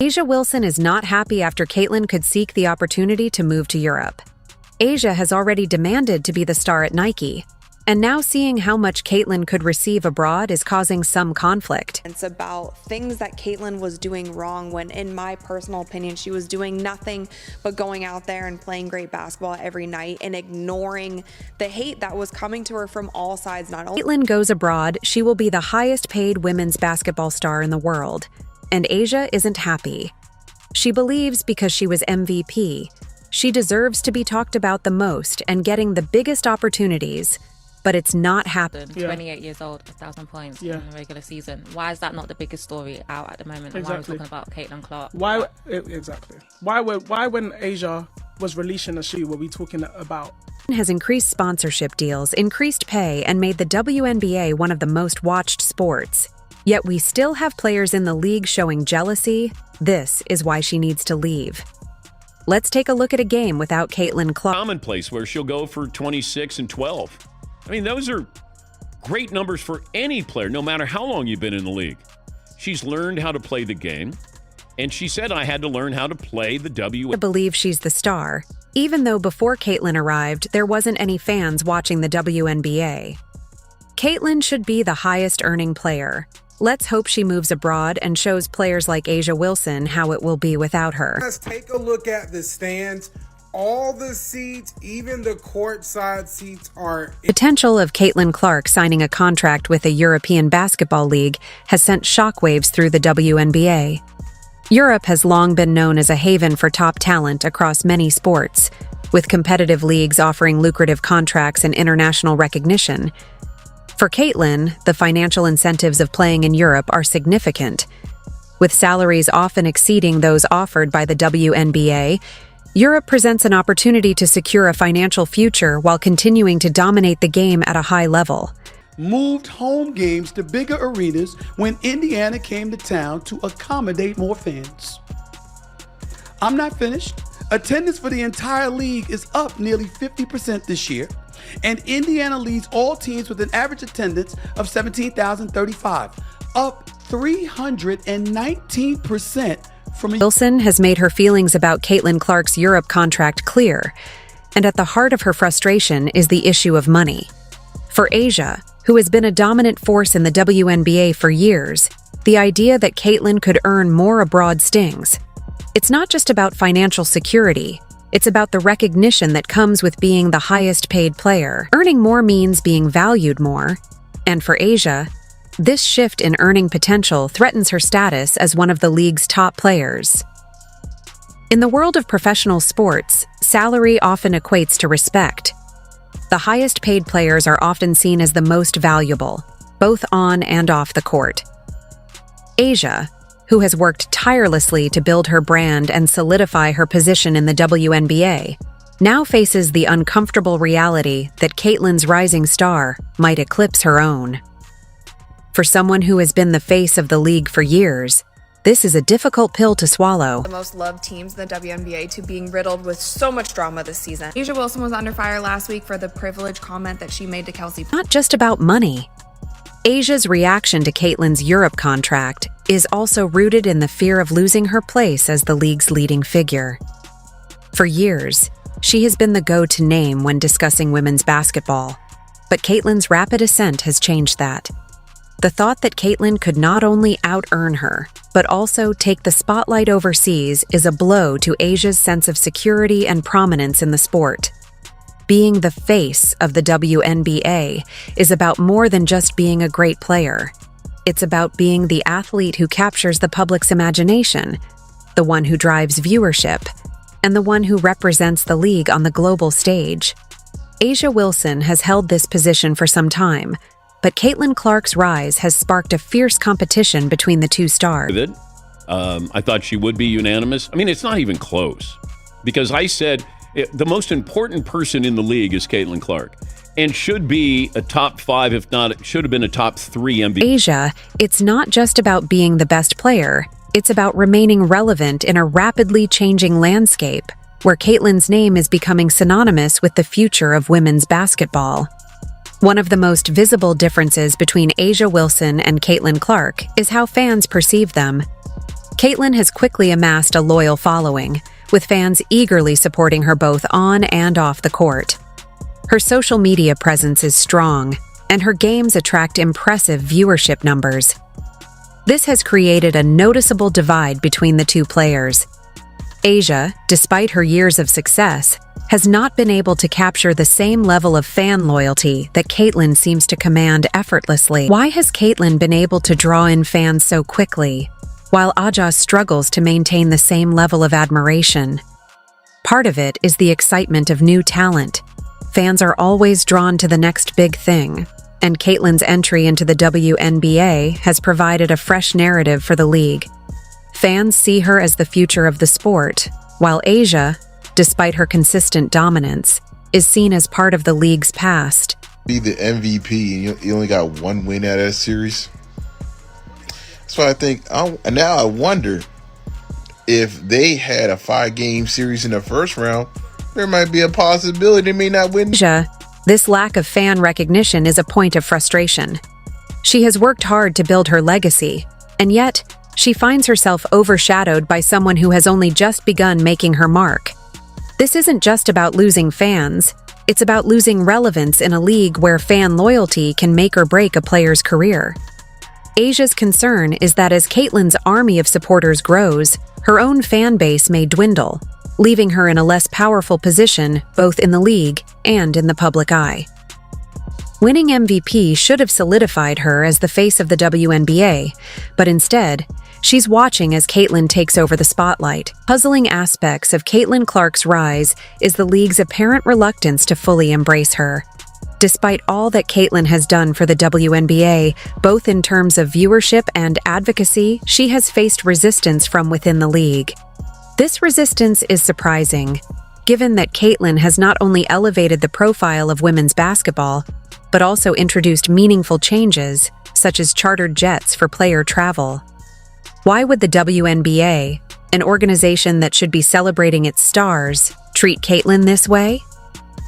A'ja Wilson is not happy after Caitlin could seek the opportunity to move to Europe. A'ja has already demanded to be the star at Nike, and now seeing how much Caitlin could receive abroad is causing some conflict. It's about things that Caitlin was doing wrong when, in my personal opinion, she was doing nothing but going out there and playing great basketball every night and ignoring the hate that was coming to her from all sides. Not only Caitlin goes abroad, she will be the highest paid women's basketball star in the world, and A'ja isn't happy. She believes because she was MVP, she deserves to be talked about the most and getting the biggest opportunities. But it's not happening. 28 years old, 1,000 points in the regular season. Why is that not the biggest story out at the moment? And why are we talking about Caitlin Clark? Why exactly? Why when A'ja was releasing a shoe were we talking about? Has increased sponsorship deals, increased pay, and made the WNBA one of the most watched sports. Yet we still have players in the league showing jealousy. This is why she needs to leave. Let's take a look at a game without Caitlin Clark. Commonplace where she'll go for 26 and 12. I mean, those are great numbers for any player, no matter how long you've been in the league. She's learned how to play the game, and she said, I had to learn how to play the WNBA. To believe she's the star, even though before Caitlin arrived, there wasn't any fans watching the WNBA. Caitlin should be the highest earning player. Let's hope she moves abroad and shows players like A'ja Wilson how it will be without her. Let's take a look at the stands. All the seats, even the courtside seats, are... Potential of Caitlin Clark signing a contract with a European basketball league has sent shockwaves through the WNBA. Europe has long been known as a haven for top talent across many sports, with competitive leagues offering lucrative contracts and international recognition. For Caitlin, the financial incentives of playing in Europe are significant. With salaries often exceeding those offered by the WNBA, Europe presents an opportunity to secure a financial future while continuing to dominate the game at a high level. Moved home games to bigger arenas when Indiana came to town to accommodate more fans. I'm not finished. Attendance for the entire league is up nearly 50% this year, and Indiana leads all teams with an average attendance of 17,035, up 319% from Wilson has made her feelings about Caitlin Clark's Europe contract clear, and at the heart of her frustration is the issue of money. For A'ja, who has been a dominant force in the WNBA for years, the idea that Caitlin could earn more abroad stings. It's not just about financial security, it's about the recognition that comes with being the highest paid player. Earning more means being valued more, and for A'ja, this shift in earning potential threatens her status as one of the league's top players. In the world of professional sports, salary often equates to respect. The highest paid players are often seen as the most valuable, both on and off the court. A'ja, who has worked tirelessly to build her brand and solidify her position in the WNBA, now faces the uncomfortable reality that Caitlin's rising star might eclipse her own. For someone who has been the face of the league for years, this is a difficult pill to swallow. The most loved teams in the WNBA to being riddled with so much drama this season. A'ja Wilson was under fire last week for the privileged comment that she made to Kelsey. Not just about money. A'ja's reaction to Caitlin's Europe contract is also rooted in the fear of losing her place as the league's leading figure. For years, she has been the go-to name when discussing women's basketball, but Caitlin's rapid ascent has changed that. The thought that Caitlin could not only out-earn her, but also take the spotlight overseas is a blow to A'ja's sense of security and prominence in the sport. Being the face of the WNBA is about more than just being a great player. It's about being the athlete who captures the public's imagination, the one who drives viewership, and the one who represents the league on the global stage. A'ja Wilson has held this position for some time, but Caitlin Clark's rise has sparked a fierce competition between the two stars. I thought she would be unanimous. I mean, it's not even close, because I said the most important person in the league is Caitlin Clark, and should be a top 5, if not, it should have been a top 3 MVP. A'ja, it's not just about being the best player, it's about remaining relevant in a rapidly changing landscape, where Caitlin's name is becoming synonymous with the future of women's basketball. One of the most visible differences between A'ja Wilson and Caitlin Clark is how fans perceive them. Caitlin has quickly amassed a loyal following, with fans eagerly supporting her both on and off the court. Her social media presence is strong, and her games attract impressive viewership numbers. This has created a noticeable divide between the two players. Asia, despite her years of success, has not been able to capture the same level of fan loyalty that Caitlin seems to command effortlessly. Why has Caitlin been able to draw in fans so quickly, while Aja struggles to maintain the same level of admiration? Part of it is the excitement of new talent. Fans are always drawn to the next big thing, and Caitlin's entry into the WNBA has provided a fresh narrative for the league. Fans see her as the future of the sport, while Asia, despite her consistent dominance, is seen as part of the league's past. Be the MVP and you only got one win out of that series. That's why I think, now I wonder if they had a 5-game series in the first round, there might be a possibility they may not win. Asia, this lack of fan recognition is a point of frustration. She has worked hard to build her legacy, and yet she finds herself overshadowed by someone who has only just begun making her mark. This isn't just about losing fans, it's about losing relevance in a league where fan loyalty can make or break a player's career. Asia's concern is that as Caitlin's army of supporters grows, her own fan base may dwindle, leaving her in a less powerful position both in the league and in the public eye. Winning MVP should have solidified her as the face of the WNBA, but instead, she's watching as Caitlin takes over the spotlight. Puzzling aspects of Caitlin Clark's rise is the league's apparent reluctance to fully embrace her. Despite all that Caitlin has done for the WNBA, both in terms of viewership and advocacy, she has faced resistance from within the league. This resistance is surprising, given that Caitlin has not only elevated the profile of women's basketball, but also introduced meaningful changes, such as chartered jets for player travel. Why would the WNBA, an organization that should be celebrating its stars, treat Caitlin this way?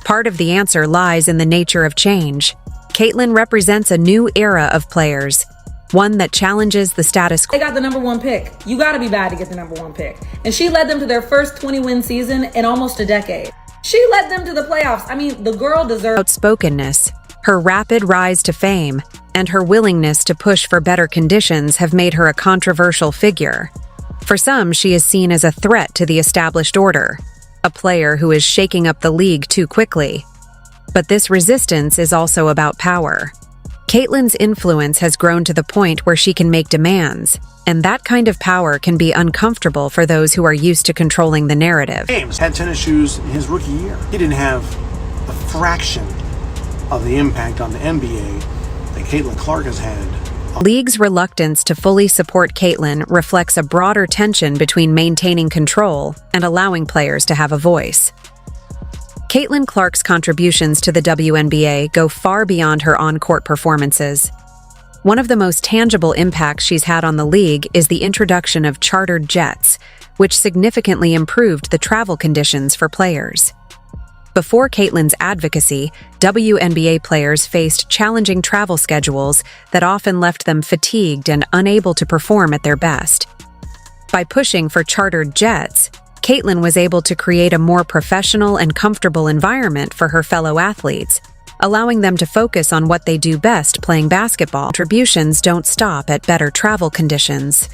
Part of the answer lies in the nature of change. Caitlin represents a new era of players, one that challenges the status quo. They got the #1 pick. You gotta be bad to get the #1 pick. And she led them to their first 20-win season in almost a decade. She led them to the playoffs. I mean, the girl deserves outspokenness. Her rapid rise to fame and her willingness to push for better conditions have made her a controversial figure. For some, she is seen as a threat to the established order, a player who is shaking up the league too quickly. But this resistance is also about power. Caitlin's influence has grown to the point where she can make demands, and that kind of power can be uncomfortable for those who are used to controlling the narrative. James had tennis shoes in his rookie year. He didn't have a fraction of the impact on the NBA that Caitlin Clark has had. League's reluctance to fully support Caitlin reflects a broader tension between maintaining control and allowing players to have a voice. Caitlin Clark's contributions to the WNBA go far beyond her on-court performances. One of the most tangible impacts she's had on the league is the introduction of chartered jets, which significantly improved the travel conditions for players. Before Caitlin's advocacy, WNBA players faced challenging travel schedules that often left them fatigued and unable to perform at their best. By pushing for chartered jets, Caitlin was able to create a more professional and comfortable environment for her fellow athletes, allowing them to focus on what they do best, playing basketball. Contributions don't stop at better travel conditions.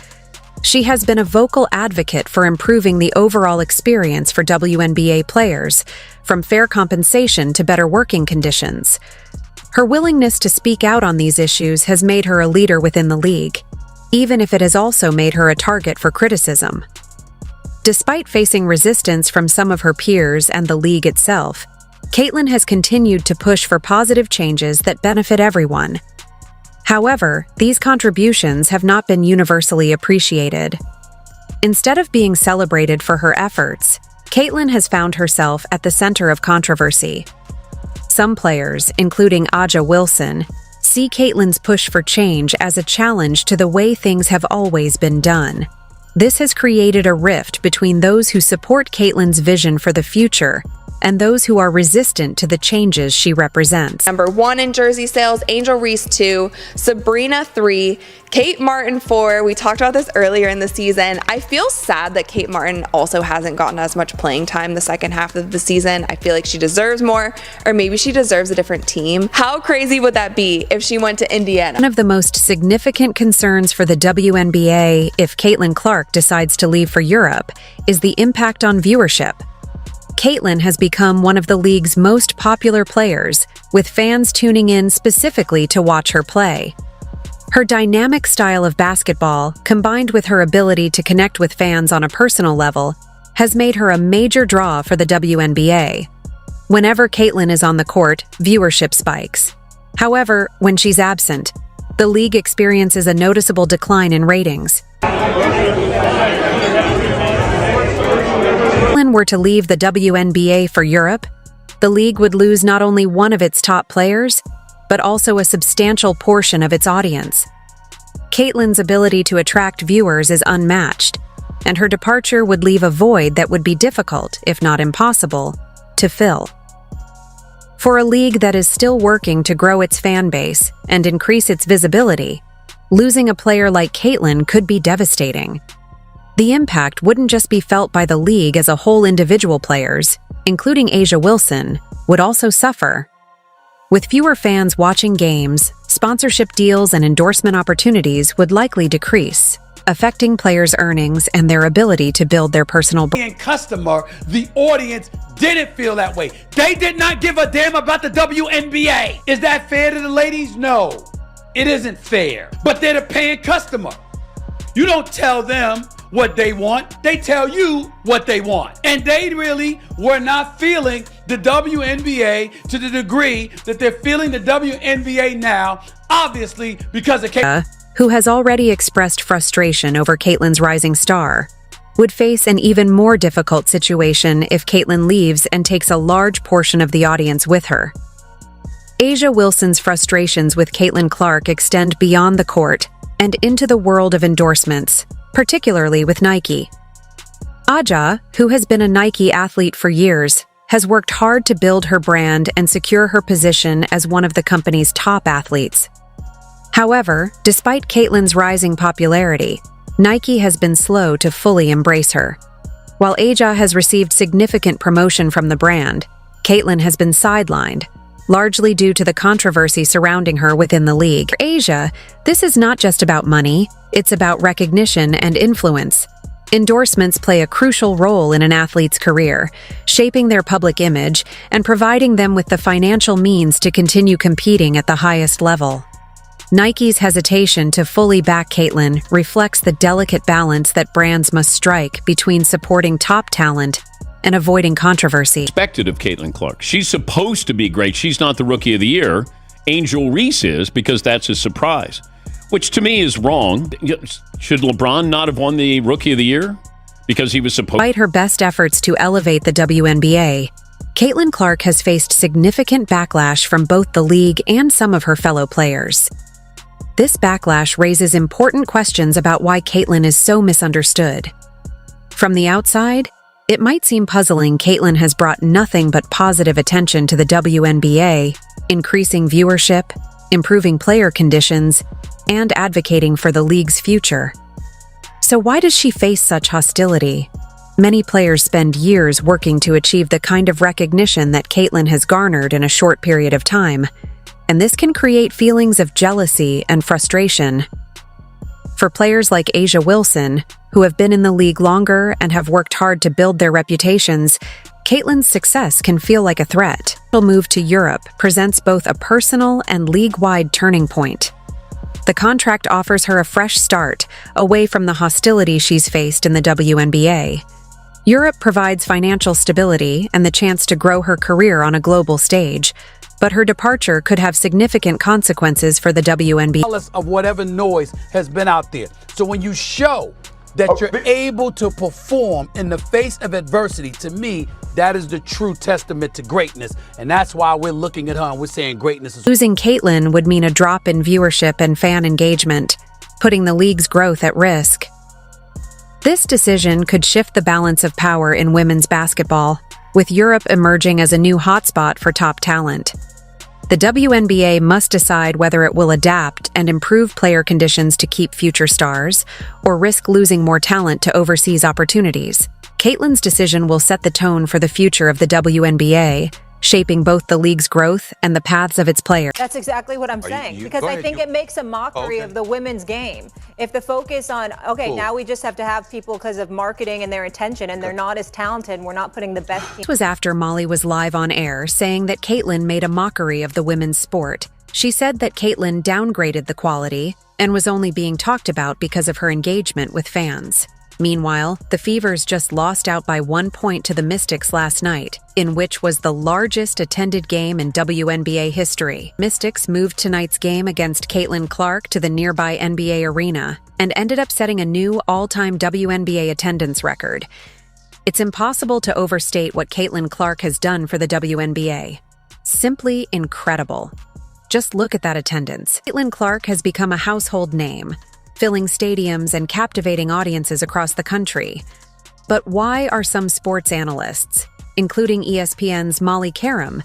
She has been a vocal advocate for improving the overall experience for WNBA players, from fair compensation to better working conditions. Her willingness to speak out on these issues has made her a leader within the league, even if it has also made her a target for criticism. Despite facing resistance from some of her peers and the league itself, Caitlin has continued to push for positive changes that benefit everyone. However, these contributions have not been universally appreciated. Instead of being celebrated for her efforts, Caitlin has found herself at the center of controversy. Some players, including Aja Wilson, see Caitlin's push for change as a challenge to the way things have always been done. This has created a rift between those who support Caitlin's vision for the future and those who are resistant to the changes she represents. Number 1 in jersey sales, Angel Reese 2, Sabrina 3, Kate Martin 4. We talked about this earlier in the season. I feel sad that Kate Martin also hasn't gotten as much playing time the second half of the season. I feel like she deserves more, or maybe she deserves a different team. How crazy would that be if she went to Indiana? One of the most significant concerns for the WNBA if Caitlin Clark decides to leave for Europe is the impact on viewership. Caitlin has become one of the league's most popular players, with fans tuning in specifically to watch her play. Her dynamic style of basketball, combined with her ability to connect with fans on a personal level, has made her a major draw for the WNBA. Whenever Caitlin is on the court, viewership spikes. However, when she's absent, the league experiences a noticeable decline in ratings. If Caitlin were to leave the WNBA for Europe, the league would lose not only one of its top players, but also a substantial portion of its audience. Caitlin's ability to attract viewers is unmatched, and her departure would leave a void that would be difficult, if not impossible, to fill. For a league that is still working to grow its fan base and increase its visibility, losing a player like Caitlin could be devastating. The impact wouldn't just be felt by the league as a whole. Individual players, including A'ja Wilson, would also suffer. With fewer fans watching games, sponsorship deals and endorsement opportunities would likely decrease, affecting players' earnings and their ability to build their personal brand. Customer, the audience didn't feel that way. They did not give a damn about the WNBA. Is that fair to the ladies? No, it isn't fair. But they're the paying customer. You don't tell them what they want, they tell you what they want. And they really were not feeling the WNBA to the degree that they're feeling the WNBA now, obviously because of Caitlin, who has already expressed frustration over Caitlin's rising star, would face an even more difficult situation if Caitlin leaves and takes a large portion of the audience with her. A'ja Wilson's frustrations with Caitlin Clark extend beyond the court and into the world of endorsements, particularly with Nike. A'ja, who has been a Nike athlete for years, has worked hard to build her brand and secure her position as one of the company's top athletes. However, despite Caitlin's rising popularity, Nike has been slow to fully embrace her. While A'ja has received significant promotion from the brand, Caitlin has been sidelined, largely due to the controversy surrounding her within the league. For A'ja, this is not just about money, it's about recognition and influence. Endorsements play a crucial role in an athlete's career, shaping their public image and providing them with the financial means to continue competing at the highest level. Nike's hesitation to fully back Caitlin reflects the delicate balance that brands must strike between supporting top talent and avoiding controversy. Expected of Caitlin Clark. She's supposed to be great. She's not the Rookie of the Year. Angel Reese is, because that's a surprise, which to me is wrong. Should LeBron not have won the Rookie of the Year because he was supposed? Despite her best efforts to elevate the WNBA, Caitlin Clark has faced significant backlash from both the league and some of her fellow players. This backlash raises important questions about why Caitlin is so misunderstood. From the outside, it might seem puzzling Caitlin has brought nothing but positive attention to the WNBA, increasing viewership, improving player conditions, and advocating for the league's future. So why does she face such hostility? Many players spend years working to achieve the kind of recognition that Caitlin has garnered in a short period of time, and this can create feelings of jealousy and frustration. For players like A'ja Wilson, who have been in the league longer and have worked hard to build their reputations, Caitlin's success can feel like a threat. Her move to Europe presents both a personal and league-wide turning point. The contract offers her a fresh start, away from the hostility she's faced in the WNBA. Europe provides financial stability and the chance to grow her career on a global stage, but her departure could have significant consequences for the WNBA. Regardless of whatever noise has been out there. So when you show that you're able to perform in the face of adversity, to me, that is the true testament to greatness. And that's why we're looking at her and we're saying greatness is. Losing Caitlin would mean a drop in viewership and fan engagement, putting the league's growth at risk. This decision could shift the balance of power in women's basketball, with Europe emerging as a new hotspot for top talent. The WNBA must decide whether it will adapt and improve player conditions to keep future stars, or risk losing more talent to overseas opportunities. Caitlyn's decision will set the tone for the future of the WNBA, shaping both the league's growth and the paths of its players. That's exactly what I'm saying, because I think it makes a mockery of the women's game. If the focus on, now we just have to have people because of marketing and their attention, and they're not as talented, and we're not putting the best team. This was after Molly was live on air saying that Caitlyn made a mockery of the women's sport. She said that Caitlyn downgraded the quality and was only being talked about because of her engagement with fans. Meanwhile, the Fevers just lost out by 1 point to the Mystics last night, in which was the largest attended game in WNBA history. Mystics moved tonight's game against Caitlin Clark to the nearby NBA arena and ended up setting a new all-time WNBA attendance record. It's impossible to overstate what Caitlin Clark has done for the WNBA. Simply incredible. Just look at that attendance. Caitlin Clark has become a household name, filling stadiums and captivating audiences across the country. But why are some sports analysts, including ESPN's Molly Karam,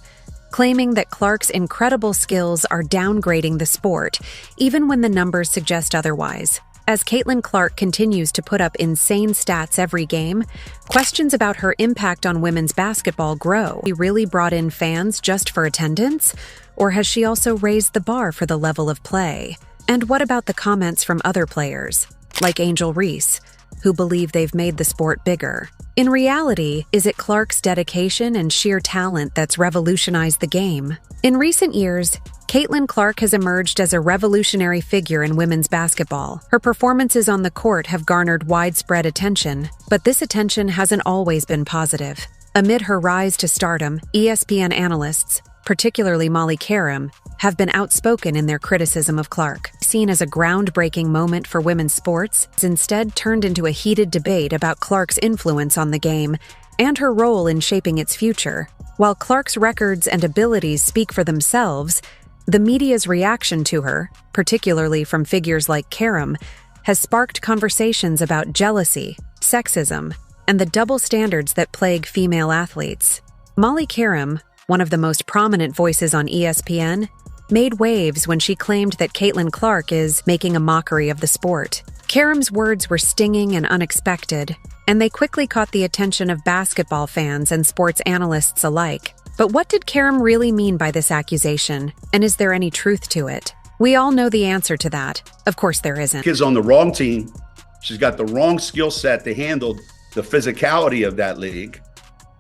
claiming that Clark's incredible skills are downgrading the sport, even when the numbers suggest otherwise? As Caitlin Clark continues to put up insane stats every game, questions about her impact on women's basketball grow. She really brought in fans just for attendance? Or has she also raised the bar for the level of play? And what about the comments from other players, like Angel Reese, who believe they've made the sport bigger? In reality, is it Clark's dedication and sheer talent that's revolutionized the game? In recent years, Caitlin Clark has emerged as a revolutionary figure in women's basketball. Her performances on the court have garnered widespread attention, but this attention hasn't always been positive. Amid her rise to stardom, ESPN analysts, particularly Molly Karam, have been outspoken in their criticism of Clark. Seen as a groundbreaking moment for women's sports, it's instead turned into a heated debate about Clark's influence on the game and her role in shaping its future. While Clark's records and abilities speak for themselves, the media's reaction to her, particularly from figures like Karam, has sparked conversations about jealousy, sexism, and the double standards that plague female athletes. Molly Karam, one of the most prominent voices on ESPN, made waves when she claimed that Caitlin Clark is making a mockery of the sport. Karam's words were stinging and unexpected, and they quickly caught the attention of basketball fans and sports analysts alike. But what did Karam really mean by this accusation, and is there any truth to it? We all know the answer to that. Of course there isn't. Kid's on the wrong team. She's got the wrong skill set to handle the physicality of that league,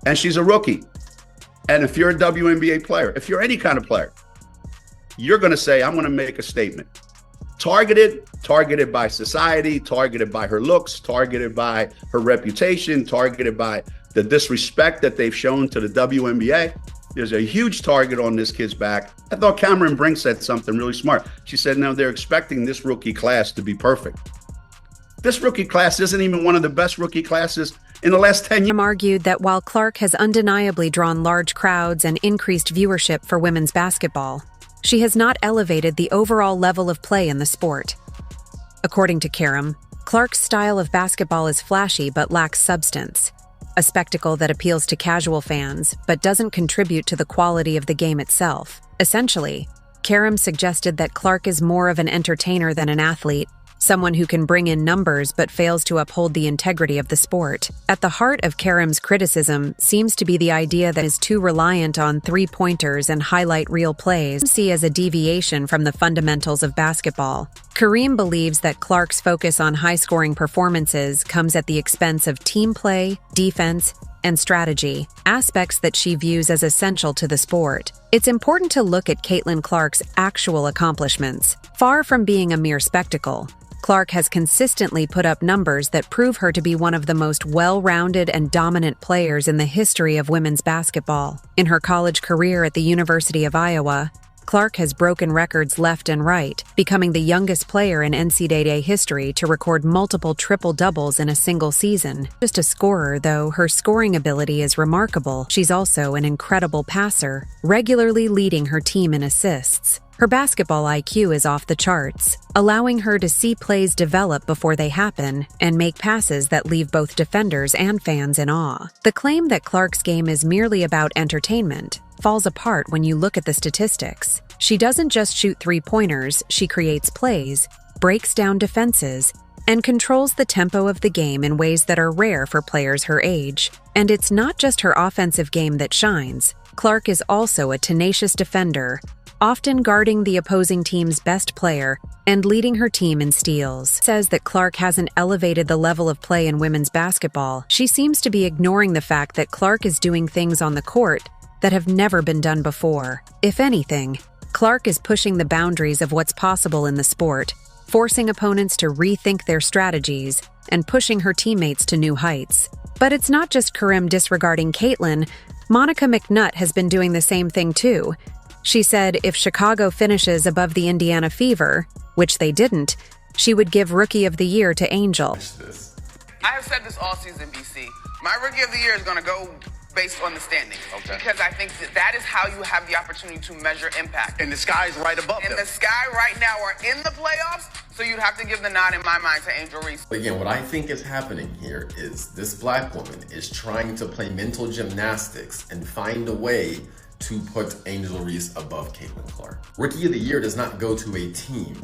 and she's a rookie. And if you're a WNBA player, if you're any kind of player, you're going to say, I'm going to make a statement. Targeted by society, targeted by her looks, targeted by her reputation, targeted by the disrespect that they've shown to the WNBA. There's a huge target on this kid's back. I thought Cameron Brink said something really smart. She said, now they're expecting this rookie class to be perfect. This rookie class isn't even one of the best rookie classes in the last 10 years. Argued that while Clark has undeniably drawn large crowds and increased viewership for women's basketball, she has not elevated the overall level of play in the sport. According to Karam, Clark's style of basketball is flashy but lacks substance, a spectacle that appeals to casual fans but doesn't contribute to the quality of the game itself. Essentially, Karam suggested that Clark is more of an entertainer than an athlete, someone who can bring in numbers but fails to uphold the integrity of the sport. At the heart of Karam's criticism seems to be the idea that is too reliant on three-pointers and highlight reel plays, see as a deviation from the fundamentals of basketball. Kareem believes that Clark's focus on high-scoring performances comes at the expense of team play, defense, and strategy, aspects that she views as essential to the sport. It's important to look at Caitlin Clark's actual accomplishments. Far from being a mere spectacle, Clark has consistently put up numbers that prove her to be one of the most well-rounded and dominant players in the history of women's basketball. In her college career at the University of Iowa, Clark has broken records left and right, becoming the youngest player in NCAA history to record multiple triple-doubles in a single season. Just a scorer, though, her scoring ability is remarkable. She's also an incredible passer, regularly leading her team in assists. Her basketball IQ is off the charts, allowing her to see plays develop before they happen and make passes that leave both defenders and fans in awe. The claim that Clark's game is merely about entertainment falls apart when you look at the statistics. She doesn't just shoot three-pointers, she creates plays, breaks down defenses, and controls the tempo of the game in ways that are rare for players her age. And it's not just her offensive game that shines. Clark is also a tenacious defender, often guarding the opposing team's best player and leading her team in steals. Says that Clark hasn't elevated the level of play in women's basketball. She seems to be ignoring the fact that Clark is doing things on the court that have never been done before. If anything, Clark is pushing the boundaries of what's possible in the sport, forcing opponents to rethink their strategies and pushing her teammates to new heights. But it's not just Karim disregarding Caitlin. Monica McNutt has been doing the same thing too. She said if Chicago finishes above the Indiana Fever, which they didn't, she would give Rookie of the Year to Angel. I have said this all season, BC. My Rookie of the Year is going to go based on the standings. Okay. Because I think that is how you have the opportunity to measure impact. And the sky's right above them. And the sky right now are in the playoffs, so you'd have to give the nod in my mind to Angel Reese. But again, what I think is happening here is this black woman is trying to play mental gymnastics and find a way to put Angel Reese above Caitlin Clark. Rookie of the Year does not go to a team.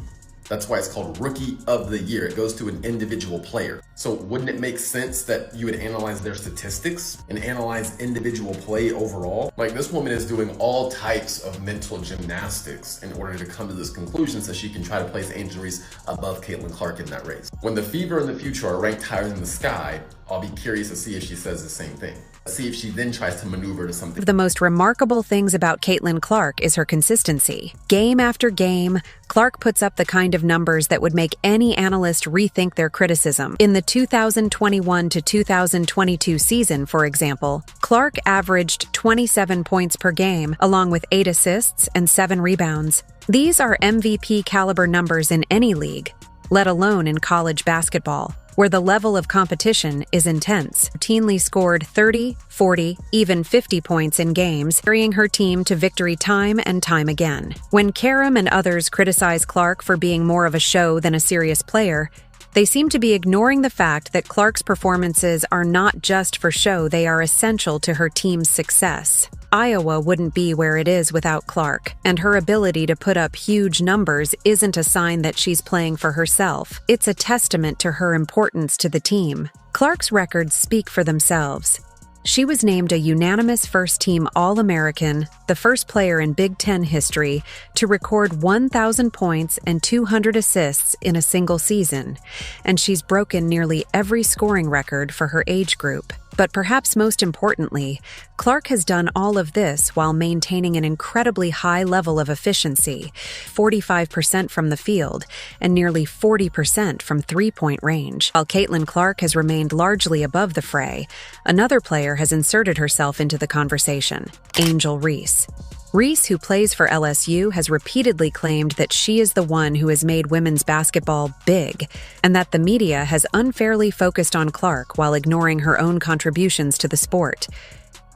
That's why it's called Rookie of the Year. It goes to an individual player. So wouldn't it make sense that you would analyze their statistics and analyze individual play overall? Like, this woman is doing all types of mental gymnastics in order to come to this conclusion so she can try to place Angel Reese above Caitlin Clark in that race. When the Fever and the Future are ranked higher than the Sky, I'll be curious to see if she says the same thing. See if she then tries to maneuver to something. The most remarkable things about Caitlin Clark is her consistency. Game after game, Clark puts up the kind of numbers that would make any analyst rethink their criticism. In the 2021 to 2022 season, for example, Clark averaged 27 points per game, along with 8 assists and 7 rebounds. These are MVP caliber numbers in any league, let alone in college basketball, where the level of competition is intense. Routinely scored 30, 40, even 50 points in games, carrying her team to victory time and time again. When Karim and others criticize Clark for being more of a show than a serious player, they seem to be ignoring the fact that Clark's performances are not just for show, they are essential to her team's success. Iowa wouldn't be where it is without Clark, and her ability to put up huge numbers isn't a sign that she's playing for herself. It's a testament to her importance to the team. Clark's records speak for themselves. She was named a unanimous first-team All-American, the first player in Big Ten history to record 1,000 points and 200 assists in a single season, and she's broken nearly every scoring record for her age group. But perhaps most importantly, Clark has done all of this while maintaining an incredibly high level of efficiency, 45% from the field and nearly 40% from three-point range. While Caitlin Clark has remained largely above the fray, another player has inserted herself into the conversation, Angel Reese. Reese, who plays for LSU, has repeatedly claimed that she is the one who has made women's basketball big, and that the media has unfairly focused on Clark while ignoring her own contributions to the sport.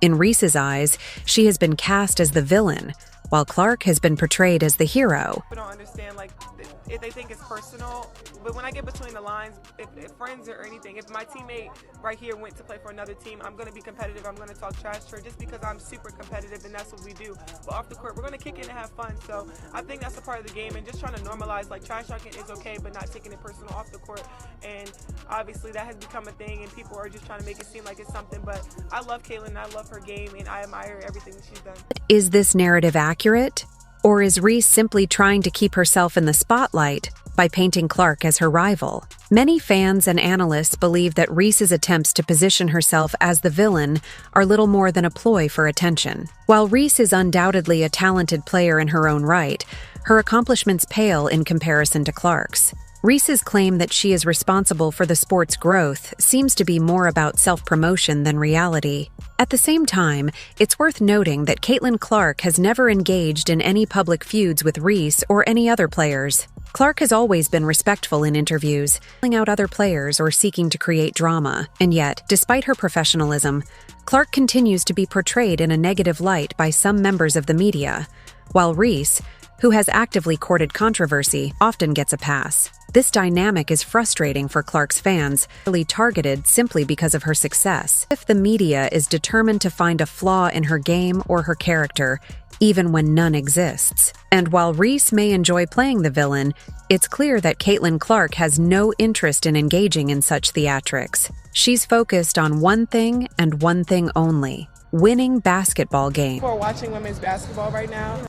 In Reese's eyes, she has been cast as the villain, while Clark has been portrayed as the hero. I don't understand, if they think it's personal, but when I get between the lines, if friends or anything, if my teammate right here went to play for another team, I'm going to be competitive, I'm going to talk trash to her just because I'm super competitive and that's what we do. But off the court, we're going to kick it and have fun. So I think that's a part of the game, and just trying to normalize, trash talking is okay, but not taking it personal off the court. And obviously that has become a thing and people are just trying to make it seem like it's something, but I love Caitlin, I love her game, and I admire everything that she's done. Is this narrative accurate? Or is Reese simply trying to keep herself in the spotlight by painting Clark as her rival? Many fans and analysts believe that Reese's attempts to position herself as the villain are little more than a ploy for attention. While Reese is undoubtedly a talented player in her own right, her accomplishments pale in comparison to Clark's. Reese's claim that she is responsible for the sport's growth seems to be more about self-promotion than reality. At the same time, it's worth noting that Caitlin Clark has never engaged in any public feuds with Reese or any other players. Clark has always been respectful in interviews, calling out other players or seeking to create drama. And yet, despite her professionalism, Clark continues to be portrayed in a negative light by some members of the media, while Reese, who has actively courted controversy, often gets a pass. This dynamic is frustrating for Clark's fans, really targeted simply because of her success. If the media is determined to find a flaw in her game or her character, even when none exists. And while Reese may enjoy playing the villain, it's clear that Caitlin Clark has no interest in engaging in such theatrics. She's focused on one thing and one thing only: winning basketball games. For watching women's basketball right now,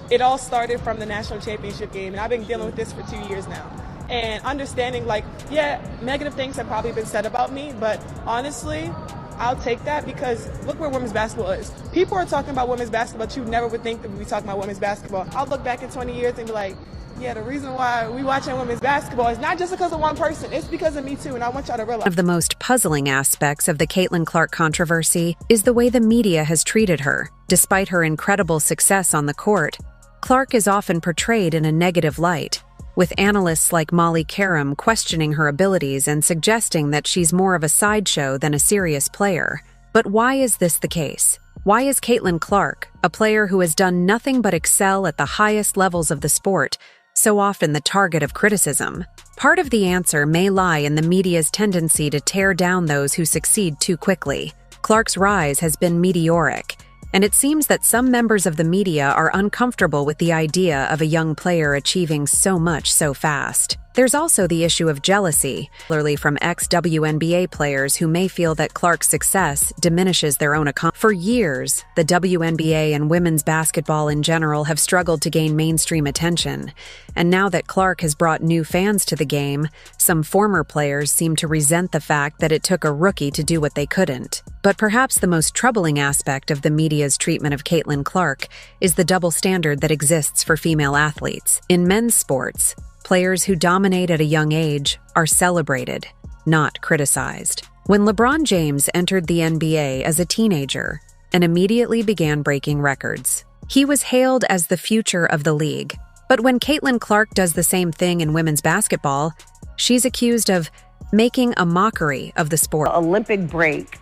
it all started from the national championship game, and I've been dealing with this for 2 years now. And understanding, like, yeah, negative things have probably been said about me, but honestly, I'll take that because look where women's basketball is. People are talking about women's basketball, but you never would think that we'd be talking about women's basketball. I'll look back in 20 years and be like, yeah, the reason why we watching women's basketball is not just because of one person, it's because of me too, and I want y'all to realize. One of the most puzzling aspects of the Caitlin Clark controversy is the way the media has treated her. Despite her incredible success on the court, Clark is often portrayed in a negative light, with analysts like Molly Karam questioning her abilities and suggesting that she's more of a sideshow than a serious player. But why is this the case? Why is Caitlin Clark, a player who has done nothing but excel at the highest levels of the sport, so often the target of criticism? Part of the answer may lie in the media's tendency to tear down those who succeed too quickly. Clark's rise has been meteoric, and it seems that some members of the media are uncomfortable with the idea of a young player achieving so much so fast. There's also the issue of jealousy, particularly from ex-WNBA players who may feel that Clark's success diminishes their own accomplishments. For years, the WNBA and women's basketball in general have struggled to gain mainstream attention, and now that Clark has brought new fans to the game, some former players seem to resent the fact that it took a rookie to do what they couldn't. But perhaps the most troubling aspect of the media's treatment of Caitlin Clark is the double standard that exists for female athletes. In men's sports, players who dominate at a young age are celebrated, not criticized. When LeBron James entered the NBA as a teenager and immediately began breaking records, he was hailed as the future of the league. But when Caitlin Clark does the same thing in women's basketball, she's accused of making a mockery of the sport. The Olympic break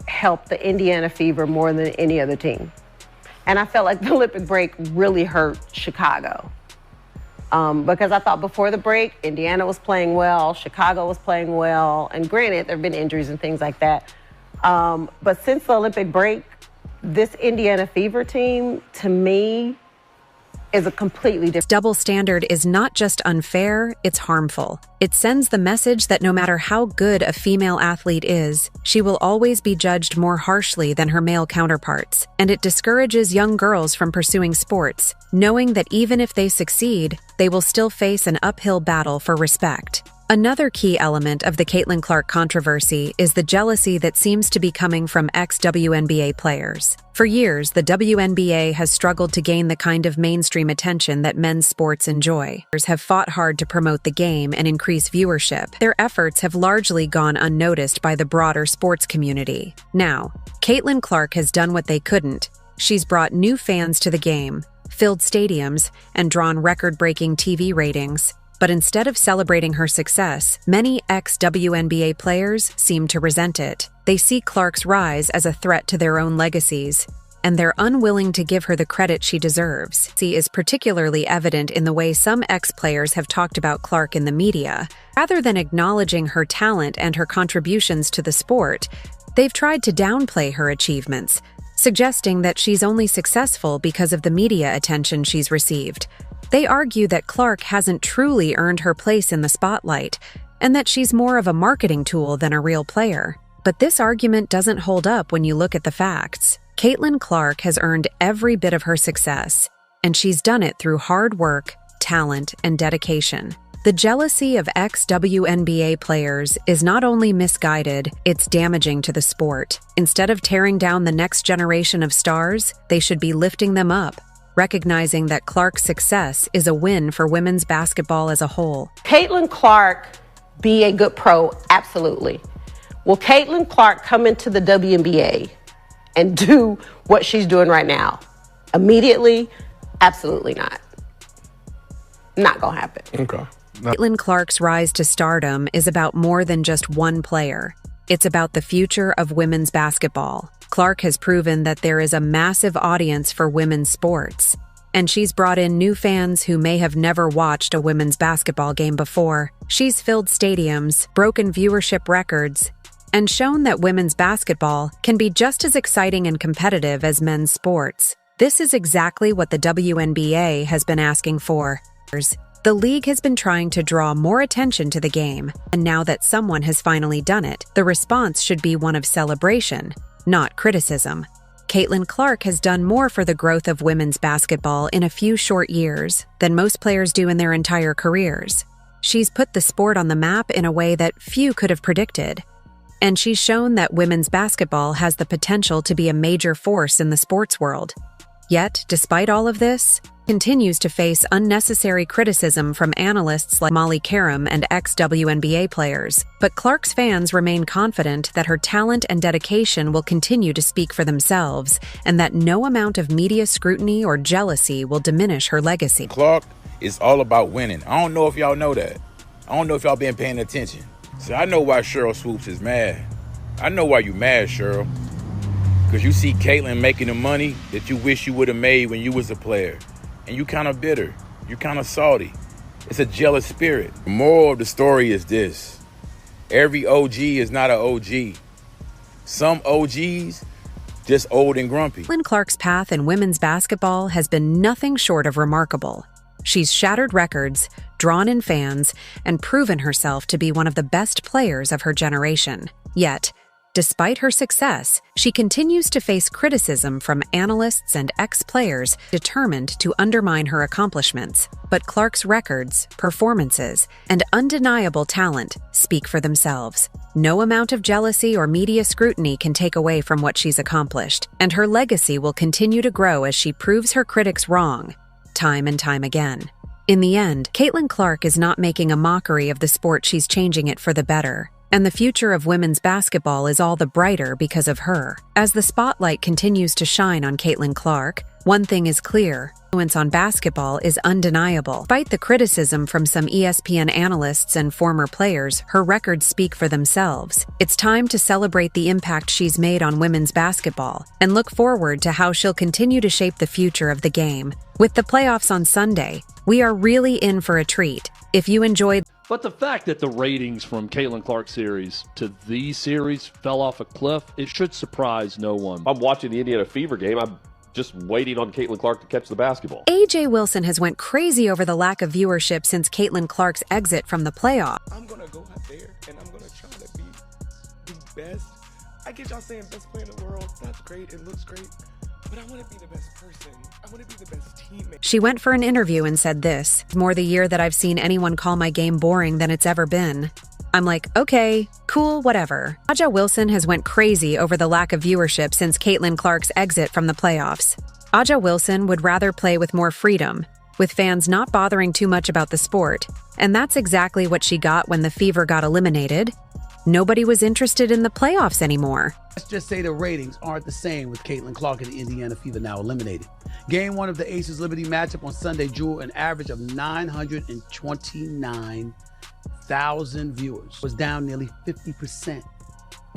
helped the Indiana Fever more than any other team. And I felt like the Olympic break really hurt Chicago. Because I thought before the break, Indiana was playing well, Chicago was playing well, and granted, there have been injuries and things like that. But since the Olympic break, this Indiana Fever team, to me, is a completely different. Double standard is not just unfair, it's harmful. It sends the message that no matter how good a female athlete is, she will always be judged more harshly than her male counterparts. And it discourages young girls from pursuing sports, knowing that even if they succeed, they will still face an uphill battle for respect. Another key element of the Caitlin Clark controversy is the jealousy that seems to be coming from ex-WNBA players. For years, the WNBA has struggled to gain the kind of mainstream attention that men's sports enjoy. Players have fought hard to promote the game and increase viewership. Their efforts have largely gone unnoticed by the broader sports community. Now, Caitlin Clark has done what they couldn't. She's brought new fans to the game, filled stadiums, and drawn record-breaking TV ratings. But instead of celebrating her success, many ex-WNBA players seem to resent it. They see Clark's rise as a threat to their own legacies, and they're unwilling to give her the credit she deserves. She is particularly evident in the way some ex-players have talked about Clark in the media. Rather than acknowledging her talent and her contributions to the sport, they've tried to downplay her achievements, suggesting that she's only successful because of the media attention she's received. They argue that Clark hasn't truly earned her place in the spotlight, and that she's more of a marketing tool than a real player. But this argument doesn't hold up when you look at the facts. Caitlin Clark has earned every bit of her success, and she's done it through hard work, talent, and dedication. The jealousy of ex-WNBA players is not only misguided, it's damaging to the sport. Instead of tearing down the next generation of stars, they should be lifting them up, recognizing that Clark's success is a win for women's basketball as a whole. Caitlin Clark be a good pro? Absolutely. Will Caitlin Clark come into the WNBA and do what she's doing right now immediately? Absolutely not. Not gonna happen. Okay. Caitlin Clark's rise to stardom is about more than just one player. It's about the future of women's basketball. Clark has proven that there is a massive audience for women's sports, And she's brought in new fans who may have never watched a women's basketball game before. She's filled stadiums, broken viewership records, and shown that women's basketball can be just as exciting and competitive as men's sports. This is exactly what the WNBA has been asking for. The league has been trying to draw more attention to the game, and now that someone has finally done it, the response should be one of celebration, not criticism. Caitlin Clark has done more for the growth of women's basketball in a few short years than most players do in their entire careers. She's put the sport on the map in a way that few could have predicted. And she's shown that women's basketball has the potential to be a major force in the sports world. Yet, despite all of this, continues to face unnecessary criticism from analysts like Molly Karam and ex-WNBA players. But Clark's fans remain confident that her talent and dedication will continue to speak for themselves, and that no amount of media scrutiny or jealousy will diminish her legacy. Clark is all about winning. I don't know if y'all know that. I don't know if y'all been paying attention. So I know why Cheryl Swoops is mad. I know why you mad, Cheryl. Because you see Caitlin making the money that you wish you would have made when you was a player. And you kind of bitter. You kind of salty. It's a jealous spirit. The moral of the story is this. Every OG is not an OG. Some OGs just old and grumpy. Caitlin Clark's path in women's basketball has been nothing short of remarkable. She's shattered records, drawn in fans, and proven herself to be one of the best players of her generation. Yet, despite her success, she continues to face criticism from analysts and ex-players determined to undermine her accomplishments. But Clark's records, performances, and undeniable talent speak for themselves. No amount of jealousy or media scrutiny can take away from what she's accomplished, and her legacy will continue to grow as she proves her critics wrong, time and time again. In the end, Caitlin Clark is not making a mockery of the sport, she's changing it for the better. And the future of women's basketball is all the brighter because of her. As the spotlight continues to shine on Caitlin Clark, one thing is clear: influence on basketball is undeniable. Despite the criticism from some ESPN analysts and former players, her records speak for themselves. It's time to celebrate the impact she's made on women's basketball and look forward to how she'll continue to shape the future of the game. With the playoffs on Sunday, we are really in for a treat. If you enjoyed... But the fact that the ratings from Caitlin Clark's series to these series fell off a cliff, it should surprise no one. I'm watching the Indiana Fever game. I'm just waiting on Caitlin Clark to catch the basketball. A.J. Wilson has went crazy over the lack of viewership since Caitlin Clark's exit from the playoffs. I'm going to go out there and I'm going to try to be the best. I get y'all saying best player in the world. That's great. It looks great. But I want to be the best person. I want to be the best teammate. She went for an interview and said this: "More the year that I've seen anyone call my game boring than it's ever been." I'm like, okay, cool, whatever. Aja Wilson has went crazy over the lack of viewership since Caitlin Clark's exit from the playoffs. Aja Wilson would rather play with more freedom, with fans not bothering too much about the sport. And that's exactly what she got when the Fever got eliminated. Nobody was interested in the playoffs anymore. Let's just say the ratings aren't the same with Caitlin Clark and the Indiana Fever now eliminated. Game 1 of the Aces Liberty matchup on Sunday drew an average of 929,000 viewers. Was down nearly 50%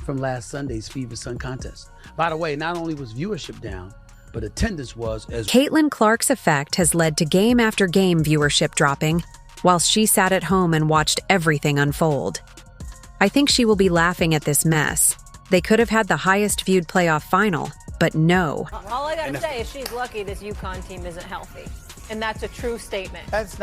from last Sunday's Fever Sun contest. By the way, not only was viewership down, but attendance was as... Caitlin Clark's effect has led to game after game viewership dropping, whilst she sat at home and watched everything unfold. I think she will be laughing at this mess. They could have had the highest viewed playoff final, but no. All I gotta say is she's lucky this UConn team isn't healthy. And that's a true statement. That's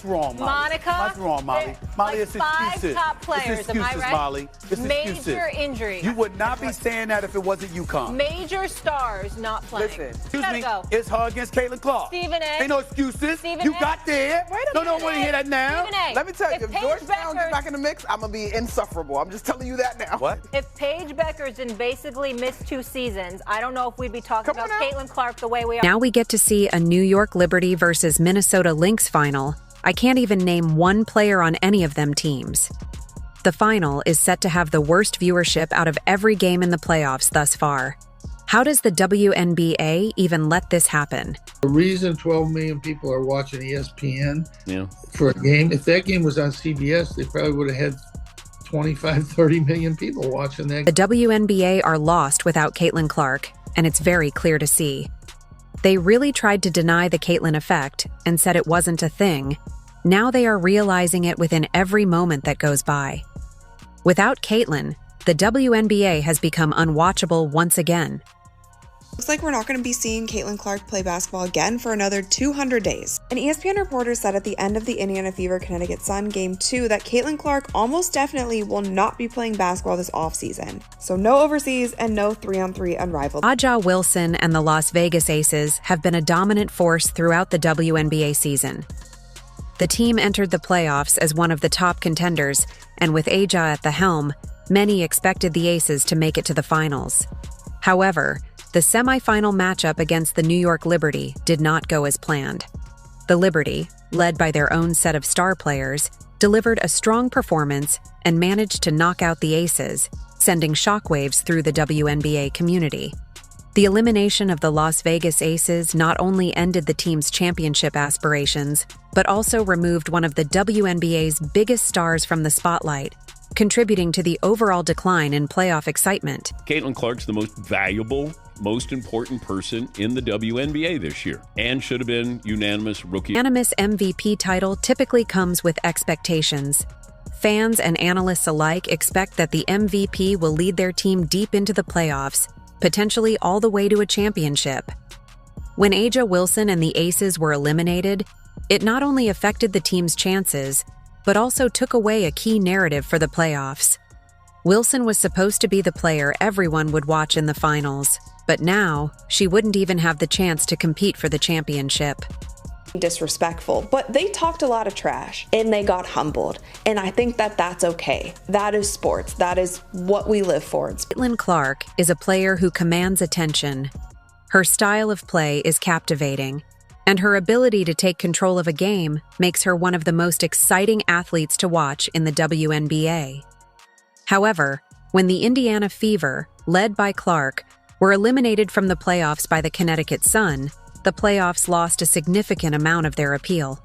wrong, Molly. Monica? That's wrong, Molly. Molly, like it's five excuses. top players, it's am I excuses, right? Molly. It's Major excuses. injury. You would not be saying that if it wasn't UConn. Major stars not playing. Listen, excuse Gotta me, go. it's her against Caitlin Clark. Stephen A. Ain't no excuses. Stephen You A. got there. Wait a No, minute. don't want to hear that now. Stephen A. Let me tell you, if Paige Georgetown gets back in the mix, I'm going to be insufferable. I'm just telling you that now. What? If Paige Beckerson basically missed 2 seasons, I don't know if we'd be talking about Caitlin Clark the way we are. Now we get to see a New York Liberty versus Minnesota Lynx final. I can't even name one player on any of them teams. The final is set to have the worst viewership out of every game in the playoffs thus far. How does the WNBA even let this happen? The reason 12 million people are watching ESPN for a game, if that game was on CBS, they probably would have had 25, 30 million people watching that. The WNBA are lost without Caitlin Clark, and it's very clear to see. They really tried to deny the Caitlyn effect and said it wasn't a thing. Now they are realizing it within every moment that goes by. Without Caitlyn, the WNBA has become unwatchable once again. Looks like we're not going to be seeing Caitlin Clark play basketball again for another 200 days. An ESPN reporter said at the end of the Indiana Fever Connecticut Sun Game 2 that Caitlin Clark almost definitely will not be playing basketball this offseason. So no overseas and no 3-on-3 unrivaled. Aja Wilson and the Las Vegas Aces have been a dominant force throughout the WNBA season. The team entered the playoffs as one of the top contenders, and with Aja at the helm, many expected the Aces to make it to the finals. However, the semifinal matchup against the New York Liberty did not go as planned. The Liberty, led by their own set of star players, delivered a strong performance and managed to knock out the Aces, sending shockwaves through the WNBA community. The elimination of the Las Vegas Aces not only ended the team's championship aspirations, but also removed one of the WNBA's biggest stars from the spotlight, contributing to the overall decline in playoff excitement. Caitlin Clark's the most valuable, most important person in the WNBA this year and should have been unanimous rookie. Unanimous MVP title typically comes with expectations. Fans and analysts alike expect that the MVP will lead their team deep into the playoffs, potentially all the way to a championship. When Aja Wilson and the Aces were eliminated, it not only affected the team's chances, but also took away a key narrative for the playoffs. Wilson was supposed to be the player everyone would watch in the finals, but now she wouldn't even have the chance to compete for the championship. Disrespectful, but they talked a lot of trash and they got humbled, and I think that that's okay. That is sports. That is what we live for. Caitlin Clark is a player who commands attention. Her style of play is captivating, and her ability to take control of a game makes her one of the most exciting athletes to watch in the WNBA. However, when the Indiana Fever, led by Clark, were eliminated from the playoffs by the Connecticut Sun, the playoffs lost a significant amount of their appeal.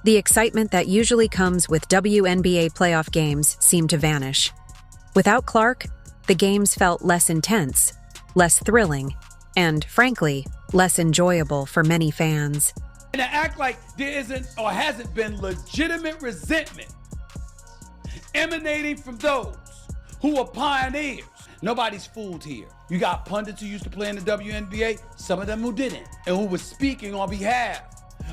The excitement that usually comes with WNBA playoff games seemed to vanish. Without Clark, the games felt less intense, less thrilling, and, frankly, less enjoyable for many fans. And to act like there isn't or hasn't been legitimate resentment emanating from those who are pioneers. Nobody's fooled here. You got pundits who used to play in the WNBA, some of them who didn't, and who were speaking on behalf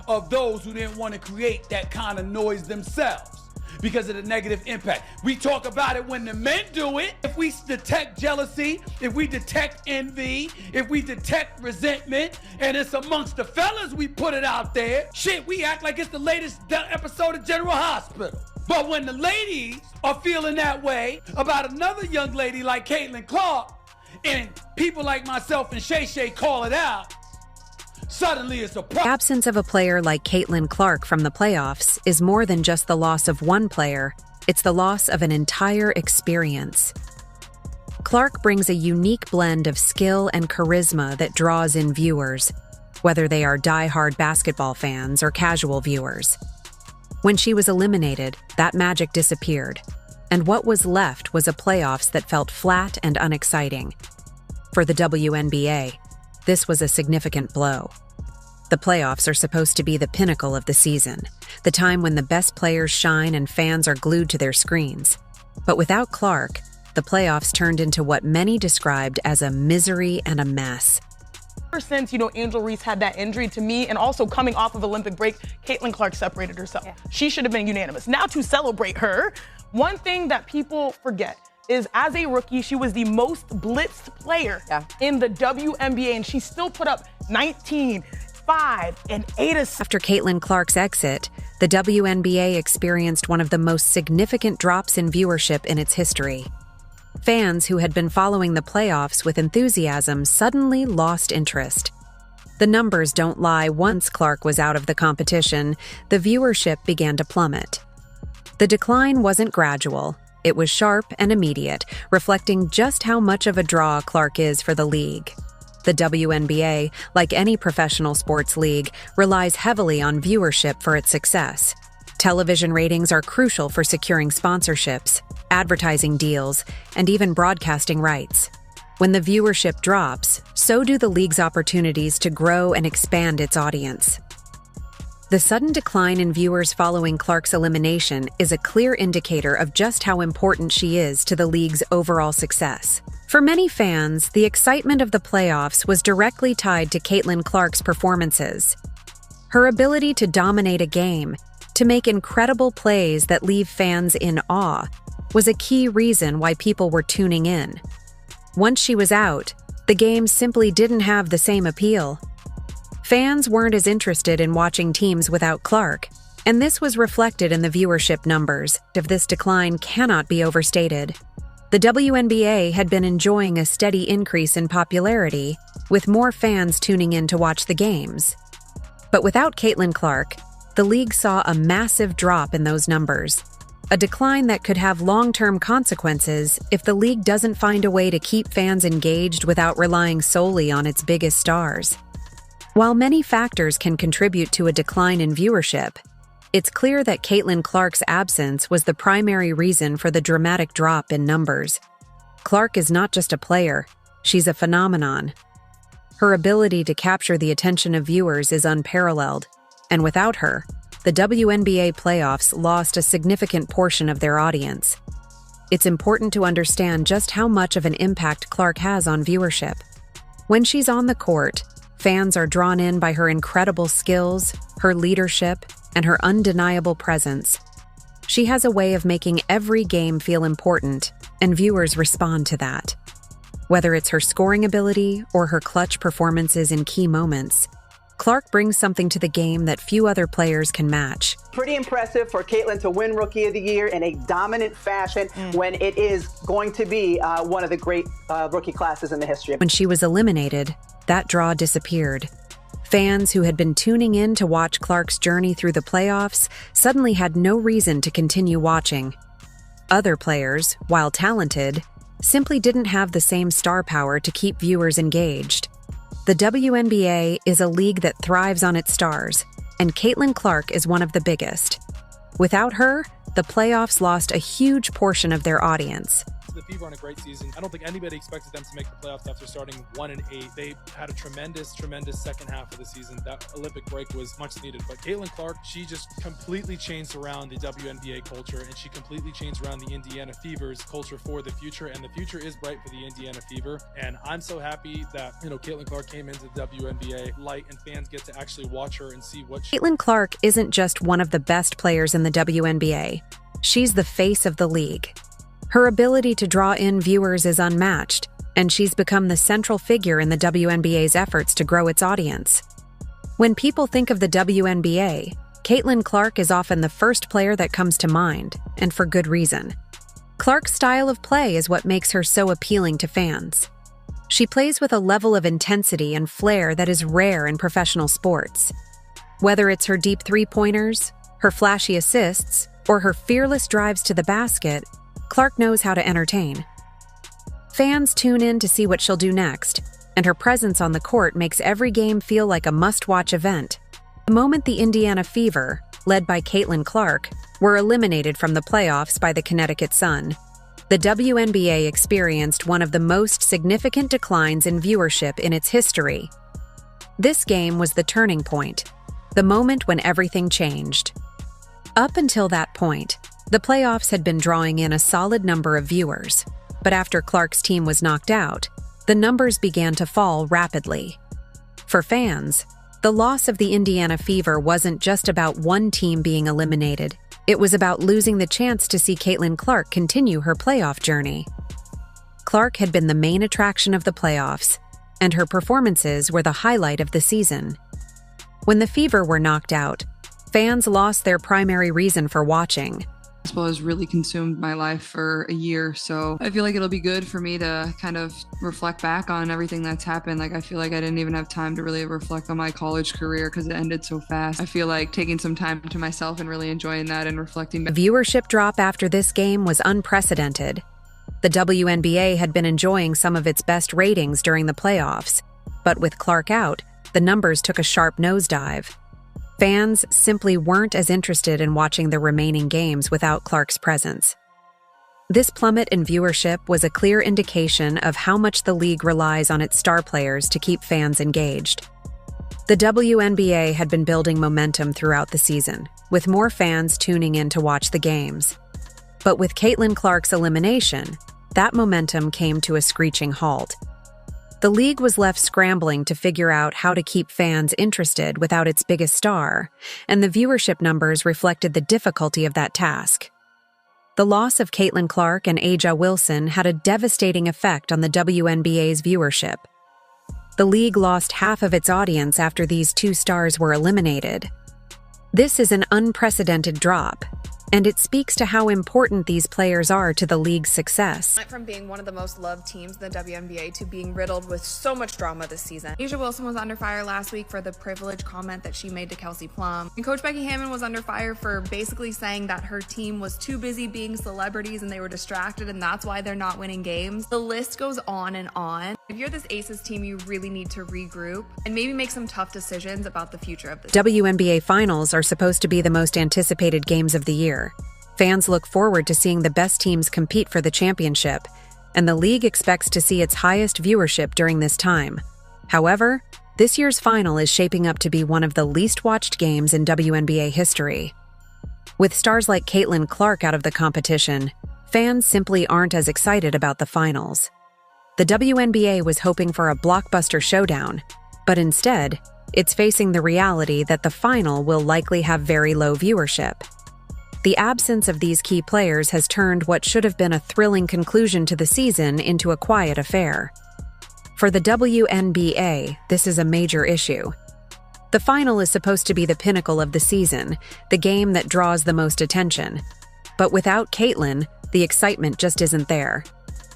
of those who didn't want to create that kind of noise themselves because of the negative impact. We talk about it when the men do it. If we detect jealousy, if we detect envy, if we detect resentment, and it's amongst the fellas, we put it out there. Shit, we act like it's the latest episode of General Hospital. But when the ladies are feeling that way about another young lady like Caitlin Clark, and people like myself and Shay Shay call it out, suddenly it's a problem. The absence of a player like Caitlin Clark from the playoffs is more than just the loss of one player, it's the loss of an entire experience. Clark brings a unique blend of skill and charisma that draws in viewers, whether they are die-hard basketball fans or casual viewers. When she was eliminated, that magic disappeared, and what was left was a playoffs that felt flat and unexciting. For the WNBA, this was a significant blow. The playoffs are supposed to be the pinnacle of the season, the time when the best players shine and fans are glued to their screens. But without Clark, the playoffs turned into what many described as a misery and a mess. Ever since, Angel Reese had that injury, to me, and also coming off of Olympic break, Caitlin Clark separated herself. Yeah. She should have been unanimous. Now to celebrate her, one thing that people forget is as a rookie, she was the most blitzed player in the WNBA, and she still put up 19, 5, and 8 assists. After Caitlin Clark's exit, the WNBA experienced one of the most significant drops in viewership in its history. Fans who had been following the playoffs with enthusiasm suddenly lost interest. The numbers don't lie. Once Clark was out of the competition, the viewership began to plummet. The decline wasn't gradual. It was sharp and immediate, reflecting just how much of a draw Clark is for the league. The WNBA, like any professional sports league, relies heavily on viewership for its success. Television ratings are crucial for securing sponsorships, advertising deals, and even broadcasting rights. When the viewership drops, so do the league's opportunities to grow and expand its audience. The sudden decline in viewers following Clark's elimination is a clear indicator of just how important she is to the league's overall success. For many fans, the excitement of the playoffs was directly tied to Caitlin Clark's performances. Her ability to dominate a game, to make incredible plays that leave fans in awe, was a key reason why people were tuning in. Once she was out, the game simply didn't have the same appeal. Fans weren't as interested in watching teams without Clark, and this was reflected in the viewership numbers. This decline cannot be overstated. The WNBA had been enjoying a steady increase in popularity, with more fans tuning in to watch the games. But without Caitlin Clark, the league saw a massive drop in those numbers, a decline that could have long-term consequences if the league doesn't find a way to keep fans engaged without relying solely on its biggest stars. While many factors can contribute to a decline in viewership, it's clear that Caitlin Clark's absence was the primary reason for the dramatic drop in numbers. Clark is not just a player, she's a phenomenon. Her ability to capture the attention of viewers is unparalleled, and without her, the WNBA playoffs lost a significant portion of their audience. It's important to understand just how much of an impact Clark has on viewership. When she's on the court, fans are drawn in by her incredible skills, her leadership, and her undeniable presence. She has a way of making every game feel important, and viewers respond to that. Whether it's her scoring ability or her clutch performances in key moments, Clark brings something to the game that few other players can match. Pretty impressive for Caitlin to win Rookie of the Year in a dominant fashion when it is going to be one of the great rookie classes in the history. When she was eliminated, that draw disappeared. Fans who had been tuning in to watch Clark's journey through the playoffs suddenly had no reason to continue watching. Other players, while talented, simply didn't have the same star power to keep viewers engaged. The WNBA is a league that thrives on its stars, and Caitlin Clark is one of the biggest. Without her, the playoffs lost a huge portion of their audience. The Fever on a great season. I don't think anybody expected them to make the playoffs after starting 1-8. They had a tremendous second half of the season. That Olympic break was much needed. But Caitlin Clark, she just completely changed around the WNBA culture, and she completely changed around the Indiana Fever's culture for the future. And the future is bright for the Indiana Fever. And I'm so happy that Caitlin Clark came into the WNBA light, and fans get to actually watch her and see what she. Caitlin Clark isn't just one of the best players in the WNBA. She's the face of the league. Her ability to draw in viewers is unmatched, and she's become the central figure in the WNBA's efforts to grow its audience. When people think of the WNBA, Caitlin Clark is often the first player that comes to mind, and for good reason. Clark's style of play is what makes her so appealing to fans. She plays with a level of intensity and flair that is rare in professional sports. Whether it's her deep three-pointers, her flashy assists, or her fearless drives to the basket, Clark knows how to entertain. Fans tune in to see what she'll do next, and her presence on the court makes every game feel like a must-watch event. The moment the Indiana Fever, led by Caitlin Clark, were eliminated from the playoffs by the Connecticut Sun, the WNBA experienced one of the most significant declines in viewership in its history. This game was the turning point, the moment when everything changed. Up until that point, the playoffs had been drawing in a solid number of viewers, but after Clark's team was knocked out, the numbers began to fall rapidly. For fans, the loss of the Indiana Fever wasn't just about one team being eliminated, it was about losing the chance to see Caitlin Clark continue her playoff journey. Clark had been the main attraction of the playoffs, and her performances were the highlight of the season. When the Fever were knocked out, fans lost their primary reason for watching. Basketball has really consumed my life for a year, so I feel like it'll be good for me to kind of reflect back on everything that's happened. Like, I feel like I didn't even have time to really reflect on my college career because it ended so fast. I feel like taking some time to myself and really enjoying that and reflecting. The viewership drop after this game was unprecedented. The WNBA had been enjoying some of its best ratings during the playoffs, but with Clark out, the numbers took a sharp nosedive. Fans simply weren't as interested in watching the remaining games without Clark's presence. This plummet in viewership was a clear indication of how much the league relies on its star players to keep fans engaged. The WNBA had been building momentum throughout the season, with more fans tuning in to watch the games. But with Caitlin Clark's elimination, that momentum came to a screeching halt. The league was left scrambling to figure out how to keep fans interested without its biggest star, and the viewership numbers reflected the difficulty of that task. The loss of Caitlin Clark and A'ja Wilson had a devastating effect on the WNBA's viewership. The league lost half of its audience after these two stars were eliminated. This is an unprecedented drop, and it speaks to how important these players are to the league's success. Went from being one of the most loved teams in the WNBA to being riddled with so much drama this season. A'ja Wilson was under fire last week for the privileged comment that she made to Kelsey Plum. And Coach Becky Hammon was under fire for basically saying that her team was too busy being celebrities and they were distracted and that's why they're not winning games. The list goes on and on. If you're this Aces team, you really need to regroup and maybe make some tough decisions about the future of this. WNBA finals are supposed to be the most anticipated games of the year. Fans look forward to seeing the best teams compete for the championship, and the league expects to see its highest viewership during this time. However, this year's final is shaping up to be one of the least watched games in WNBA history. With stars like Caitlin Clark out of the competition, fans simply aren't as excited about the finals. The WNBA was hoping for a blockbuster showdown, but instead, it's facing the reality that the final will likely have very low viewership. The absence of these key players has turned what should have been a thrilling conclusion to the season into a quiet affair. For the WNBA, this is a major issue. The final is supposed to be the pinnacle of the season, the game that draws the most attention. But without Caitlin, the excitement just isn't there.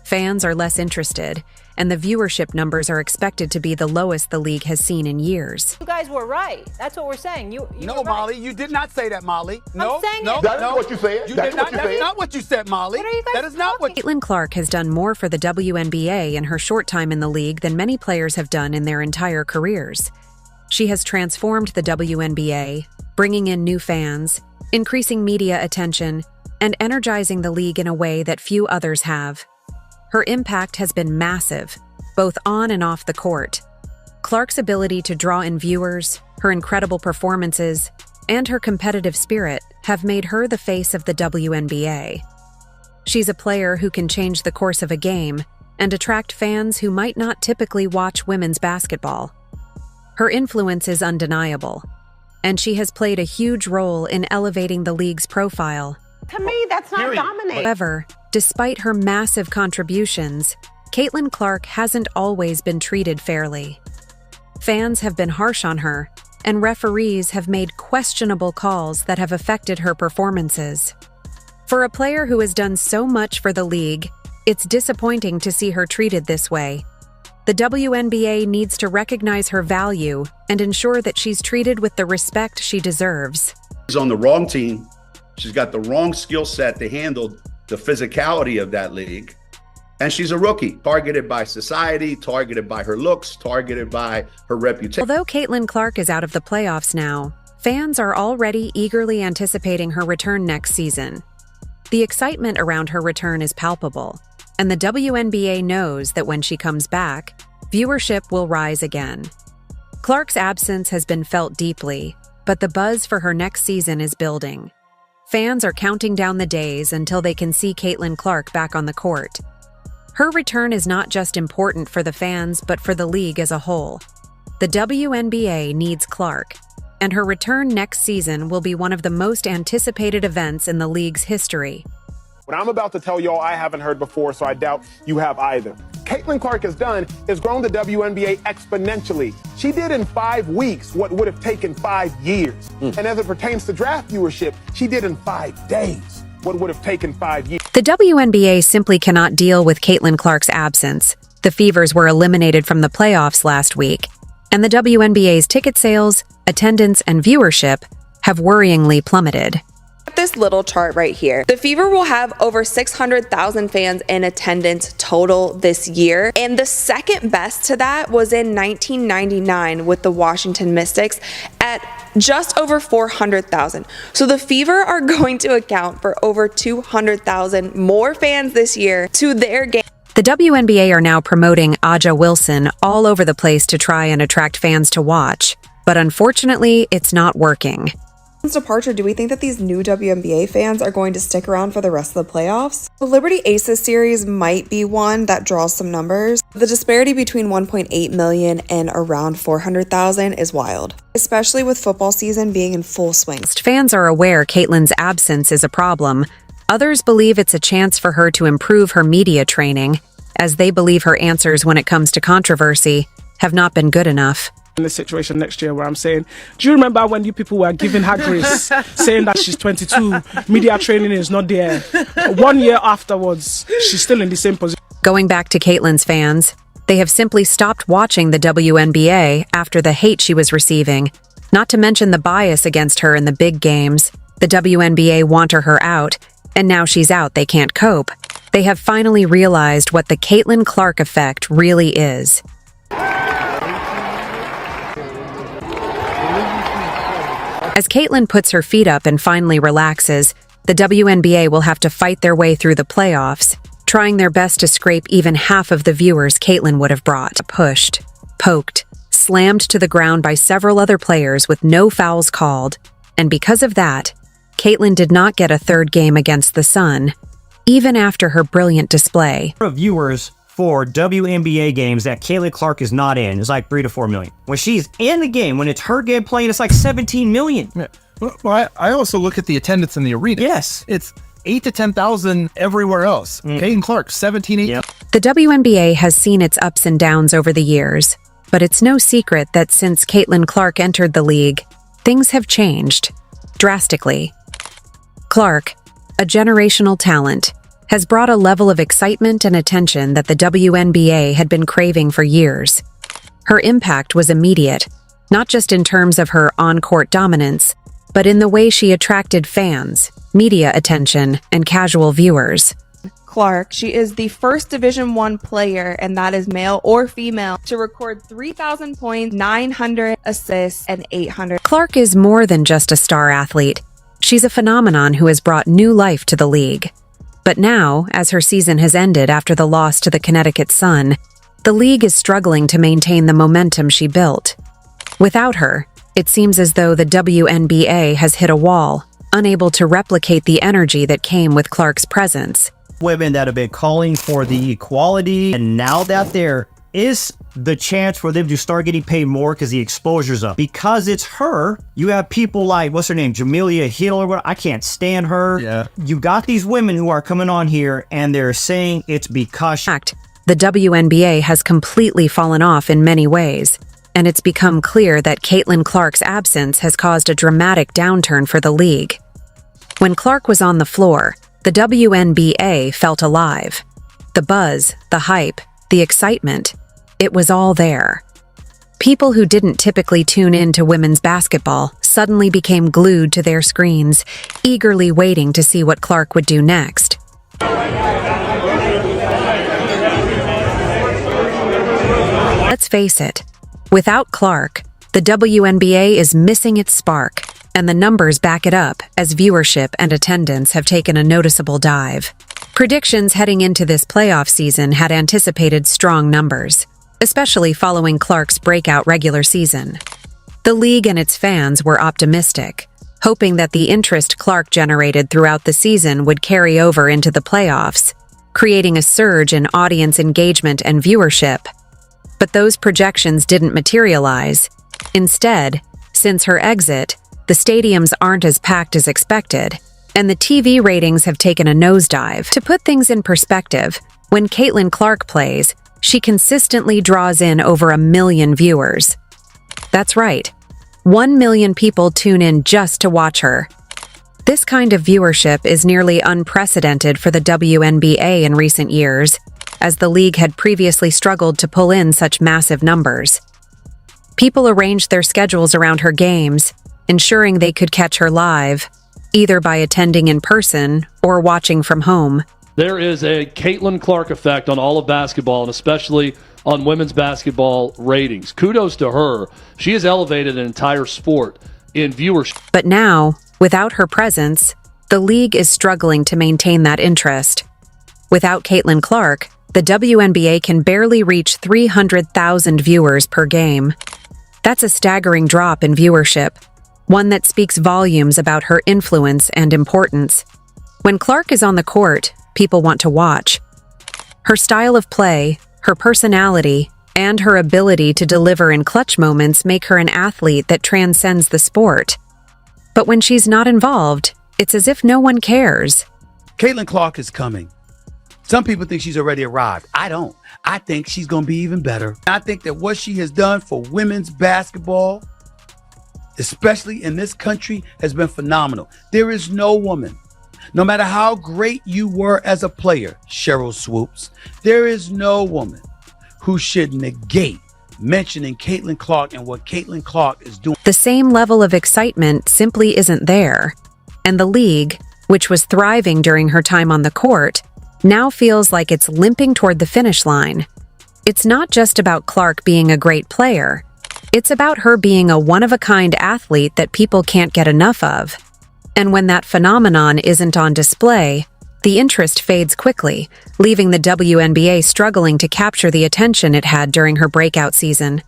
Fans are less interested, and the viewership numbers are expected to be the lowest the league has seen in years. You guys were right. That's what we're saying. You No, were right. Molly, you did not say that, Molly. No, I'm saying no, it. no. That is what you said. You That did is not. what you That's said. not what you said, Molly. What are you guys That is not what. Caitlin Clark has done more for the WNBA in her short time in the league than many players have done in their entire careers. She has transformed the WNBA, bringing in new fans, increasing media attention, and energizing the league in a way that few others have. Her impact has been massive, both on and off the court. Clark's ability to draw in viewers, her incredible performances, and her competitive spirit have made her the face of the WNBA. She's a player who can change the course of a game and attract fans who might not typically watch women's basketball. Her influence is undeniable, and she has played a huge role in elevating the league's profile. To me, that's not dominating. However, despite her massive contributions, Caitlin Clark hasn't always been treated fairly. Fans have been harsh on her, and referees have made questionable calls that have affected her performances. For a player who has done so much for the league, it's disappointing to see her treated this way. The WNBA needs to recognize her value and ensure that she's treated with the respect she deserves. She's on the wrong team. She's got the wrong skill set to handle the physicality of that league. And she's a rookie, targeted by society, targeted by her looks, targeted by her reputation. Although Caitlin Clark is out of the playoffs now, fans are already eagerly anticipating her return next season. The excitement around her return is palpable, and the WNBA knows that when she comes back, viewership will rise again. Clark's absence has been felt deeply, but the buzz for her next season is building. Fans are counting down the days until they can see Caitlin Clark back on the court. Her return is not just important for the fans, but for the league as a whole. The WNBA needs Clark, and her return next season will be one of the most anticipated events in the league's history. What I'm about to tell y'all I haven't heard before, so I doubt you have either. Caitlin Clark has done is grown the WNBA exponentially. She did in 5 weeks what would have taken 5 years. And as it pertains to draft viewership, she did in 5 days what would have taken 5 years. The WNBA simply cannot deal with Caitlin Clark's absence. The Fevers were eliminated from the playoffs last week, and the WNBA's ticket sales, attendance, and viewership have worryingly plummeted. This little chart right here. The Fever will have over 600,000 fans in attendance total this year. And the second best to that was in 1999 with the Washington Mystics at just over 400,000. So the Fever are going to account for over 200,000 more fans this year to their game. The WNBA are now promoting Aja Wilson all over the place to try and attract fans to watch, but unfortunately, it's not working. Departure, do we think that these new WNBA fans are going to stick around for the rest of the playoffs? The Liberty Aces series might be one that draws some numbers. The disparity between 1.8 million and around 400,000 is wild, especially with football season being in full swing. Fans are aware Caitlin's absence is a problem. Others believe it's a chance for her to improve her media training, as they believe her answers when it comes to controversy have not been good enough. In the situation next year where I'm saying, do you remember when you people were giving her grace, saying that she's 22, media training is not there? 1 year afterwards, she's still in the same position. Going back to Caitlin's fans, they have simply stopped watching the WNBA after the hate she was receiving, not to mention the bias against her in the big games. The WNBA wanted her out, and now she's out, they can't cope. They have finally realized what the Caitlin Clark effect really is. As Caitlin puts her feet up and finally relaxes, the WNBA will have to fight their way through the playoffs, trying their best to scrape even half of the viewers Caitlin would have brought. Pushed, poked, slammed to the ground by several other players with no fouls called, and because of that, Caitlin did not get a third game against the Sun, even after her brilliant display. Viewers for WNBA games that Caitlin Clark is not in is like 3 to 4 million. When she's in the game, when it's her game playing, it's like 17 million. Yeah. Well, I also look at the attendance in the arena. Yes. It's 8 to 10,000 everywhere else. Caitlin Clark, 17, 18. Yep. The WNBA has seen its ups and downs over the years, but it's no secret that since Caitlin Clark entered the league, things have changed drastically. Clark, a generational talent, has brought a level of excitement and attention that the WNBA had been craving for years. Her impact was immediate, not just in terms of her on-court dominance, but in the way she attracted fans, media attention, and casual viewers. Clark, she is the first Division I player, and that is male or female, to record 3,000 points, 900 assists, and 800. Clark is more than just a star athlete. She's a phenomenon who has brought new life to the league. But now, as her season has ended after the loss to the Connecticut Sun, the league is struggling to maintain the momentum she built. Without her, it seems as though the WNBA has hit a wall, unable to replicate the energy that came with Clark's presence. Women that have been calling for the equality, and now that there is the chance for them to start getting paid more because the exposure's up. Because it's her, you have people like, what's her name, Jamelia Hill or what? I can't stand her. Yeah. You got these women who are coming on here and they're saying it's because the WNBA has completely fallen off in many ways, and it's become clear that Caitlin Clark's absence has caused a dramatic downturn for the league. When Clark was on the floor, the WNBA felt alive. The buzz, the hype, the excitement, it was all there. People who didn't typically tune in to women's basketball suddenly became glued to their screens, eagerly waiting to see what Clark would do next. Let's face it, without Clark, the WNBA is missing its spark, and the numbers back it up as viewership and attendance have taken a noticeable dive. Predictions heading into this playoff season had anticipated strong numbers, especially following Clark's breakout regular season. The league and its fans were optimistic, hoping that the interest Clark generated throughout the season would carry over into the playoffs, creating a surge in audience engagement and viewership. But those projections didn't materialize. Instead, since her exit, the stadiums aren't as packed as expected, and the TV ratings have taken a nosedive. To put things in perspective, when Caitlin Clark plays, she consistently draws in over 1 million viewers. That's right, 1 million people tune in just to watch her. This kind of viewership is nearly unprecedented for the WNBA in recent years, as the league had previously struggled to pull in such massive numbers. People arranged their schedules around her games, ensuring they could catch her live, either by attending in person or watching from home. There is a Caitlin Clark effect on all of basketball, and especially on women's basketball ratings. Kudos to her. She has elevated an entire sport. in viewership. But now, without her presence, the league is struggling to maintain that interest. Without Caitlin Clark, the WNBA can barely reach 300,000 viewers per game. That's a staggering drop in viewership, one that speaks volumes about her influence and importance. When Clark is on the court, people want to watch. Her style of play, her personality, and her ability to deliver in clutch moments make her an athlete that transcends the sport. But when she's not involved, it's as if no one cares. Caitlin Clark is coming. Some people think she's already arrived. I don't. I think she's going to be even better. I think that what she has done for women's basketball, especially in this country, has been phenomenal. There is no woman, no matter how great you were as a player, Cheryl Swoops, there is no woman who should negate mentioning Caitlin Clark and what Caitlin Clark is doing. The same level of excitement simply isn't there. And the league, which was thriving during her time on the court, now feels like it's limping toward the finish line. It's not just about Clark being a great player. It's about her being a one-of-a-kind athlete that people can't get enough of. And when that phenomenon isn't on display, the interest fades quickly, leaving the WNBA struggling to capture the attention it had during her breakout season.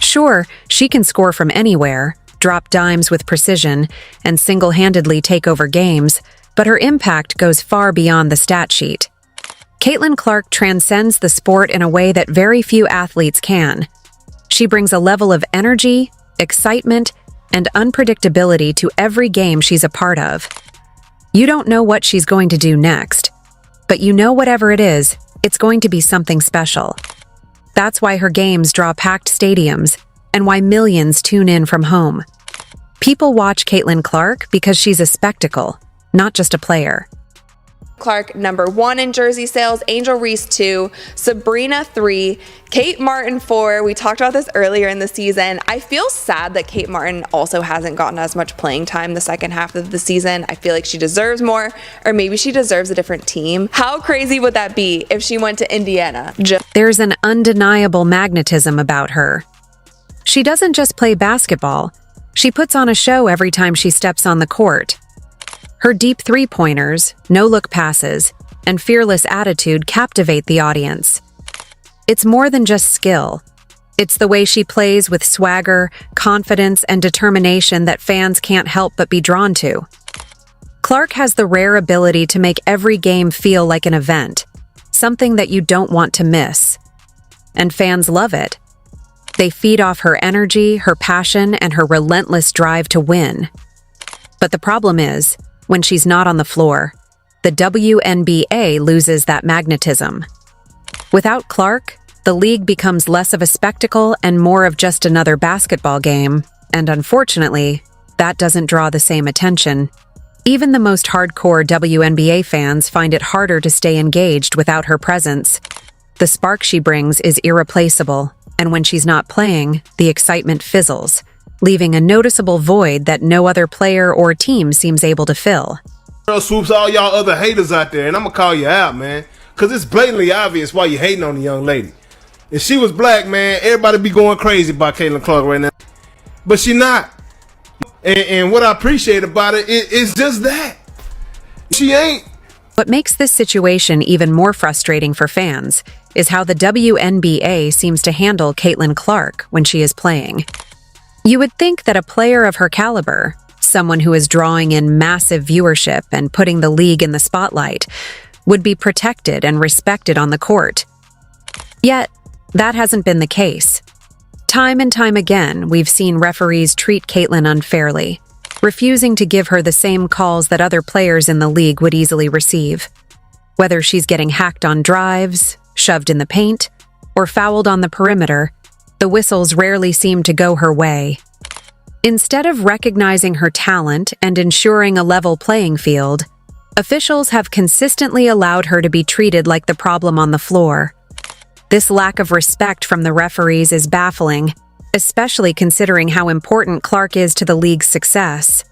Sure, she can score from anywhere, drop dimes with precision, and single-handedly take over games, but her impact goes far beyond the stat sheet. Caitlin Clark transcends the sport in a way that very few athletes can. She brings a level of energy, excitement, and unpredictability to every game she's a part of. You don't know what she's going to do next, but you know whatever it is, it's going to be something special. That's why her games draw packed stadiums and why millions tune in from home. People watch Caitlin Clark because she's a spectacle, not just a player. Clark, number 1 in jersey sales, Angel Reese 2, Sabrina 3, Kate Martin 4. We talked about this earlier in the season. I feel sad that Kate Martin also hasn't gotten as much playing time the second half of the season. I feel like she deserves more, or maybe she deserves a different team. How crazy would that be if she went to Indiana? There's an undeniable magnetism about her. She doesn't just play basketball. She puts on a show every time she steps on the court. Her deep three-pointers, no-look passes, and fearless attitude captivate the audience. It's more than just skill. It's the way she plays with swagger, confidence, and determination that fans can't help but be drawn to. Clark has the rare ability to make every game feel like an event, something that you don't want to miss. And fans love it. They feed off her energy, her passion, and her relentless drive to win. But the problem is, when she's not on the floor, the WNBA loses that magnetism. Without Clark, the league becomes less of a spectacle and more of just another basketball game, and unfortunately, that doesn't draw the same attention. Even the most hardcore WNBA fans find it harder to stay engaged without her presence. The spark she brings is irreplaceable, and when she's not playing, the excitement fizzles, leaving a noticeable void that no other player or team seems able to fill. Swoops, all y'all other haters out there, and I'm gonna call you out, man, because it's blatantly obvious why you're hating on the young lady. If she was black, man, everybody be going crazy about Caitlin Clark right now, but she not. And what I appreciate about it is just that she ain't. What makes this situation even more frustrating for fans is how the WNBA seems to handle Caitlin Clark when she is playing. You would think that a player of her caliber, someone who is drawing in massive viewership and putting the league in the spotlight, would be protected and respected on the court. Yet, that hasn't been the case. Time and time again, we've seen referees treat Caitlin unfairly, refusing to give her the same calls that other players in the league would easily receive. Whether she's getting hacked on drives, shoved in the paint, or fouled on the perimeter, the whistles rarely seem to go her way. Instead of recognizing her talent and ensuring a level playing field, officials have consistently allowed her to be treated like the problem on the floor. This lack of respect from the referees is baffling, especially considering how important Clark is to the league's success.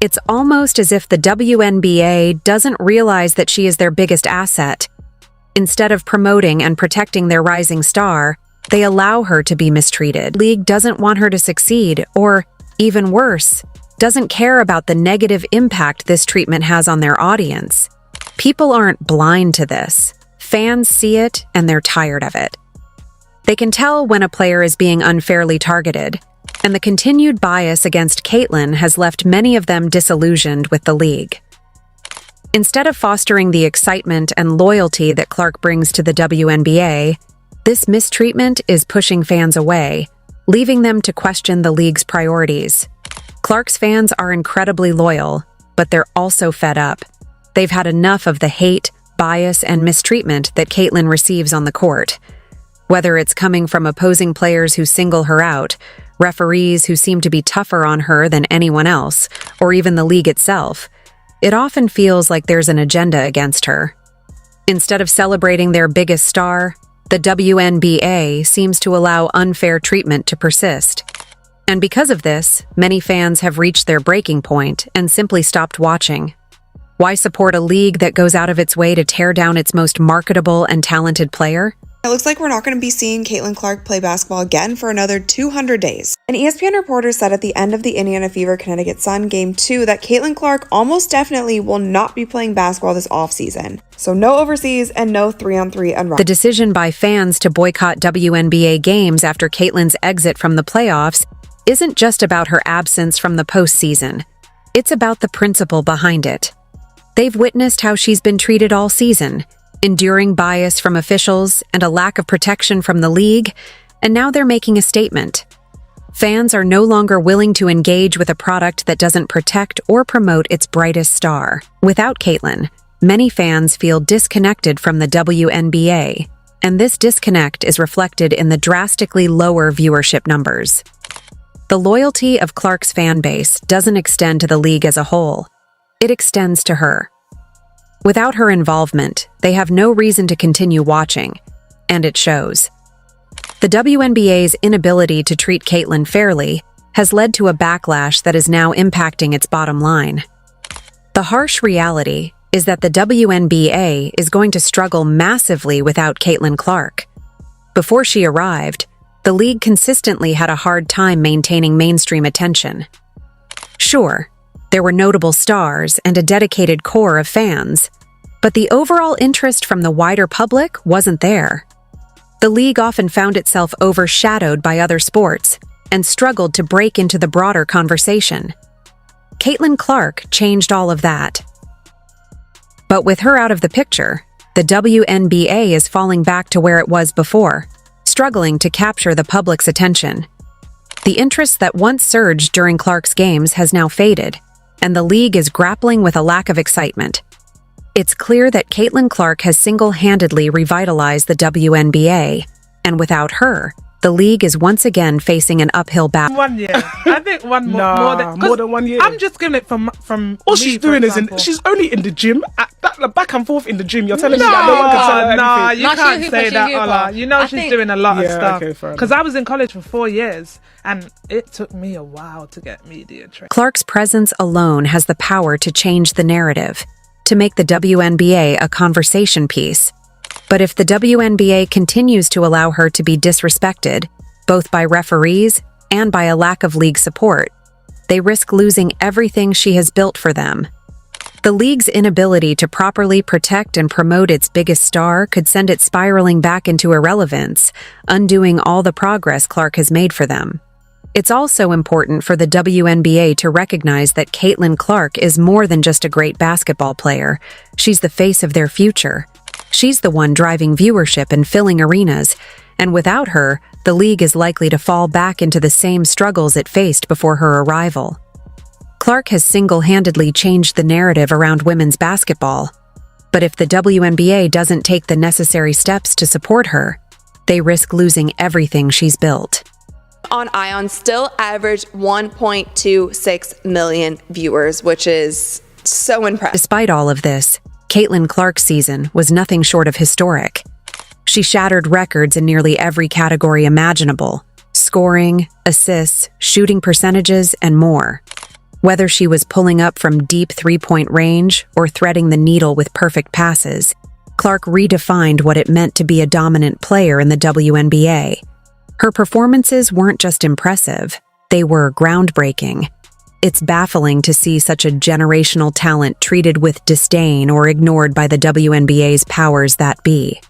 It's almost as if the WNBA doesn't realize that she is their biggest asset. Instead of promoting and protecting their rising star, they allow her to be mistreated. The league doesn't want her to succeed, or even worse, doesn't care about the negative impact this treatment has on their audience. People aren't blind to this. Fans see it and they're tired of it. They can tell when a player is being unfairly targeted, and the continued bias against Caitlyn has left many of them disillusioned with the league. Instead of fostering the excitement and loyalty that Clark brings to the WNBA, this mistreatment is pushing fans away, leaving them to question the league's priorities. Clark's fans are incredibly loyal, but they're also fed up. They've had enough of the hate, bias, and mistreatment that Caitlyn receives on the court. Whether it's coming from opposing players who single her out, referees who seem to be tougher on her than anyone else, or even the league itself, it often feels like there's an agenda against her. Instead of celebrating their biggest star, the WNBA seems to allow unfair treatment to persist. And because of this, many fans have reached their breaking point and simply stopped watching. Why support a league that goes out of its way to tear down its most marketable and talented player? It looks like we're not going to be seeing Caitlin Clark play basketball again for another 200 days. An ESPN reporter said at the end of the Indiana Fever Connecticut Sun Game 2 that Caitlin Clark almost definitely will not be playing basketball this offseason. So no overseas and no 3-on-3 unruffled. The decision by fans to boycott WNBA games after Caitlyn's exit from the playoffs isn't just about her absence from the postseason. It's about the principle behind it. They've witnessed how she's been treated all season, enduring bias from officials and a lack of protection from the league, and now they're making a statement. Fans are no longer willing to engage with a product that doesn't protect or promote its brightest star. Without Caitlyn, many fans feel disconnected from the WNBA, and this disconnect is reflected in the drastically lower viewership numbers. The loyalty of Clark's fan base doesn't extend to the league as a whole. It extends to her. Without her involvement, they have no reason to continue watching, and it shows. The WNBA's inability to treat Caitlyn fairly has led to a backlash that is now impacting its bottom line. The harsh reality is that the WNBA is going to struggle massively without Caitlin Clark. Before she arrived, the league consistently had a hard time maintaining mainstream attention. Sure, there were notable stars and a dedicated core of fans, but the overall interest from the wider public wasn't there. The league often found itself overshadowed by other sports and struggled to break into the broader conversation. Caitlin Clark changed all of that. But with her out of the picture, the WNBA is falling back to where it was before, struggling to capture the public's attention. The interest that once surged during Clark's games has now faded, and the league is grappling with a lack of excitement. It's clear that Caitlin Clark has single-handedly revitalized the WNBA, and without her, the league is once again facing an uphill battle. 1 year. I think more than 1 year. I'm just giving it from all she's doing is she's only in the gym, back and forth in the gym. You're telling me that no one can tell her anything. You can't say that, Ola. You know she's doing a lot of stuff. Because I was in college for 4 years, and it took me a while to get media trained. Clark's presence alone has the power to change the narrative, to make the WNBA a conversation piece. But if the WNBA continues to allow her to be disrespected, both by referees and by a lack of league support, they risk losing everything she has built for them. The league's inability to properly protect and promote its biggest star could send it spiraling back into irrelevance, undoing all the progress Clark has made for them. It's also important for the WNBA to recognize that Caitlin Clark is more than just a great basketball player. She's the face of their future. She's the one driving viewership and filling arenas, and without her, the league is likely to fall back into the same struggles it faced before her arrival. Clark has single-handedly changed the narrative around women's basketball, but if the WNBA doesn't take the necessary steps to support her, they risk losing everything she's built. On Ion still averaged 1.26 million viewers, which is so impressive. Despite all of this, Caitlin Clark's season was nothing short of historic. She shattered records in nearly every category imaginable: scoring, assists, shooting percentages, and more. Whether she was pulling up from deep three-point range or threading the needle with perfect passes, Clark redefined what it meant to be a dominant player in the WNBA. Her performances weren't just impressive, They were groundbreaking. It's baffling to see such a generational talent treated with disdain or ignored by the WNBA's powers that be.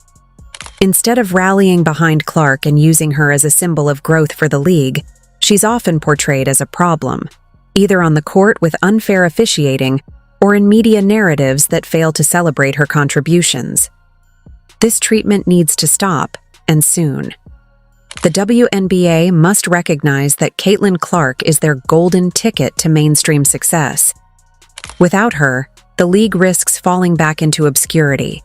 Instead of rallying behind Clark and using her as a symbol of growth for the league, she's often portrayed as a problem, either on the court with unfair officiating or in media narratives that fail to celebrate her contributions. This treatment needs to stop, and soon. The WNBA must recognize that Caitlin Clark is their golden ticket to mainstream success. Without her, the league risks falling back into obscurity.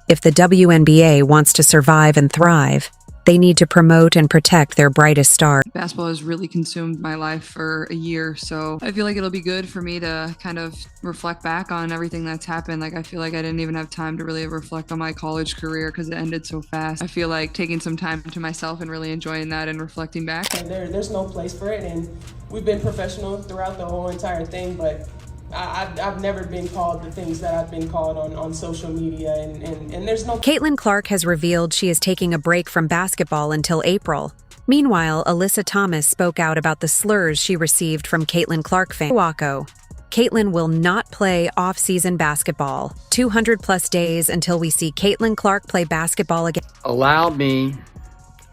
If the WNBA wants to survive and thrive, they need to promote and protect their brightest stars. Basketball has really consumed my life for a year, so I feel like it'll be good for me to kind of reflect back on everything that's happened. Like, I feel like I didn't even have time to really reflect on my college career because it ended so fast. I feel like taking some time to myself and really enjoying that and reflecting back. And there's no place for it, and we've been professional throughout the whole entire thing, but I've never been called the things that I've been called on social media, and there's no... Caitlin Clark has revealed she is taking a break from basketball until April. Meanwhile, Alyssa Thomas spoke out about the slurs she received from Caitlin Clark fans. Caitlin will not play off-season basketball. 200-plus days until we see Caitlin Clark play basketball again. Allow me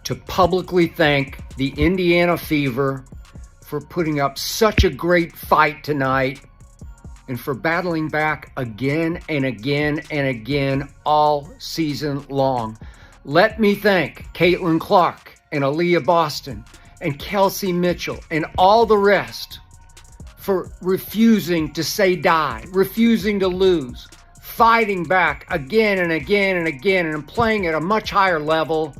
to publicly thank the Indiana Fever for putting up such a great fight tonight and for battling back again and again and again all season long. Let me thank Caitlin Clark and Aaliyah Boston and Kelsey Mitchell and all the rest for refusing to say die, refusing to lose, fighting back again and again and again, and playing at a much higher level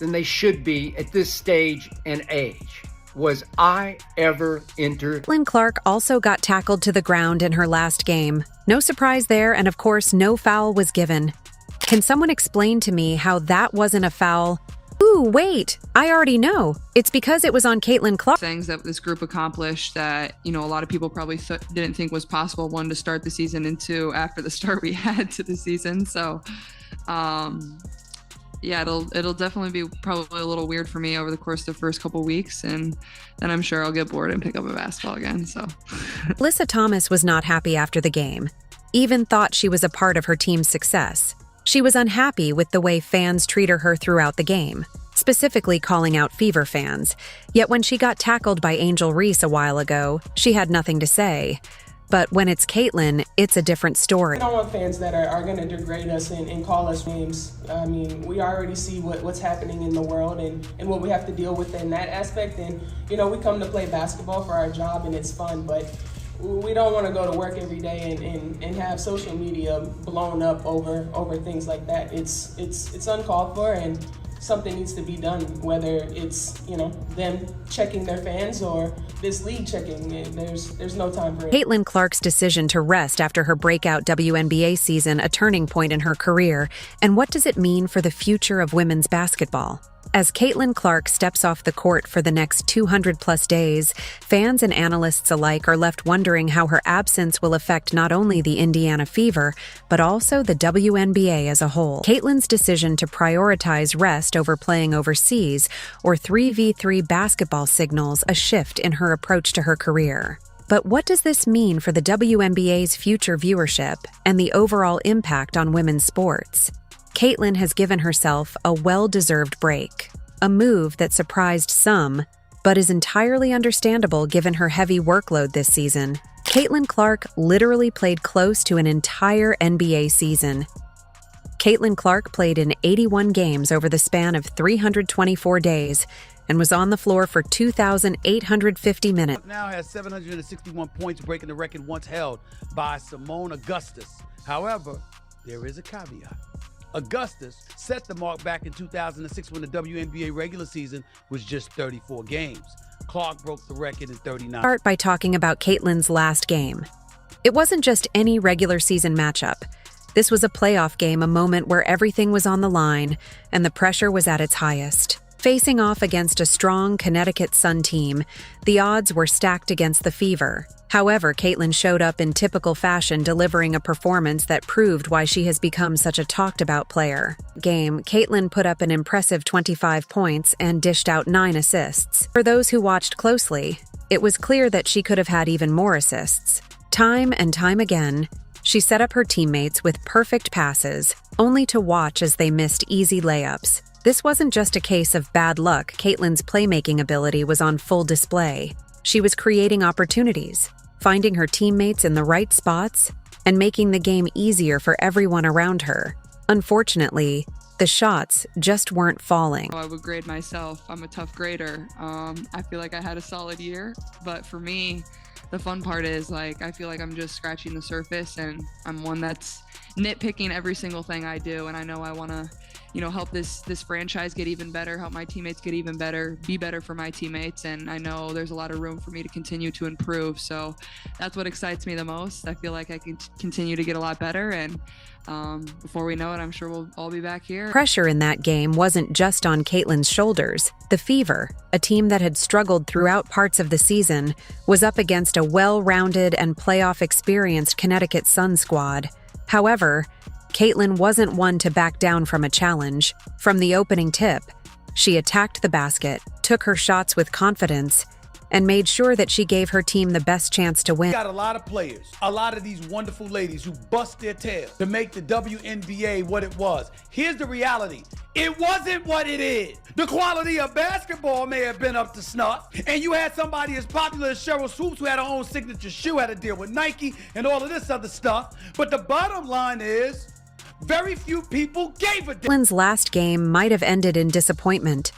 than they should be at this stage and age. Was I ever entered? Caitlin Clark also got tackled to the ground in her last game. No surprise there, and of course, no foul was given. Can someone explain to me how that wasn't a foul? Ooh, wait, I already know. It's because it was on Caitlin Clark. Things that this group accomplished that, a lot of people probably didn't think was possible, one, to start the season, and two, after the start we had to the season. So, yeah, it'll definitely be probably a little weird for me over the course of the first couple weeks, and then I'm sure I'll get bored and pick up a basketball again. So, Alyssa Thomas was not happy after the game, even thought she was a part of her team's success. She was unhappy with the way fans treated her throughout the game, specifically calling out Fever fans. Yet when she got tackled by Angel Reese a while ago, she had nothing to say. But when it's Caitlin, it's a different story. I don't want fans that are going to degrade us and call us names. I mean, we already see what's happening in the world and what we have to deal with in that aspect. And, we come to play basketball for our job and it's fun, but we don't want to go to work every day and have social media blown up over things like that. It's uncalled for, and something needs to be done, whether it's, them checking their fans or this league checking. There's no time for it. Caitlin Clark's decision to rest after her breakout WNBA season, a turning point in her career, and what does it mean for the future of women's basketball? As Caitlin Clark steps off the court for the next 200-plus days, fans and analysts alike are left wondering how her absence will affect not only the Indiana Fever, but also the WNBA as a whole. Caitlin's decision to prioritize rest over playing overseas or 3v3 basketball signals a shift in her approach to her career. But what does this mean for the WNBA's future viewership and the overall impact on women's sports? Caitlin has given herself a well-deserved break, a move that surprised some, but is entirely understandable given her heavy workload this season. Caitlin Clark literally played close to an entire NBA season. Caitlin Clark played in 81 games over the span of 324 days and was on the floor for 2,850 minutes. Now has 761 points, breaking the record once held by Simone Augustus. However, there is a caveat. Augustus set the mark back in 2006 when the WNBA regular season was just 34 games. Clark broke the record in 39. Start by talking about Caitlin's last game. It wasn't just any regular season matchup. This was a playoff game, a moment where everything was on the line and the pressure was at its highest. Facing off against a strong Connecticut Sun team, the odds were stacked against the Fever. However, Caitlin showed up in typical fashion, delivering a performance that proved why she has become such a talked-about player. Caitlin put up an impressive 25 points and dished out 9 assists. For those who watched closely, it was clear that she could have had even more assists. Time and time again, she set up her teammates with perfect passes, only to watch as they missed easy layups. This wasn't just a case of bad luck. Caitlin's playmaking ability was on full display. She was creating opportunities, finding her teammates in the right spots, and making the game easier for everyone around her. Unfortunately, the shots just weren't falling. I would grade myself. I'm a tough grader. I feel like I had a solid year, but for me, the fun part is I feel like I'm just scratching the surface, and I'm one that's nitpicking every single thing I do. And I know I want to, help this franchise get even better, help my teammates get even better, be better for my teammates. And I know there's a lot of room for me to continue to improve. So that's what excites me the most. I feel like I can continue to get a lot better. And before we know it, I'm sure we'll all be back here. Pressure in that game wasn't just on Caitlin's shoulders. The Fever, a team that had struggled throughout parts of the season, was up against a well-rounded and playoff-experienced Connecticut Sun squad. However, Caitlin wasn't one to back down from a challenge. From the opening tip, she attacked the basket, took her shots with confidence, and made sure that she gave her team the best chance to win. We got a lot of players, a lot of these wonderful ladies who bust their tails to make the WNBA what it was. Here's the reality. It wasn't what it is. The quality of basketball may have been up to snuff, and you had somebody as popular as Cheryl Swoops who had her own signature shoe, had to deal with Nike and all of this other stuff. But the bottom line is, very few people gave a damn. Caitlin's last game might have ended in disappointment,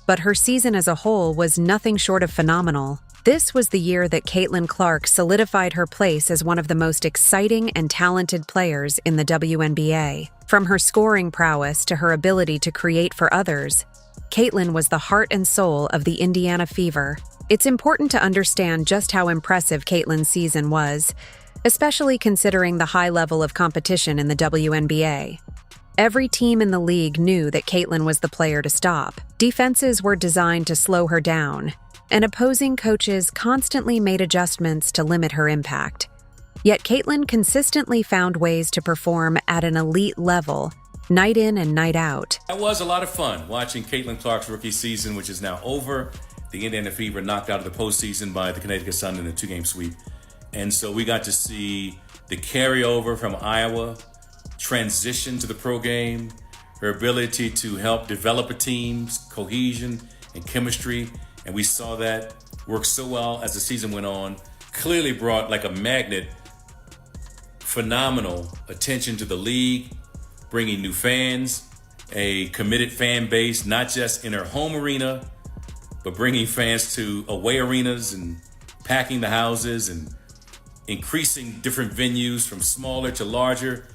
but her season as a whole was nothing short of phenomenal. This was the year that Caitlin Clark solidified her place as one of the most exciting and talented players in the WNBA. From her scoring prowess to her ability to create for others, Caitlin was the heart and soul of the Indiana Fever. It's important to understand just how impressive Caitlin's season was, especially considering the high level of competition in the WNBA. Every team in the league knew that Caitlin was the player to stop. Defenses were designed to slow her down, and opposing coaches constantly made adjustments to limit her impact. Yet Caitlin consistently found ways to perform at an elite level, night in and night out. That was a lot of fun watching Caitlin Clark's rookie season, which is now over. The Indiana Fever knocked out of the postseason by the Connecticut Sun in a 2-game sweep. And so we got to see the carryover from Iowa transition to the pro game, her ability to help develop a team's cohesion and chemistry. And we saw that work so well as the season went on. Clearly brought like a magnet, phenomenal attention to the league, bringing new fans, a committed fan base, not just in her home arena, but bringing fans to away arenas and packing the houses and increasing different venues from smaller to larger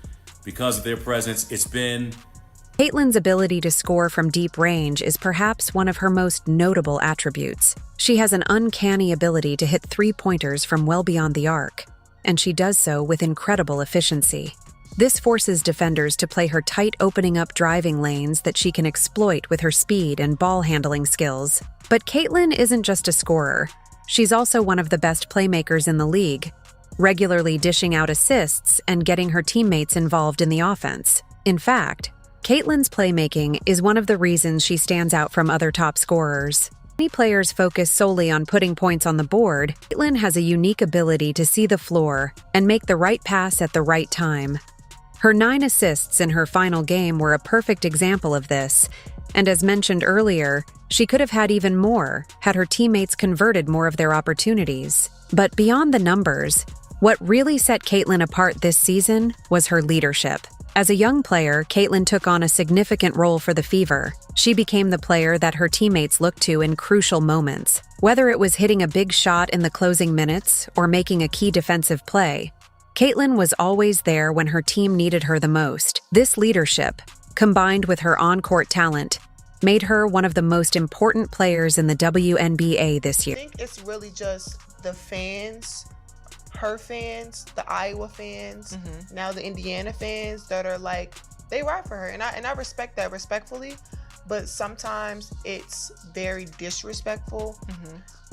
because of their presence. It's been... Caitlin's ability to score from deep range is perhaps one of her most notable attributes. She has an uncanny ability to hit three-pointers from well beyond the arc, and she does so with incredible efficiency. This forces defenders to play her tight, opening up driving lanes that she can exploit with her speed and ball-handling skills. But Caitlin isn't just a scorer. She's also one of the best playmakers in the league, regularly dishing out assists and getting her teammates involved in the offense. In fact, Caitlin's playmaking is one of the reasons she stands out from other top scorers. Many players focus solely on putting points on the board. Caitlin has a unique ability to see the floor and make the right pass at the right time. Her 9 assists in her final game were a perfect example of this, and as mentioned earlier, she could have had even more had her teammates converted more of their opportunities. But beyond the numbers, what really set Caitlin apart this season was her leadership. As a young player, Caitlin took on a significant role for the Fever. She became the player that her teammates looked to in crucial moments. Whether it was hitting a big shot in the closing minutes or making a key defensive play, Caitlin was always there when her team needed her the most. This leadership, combined with her on-court talent, made her one of the most important players in the WNBA this year. I think it's really just the fans, her fans, the Iowa fans, now the Indiana fans that are like, they ride for her. And I respect that respectfully. but sometimes it's very disrespectful.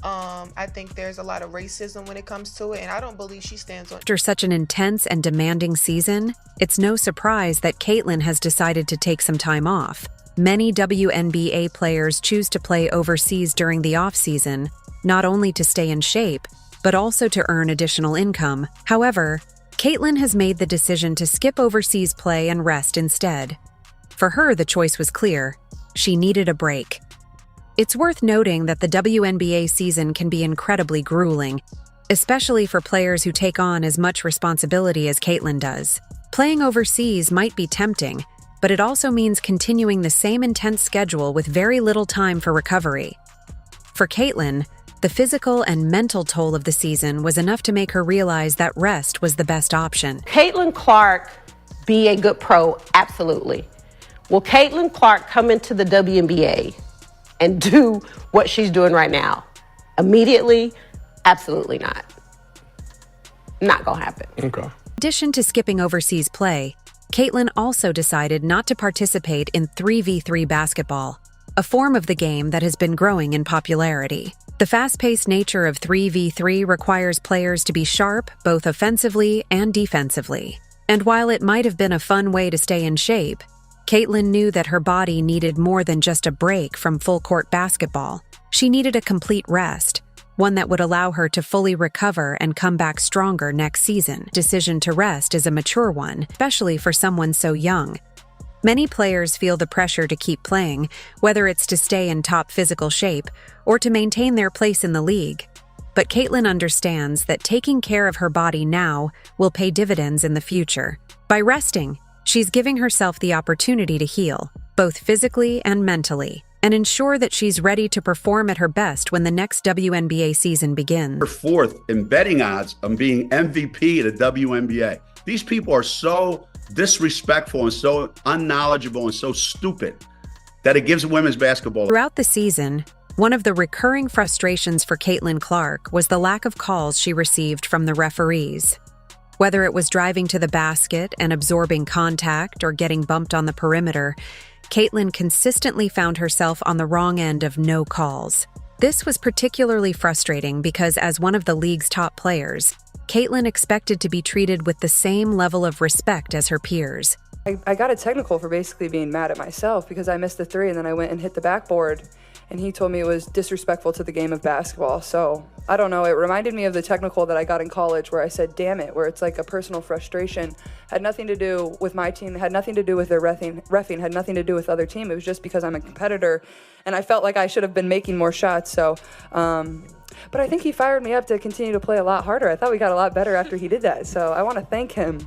I think there's a lot of racism when it comes to it, and I don't believe she stands on. After such an intense and demanding season, it's no surprise that Caitlin has decided to take some time off. Many WNBA players choose to play overseas during the off-season, not only to stay in shape, but also to earn additional income. However, Caitlin has made the decision to skip overseas play and rest instead. For her, the choice was clear. She needed a break. It's worth noting that the WNBA season can be incredibly grueling, especially for players who take on as much responsibility as Caitlin does. Playing overseas might be tempting, but it also means continuing the same intense schedule with very little time for recovery. For Caitlin, the physical and mental toll of the season was enough to make her realize that rest was the best option. Caitlin Clark be a good pro? Absolutely. Will Caitlin Clark come into the WNBA and do what she's doing right now immediately? Absolutely not. Not gonna happen. Okay. In addition to skipping overseas play, Caitlin also decided not to participate in 3v3 basketball, a form of the game that has been growing in popularity. The fast-paced nature of 3v3 requires players to be sharp both offensively and defensively. And while it might have been a fun way to stay in shape, Caitlin knew that her body needed more than just a break from full-court basketball. She needed a complete rest, one that would allow her to fully recover and come back stronger next season. Decision to rest is a mature one, especially for someone so young. Many players feel the pressure to keep playing, whether it's to stay in top physical shape or to maintain their place in the league. But Caitlin understands that taking care of her body now will pay dividends in the future. By resting, she's giving herself the opportunity to heal, both physically and mentally, and ensure that she's ready to perform at her best when the next WNBA season begins. Her fourth in betting odds on being MVP of the WNBA. These people are so disrespectful and so unknowledgeable and so stupid that it gives women's basketball. Throughout the season, one of the recurring frustrations for Caitlin Clark was the lack of calls she received from the referees. Whether it was driving to the basket and absorbing contact or getting bumped on the perimeter, Caitlin consistently found herself on the wrong end of no calls. This was particularly frustrating because as one of the league's top players, Caitlin expected to be treated with the same level of respect as her peers. I got a technical for basically being mad at myself because I missed the three and then I went and hit the backboard, and he told me it was disrespectful to the game of basketball. So I don't know, it reminded me of the technical that I got in college where I said, damn it, where it's like a personal frustration. Had nothing to do with my team, had nothing to do with their reffing, had nothing to do with other team. It was just because I'm a competitor and I felt like I should have been making more shots. So, but I think he fired me up to continue to play a lot harder. I thought we got a lot better after he did that. So I want to thank him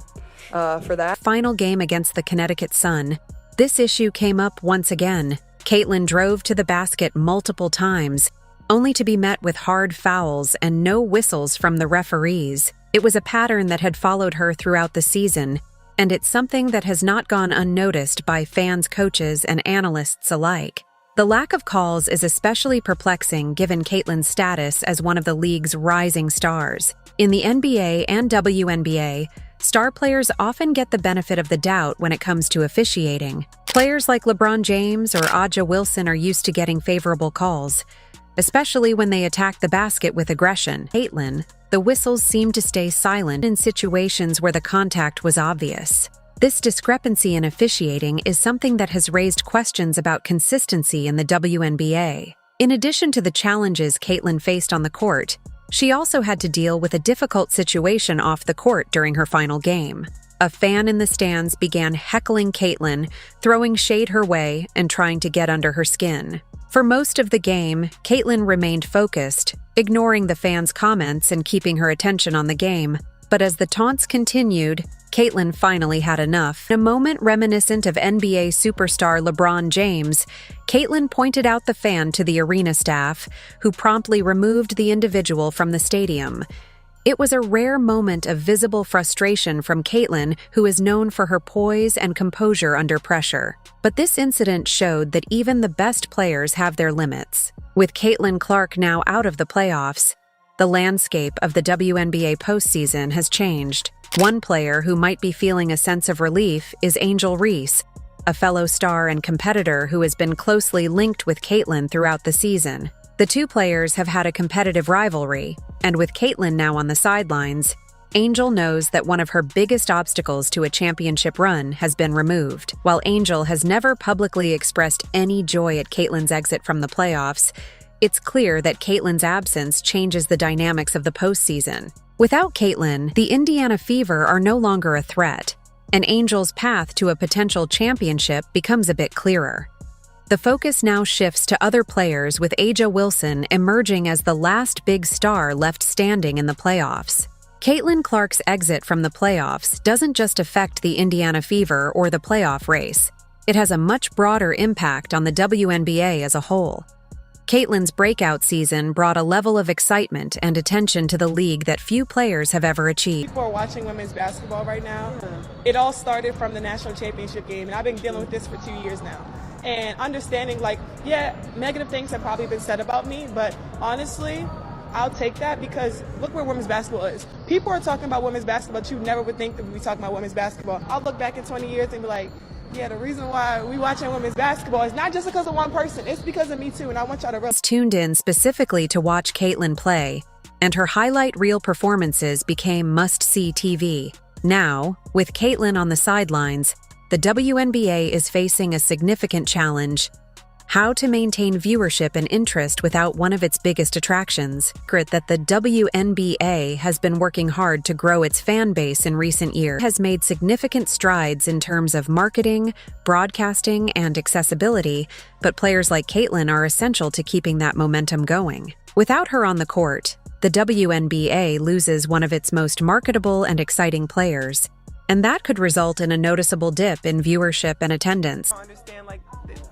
for that. Final game against the Connecticut Sun, this issue came up once again. Caitlin drove to the basket multiple times, only to be met with hard fouls and no whistles from the referees. It was a pattern that had followed her throughout the season, and it's something that has not gone unnoticed by fans, coaches, and analysts alike. The lack of calls is especially perplexing given Caitlin's status as one of the league's rising stars. In the NBA and WNBA, star players often get the benefit of the doubt when it comes to officiating. Players like LeBron James or Aja Wilson are used to getting favorable calls, especially when they attack the basket with aggression. Caitlin, the whistles seem to stay silent in situations where the contact was obvious. This discrepancy in officiating is something that has raised questions about consistency in the WNBA. In addition to the challenges Caitlin faced on the court, she also had to deal with a difficult situation off the court during her final game. A fan in the stands began heckling Caitlin, throwing shade her way and trying to get under her skin. For most of the game, Caitlin remained focused, ignoring the fans' comments and keeping her attention on the game. But as the taunts continued, Caitlin finally had enough. In a moment reminiscent of NBA superstar LeBron James, Caitlin pointed out the fan to the arena staff, who promptly removed the individual from the stadium. It was a rare moment of visible frustration from Caitlin, who is known for her poise and composure under pressure. But this incident showed that even the best players have their limits. With Caitlin Clark now out of the playoffs, the landscape of the WNBA postseason has changed. One player who might be feeling a sense of relief is Angel Reese, a fellow star and competitor who has been closely linked with Caitlin throughout the season. The two players have had a competitive rivalry, and with Caitlin now on the sidelines, Angel knows that one of her biggest obstacles to a championship run has been removed. While Angel has never publicly expressed any joy at Caitlin's exit from the playoffs, it's clear that Caitlin's absence changes the dynamics of the postseason. Without Caitlin, the Indiana Fever are no longer a threat, and Angel's path to a potential championship becomes a bit clearer. The focus now shifts to other players, with A'ja Wilson emerging as the last big star left standing in the playoffs. Caitlin Clark's exit from the playoffs doesn't just affect the Indiana Fever or the playoff race. It has a much broader impact on the WNBA as a whole. Caitlin's breakout season brought a level of excitement and attention to the league that few players have ever achieved. People are watching women's basketball right now. It all started from the national championship game, and I've been dealing with this for 2 years now. And understanding, negative things have probably been said about me, but honestly, I'll take that because look where women's basketball is. People are talking about women's basketball, but you never would think that we'd be talking about women's basketball. I'll look back in 20 years and be like, yeah, the reason why we watching women's basketball is not just because of one person, it's because of me too, and I want y'all to realize. Tuned in specifically to watch Caitlin play, and her highlight reel performances became must-see TV. Now, with Caitlin on the sidelines, the WNBA is facing a significant challenge: how to maintain viewership and interest without one of its biggest attractions. That the WNBA has been working hard to grow its fan base in recent years, has made significant strides in terms of marketing, broadcasting, and accessibility, but players like Caitlin are essential to keeping that momentum going. Without her on the court, the WNBA loses one of its most marketable and exciting players, and that could result in a noticeable dip in viewership and attendance.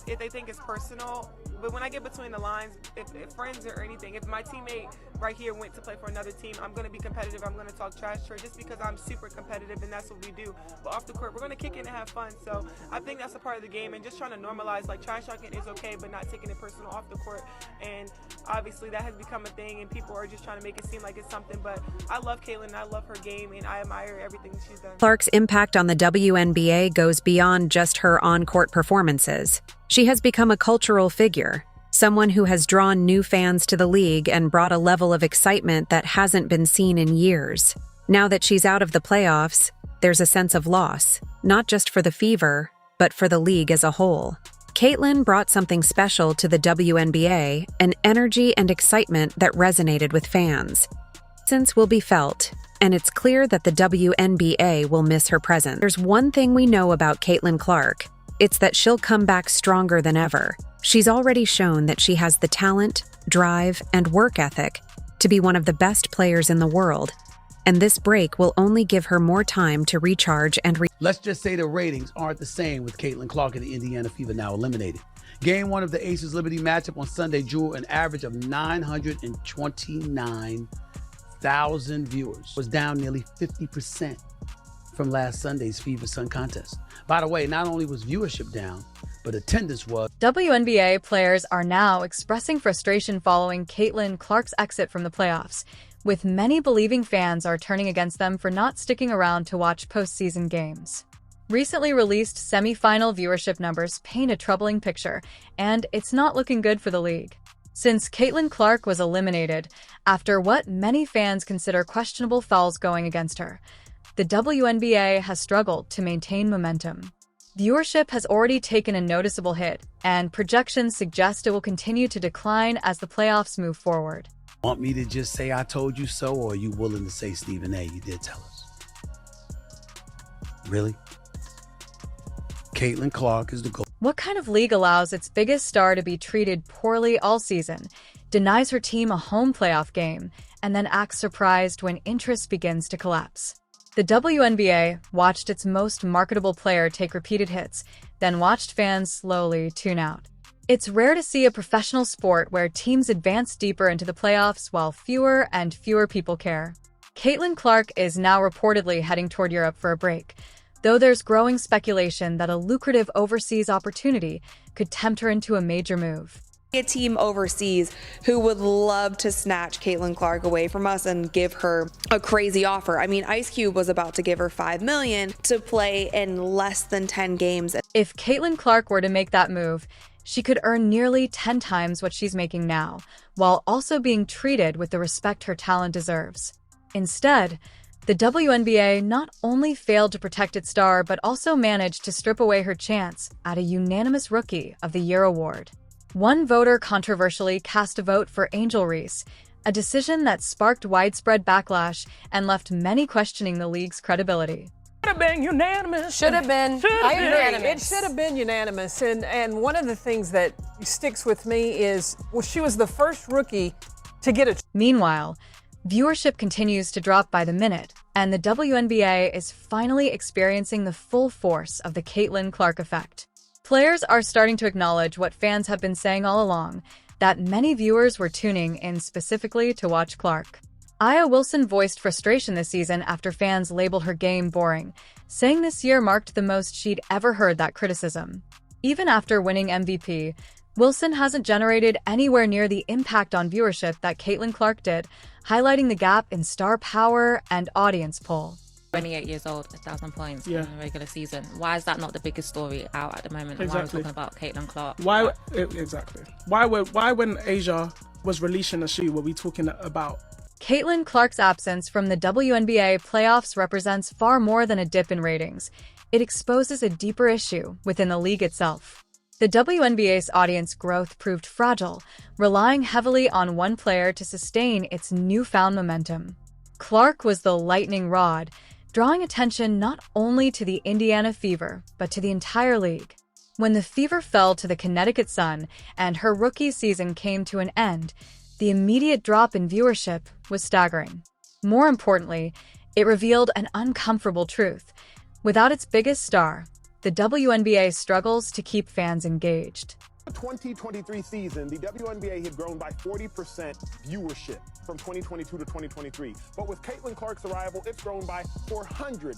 If they think it's personal, but when I get between the lines, if friends or anything, if my teammate right here went to play for another team, I'm going to be competitive, I'm going to talk trash to her just because I'm super competitive and that's what we do. But off the court, we're going to kick in and have fun. So I think that's a part of the game, and just trying to normalize, trash talking is okay, but not taking it personal off the court. And obviously that has become a thing, and people are just trying to make it seem like it's something. But I love Caitlin, I love her game, and I admire everything that she's done. Clark's impact on the WNBA goes beyond just her on-court performances. She has become a cultural figure, someone who has drawn new fans to the league and brought a level of excitement that hasn't been seen in years. Now that she's out of the playoffs, there's a sense of loss, not just for the Fever, but for the league as a whole. Caitlin brought something special to the WNBA, an energy and excitement that resonated with fans. Since will be felt, and it's clear that the WNBA will miss her presence. There's one thing we know about Caitlin Clark. It's that she'll come back stronger than ever. She's already shown that she has the talent, drive, and work ethic to be one of the best players in the world, and this break will only give her more time to recharge and Let's just say the ratings aren't the same with Caitlin Clark and the Indiana Fever now eliminated. Game 1 of the Aces Liberty matchup on Sunday drew an average of 929,000 viewers. Was down nearly 50% from last Sunday's Fever Sun contest. By the way, not only was viewership down, but attendance was. WNBA players are now expressing frustration following Caitlin Clark's exit from the playoffs, with many believing fans are turning against them for not sticking around to watch postseason games. Recently released semi-final viewership numbers paint a troubling picture, and it's not looking good for the league. Since Caitlin Clark was eliminated after what many fans consider questionable fouls going against her, the WNBA has struggled to maintain momentum. Viewership has already taken a noticeable hit, and projections suggest it will continue to decline as the playoffs move forward. Want me to just say I told you so, or are you willing to say, Stephen A., you did tell us? Really? Caitlin Clark is the goal. What kind of league allows its biggest star to be treated poorly all season, denies her team a home playoff game, and then acts surprised when interest begins to collapse? The WNBA watched its most marketable player take repeated hits, then watched fans slowly tune out. It's rare to see a professional sport where teams advance deeper into the playoffs while fewer and fewer people care. Caitlin Clark is now reportedly heading toward Europe for a break, though there's growing speculation that a lucrative overseas opportunity could tempt her into a major move. A team overseas who would love to snatch Caitlin Clark away from us and give her a crazy offer. I mean, Ice Cube was about to give her $5 million to play in less than 10 games. If Caitlin Clark were to make that move, she could earn nearly 10 times what she's making now, while also being treated with the respect her talent deserves. Instead, the WNBA not only failed to protect its star, but also managed to strip away her chance at a unanimous Rookie of the Year award. One voter controversially cast a vote for Angel Reese, a decision that sparked widespread backlash and left many questioning the league's credibility. Should have been unanimous. Should have been. I agree. Unanimous. It should have been unanimous. And one of the things that sticks with me is, well, she was the first rookie to get a... Meanwhile, viewership continues to drop by the minute, and the WNBA is finally experiencing the full force of the Caitlin Clark effect. Players are starting to acknowledge what fans have been saying all along, that many viewers were tuning in specifically to watch Clark. Aya Wilson voiced frustration this season after fans labeled her game boring, saying this year marked the most she'd ever heard that criticism. Even after winning MVP, Wilson hasn't generated anywhere near the impact on viewership that Caitlin Clark did, highlighting the gap in star power and audience pull. 28 years old, 1,000 points in the regular season. Why is that not the biggest story out at the moment? And why are we talking about Caitlin Clark? Why exactly? Why when Asia was releasing a shoe were we talking about? Caitlin Clark's absence from the WNBA playoffs represents far more than a dip in ratings. It exposes a deeper issue within the league itself. The WNBA's audience growth proved fragile, relying heavily on one player to sustain its newfound momentum. Clark was the lightning rod, drawing attention not only to the Indiana Fever, but to the entire league. When the Fever fell to the Connecticut Sun and her rookie season came to an end, the immediate drop in viewership was staggering. More importantly, it revealed an uncomfortable truth. Without its biggest star, the WNBA struggles to keep fans engaged. The 2023 season, the WNBA had grown by 40% viewership from 2022 to 2023. But with Caitlin Clark's arrival, it's grown by 400%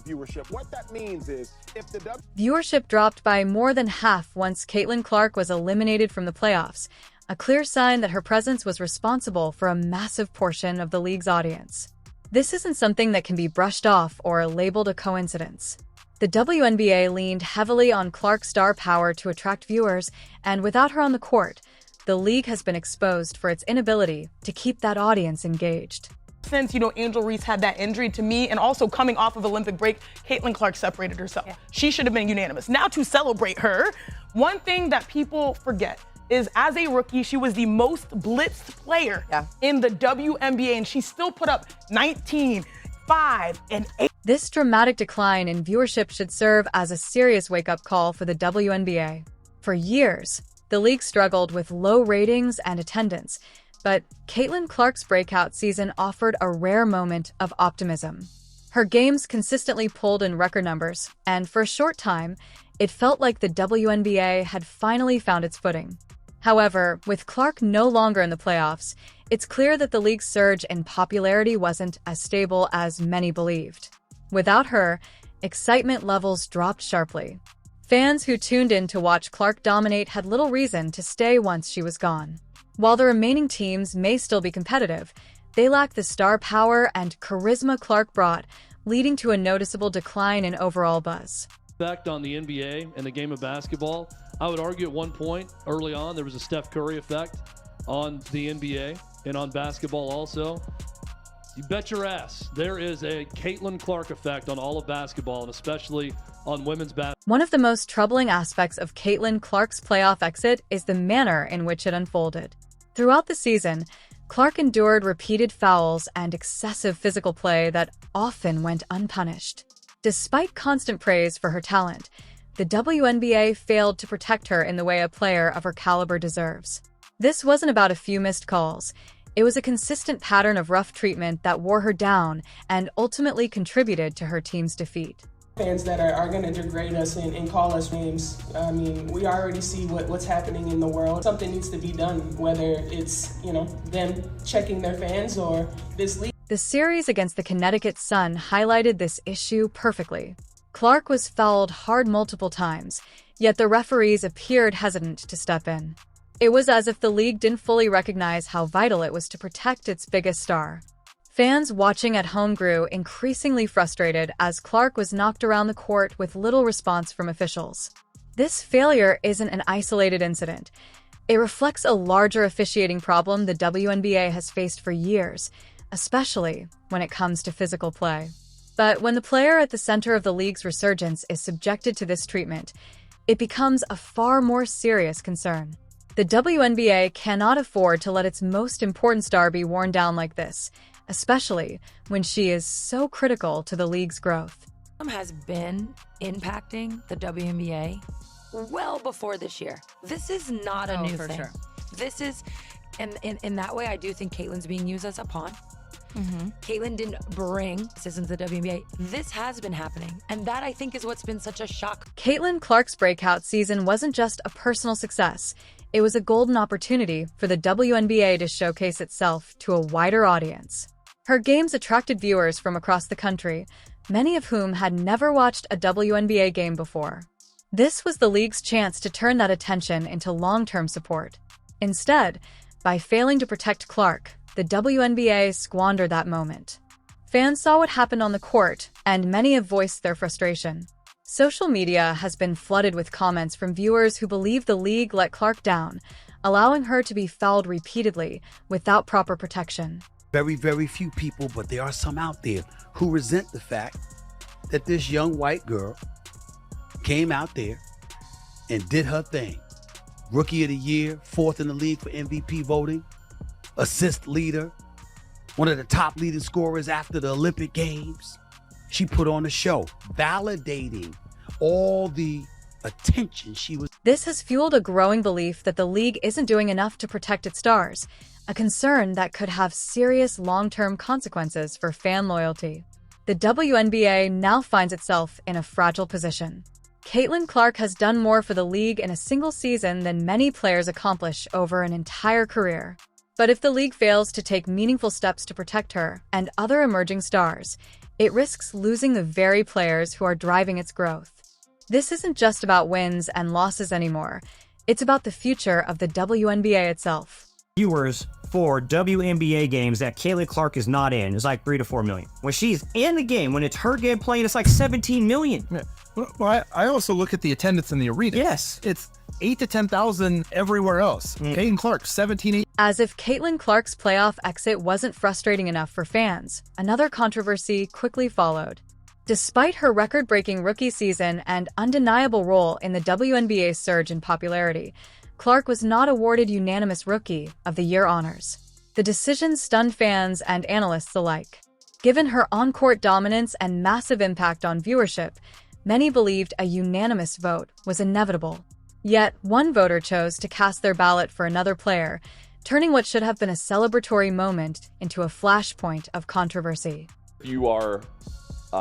viewership. What that means is if the viewership dropped by more than half once Caitlin Clark was eliminated from the playoffs, a clear sign that her presence was responsible for a massive portion of the league's audience. This isn't something that can be brushed off or labeled a coincidence. The WNBA leaned heavily on Clark's star power to attract viewers, and without her on the court, the league has been exposed for its inability to keep that audience engaged. Since, Angel Reese had that injury, to me, and also coming off of Olympic break, Caitlin Clark separated herself. Yeah. She should have been unanimous. Now to celebrate her, one thing that people forget is as a rookie, she was the most blitzed player in the WNBA, and she still put up 19, 5, and 8. This dramatic decline in viewership should serve as a serious wake-up call for the WNBA. For years, the league struggled with low ratings and attendance, but Caitlin Clark's breakout season offered a rare moment of optimism. Her games consistently pulled in record numbers, and for a short time, it felt like the WNBA had finally found its footing. However, with Clark no longer in the playoffs, it's clear that the league's surge in popularity wasn't as stable as many believed. Without her, excitement levels dropped sharply. Fans who tuned in to watch Clark dominate had little reason to stay once she was gone. While the remaining teams may still be competitive, they lack the star power and charisma Clark brought, leading to a noticeable decline in overall buzz. Effect on the NBA and the game of basketball. I would argue at one point early on there was a Steph Curry effect on the NBA and on basketball also. You bet your ass there is a Caitlin Clark effect on all of basketball, and especially on women's basketball. One of the most troubling aspects of Caitlin Clark's playoff exit is the manner in which it unfolded. Throughout the season, Clark endured repeated fouls and excessive physical play that often went unpunished. Despite constant praise for her talent, the WNBA failed to protect her in the way a player of her caliber deserves. This wasn't about a few missed calls. It was a consistent pattern of rough treatment that wore her down and ultimately contributed to her team's defeat. Fans that are going to degrade us and call us names. I mean, we already see what's happening in the world. Something needs to be done, whether it's, them checking their fans or this league. The series against the Connecticut Sun highlighted this issue perfectly. Clark was fouled hard multiple times, yet the referees appeared hesitant to step in. It was as if the league didn't fully recognize how vital it was to protect its biggest star. Fans watching at home grew increasingly frustrated as Clark was knocked around the court with little response from officials. This failure isn't an isolated incident. It reflects a larger officiating problem the WNBA has faced for years, especially when it comes to physical play. But when the player at the center of the league's resurgence is subjected to this treatment, it becomes a far more serious concern. The WNBA cannot afford to let its most important star be worn down like this, especially when she is so critical to the league's growth. Has been impacting the WNBA well before this year. This is not a new thing. Sure. This is, and in that way, I do think Caitlyn's being used as a pawn. Caitlyn didn't bring citizens to the WNBA. This has been happening, and that I think is what's been such a shock. Caitlyn Clark's breakout season wasn't just a personal success. It was a golden opportunity for the WNBA to showcase itself to a wider audience. Her games attracted viewers from across the country, many of whom had never watched a WNBA game before. This was the league's chance to turn that attention into long-term support. Instead, by failing to protect Clark, the WNBA squandered that moment. Fans saw what happened on the court, and many have voiced their frustration. Social media has been flooded with comments from viewers who believe the league let Clark down, allowing her to be fouled repeatedly without proper protection. Very, very few people, but there are some out there who resent the fact that this young white girl came out there and did her thing. Rookie of the Year, 4th in the league for MVP voting, assist leader, one of the top leading scorers after the Olympic Games. She put on a show, validating all the attention she was. This has fueled a growing belief that the league isn't doing enough to protect its stars, a concern that could have serious long-term consequences for fan loyalty. The WNBA now finds itself in a fragile position. Caitlyn Clark has done more for the league in a single season than many players accomplish over an entire career. But if the league fails to take meaningful steps to protect her and other emerging stars, it risks losing the very players who are driving its growth. This isn't just about wins and losses anymore. It's about the future of the WNBA itself. Viewers for WNBA games that Caitlyn Clark is not in is like 3 to 4 million. When she's in the game, when it's her game playing, it's like 17 million. Yeah. Well, I also look at the attendance in the arena. Yes. It's 8 to 10,000 everywhere else. Caitlyn Clark, 17. As if Caitlyn Clark's playoff exit wasn't frustrating enough for fans, another controversy quickly followed. Despite her record-breaking rookie season and undeniable role in the WNBA's surge in popularity, Clark was not awarded unanimous Rookie of the Year honors. The decision stunned fans and analysts alike. Given her on-court dominance and massive impact on viewership, many believed a unanimous vote was inevitable. Yet, one voter chose to cast their ballot for another player, turning what should have been a celebratory moment into a flashpoint of controversy. You are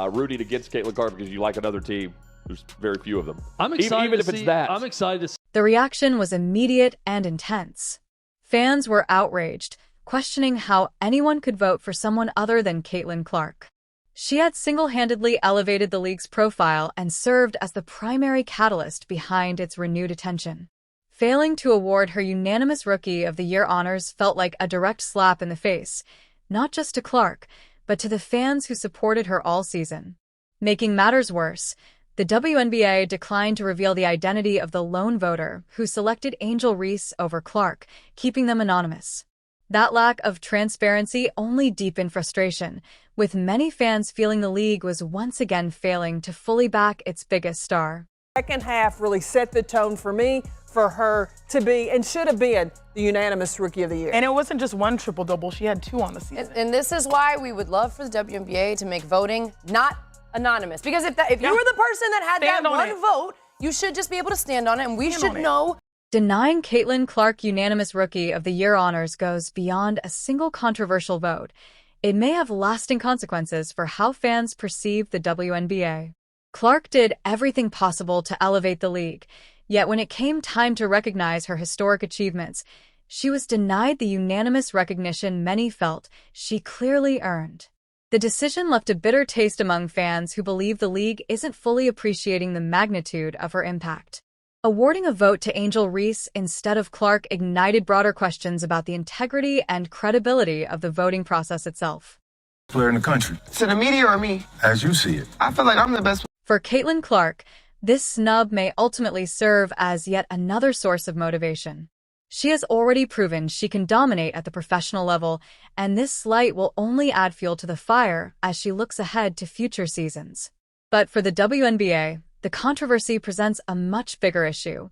rooting against Caitlyn Clark because you like another team. There's very few of them. I'm excited even if it's that. I'm excited to see. The reaction was immediate and intense. Fans were outraged, questioning how anyone could vote for someone other than Caitlyn Clark. She had single-handedly elevated the league's profile and served as the primary catalyst behind its renewed attention. Failing to award her unanimous Rookie of the Year honors felt like a direct slap in the face, not just to Clark, but to the fans who supported her all season. Making matters worse, the WNBA declined to reveal the identity of the lone voter who selected Angel Reese over Clark, keeping them anonymous. That lack of transparency only deepened frustration, with many fans feeling the league was once again failing to fully back its biggest star. Second half really set the tone for me, for her to be, and should have been, the unanimous Rookie of the Year. And it wasn't just one triple-double. She had 2 on the season. And this is why we would love for the WNBA to make voting not anonymous. Because if you were the person that had that one vote, you should just be able to stand on it, and we should know. Denying Caitlyn Clark unanimous Rookie of the Year honors goes beyond a single controversial vote. It may have lasting consequences for how fans perceive the WNBA. Clark did everything possible to elevate the league, yet when it came time to recognize her historic achievements, she was denied the unanimous recognition many felt she clearly earned. The decision left a bitter taste among fans who believe the league isn't fully appreciating the magnitude of her impact. Awarding a vote to Angel Reese instead of Clark ignited broader questions about the integrity and credibility of the voting process itself. Player in the country. To the media or me? As you see it. I feel like I'm the best. For Caitlin Clark, this snub may ultimately serve as yet another source of motivation. She has already proven she can dominate at the professional level, and this slight will only add fuel to the fire as she looks ahead to future seasons. But for the WNBA, the controversy presents a much bigger issue,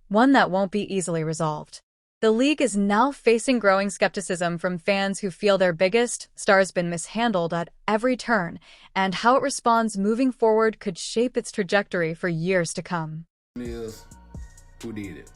one that won't be easily resolved. The league is now facing growing skepticism from fans who feel their biggest star's been mishandled at every turn, and how it responds moving forward could shape its trajectory for years to come. Is who did it?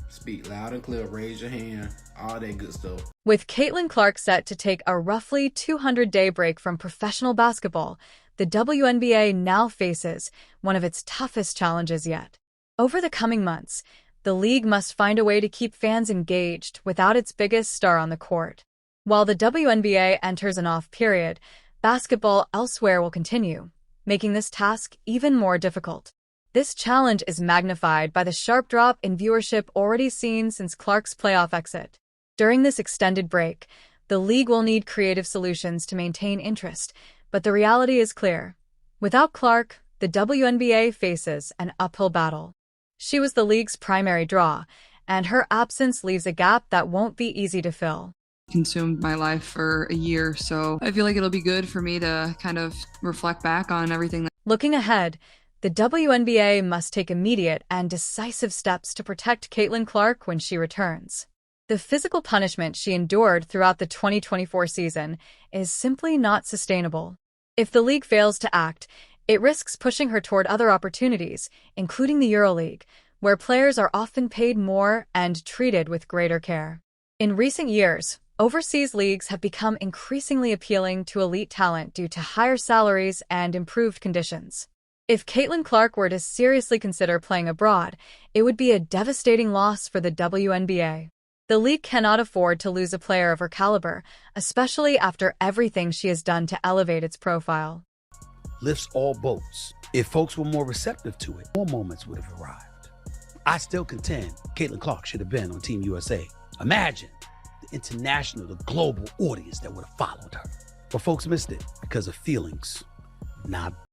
Speak loud and clear, raise your hand, all that good stuff. With Caitlin Clark set to take a roughly 200-day break from professional basketball, the WNBA now faces one of its toughest challenges yet. Over the coming months, the league must find a way to keep fans engaged without its biggest star on the court. While the WNBA enters an off period, basketball elsewhere will continue, making this task even more difficult. This challenge is magnified by the sharp drop in viewership already seen since Clark's playoff exit. During this extended break, the league will need creative solutions to maintain interest, but the reality is clear. Without Clark, the WNBA faces an uphill battle. She was the league's primary draw, and her absence leaves a gap that won't be easy to fill. Consumed my life for a year, so I feel like it'll be good for me to kind of reflect back on everything. Looking ahead, the WNBA must take immediate and decisive steps to protect Caitlin Clark when she returns. The physical punishment she endured throughout the 2024 season is simply not sustainable. If the league fails to act, it risks pushing her toward other opportunities, including the EuroLeague, where players are often paid more and treated with greater care. In recent years, overseas leagues have become increasingly appealing to elite talent due to higher salaries and improved conditions. If Caitlin Clark were to seriously consider playing abroad, it would be a devastating loss for the WNBA. The league cannot afford to lose a player of her caliber, especially after everything she has done to elevate its profile. Lifts all boats. If folks were more receptive to it, more moments would have arrived. I still contend Caitlin Clark should have been on Team USA. Imagine the international, the global audience that would have followed her. But folks missed it because of feelings.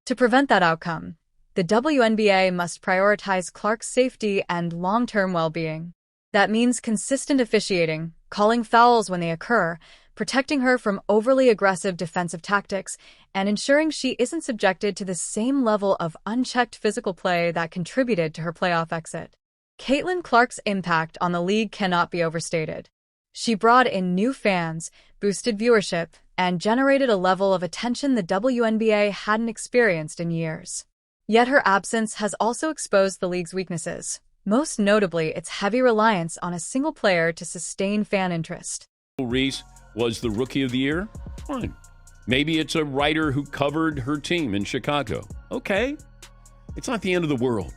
To prevent that outcome, the WNBA must prioritize Clark's safety and long-term well-being. That means consistent officiating, calling fouls when they occur, protecting her from overly aggressive defensive tactics, and ensuring she isn't subjected to the same level of unchecked physical play that contributed to her playoff exit. Caitlin Clark's impact on the league cannot be overstated. She brought in new fans, boosted viewership, and generated a level of attention the WNBA hadn't experienced in years. Yet her absence has also exposed the league's weaknesses, most notably its heavy reliance on a single player to sustain fan interest. Reese was the Rookie of the Year? Fine. Maybe it's a writer who covered her team in Chicago. Okay. It's not the end of the world.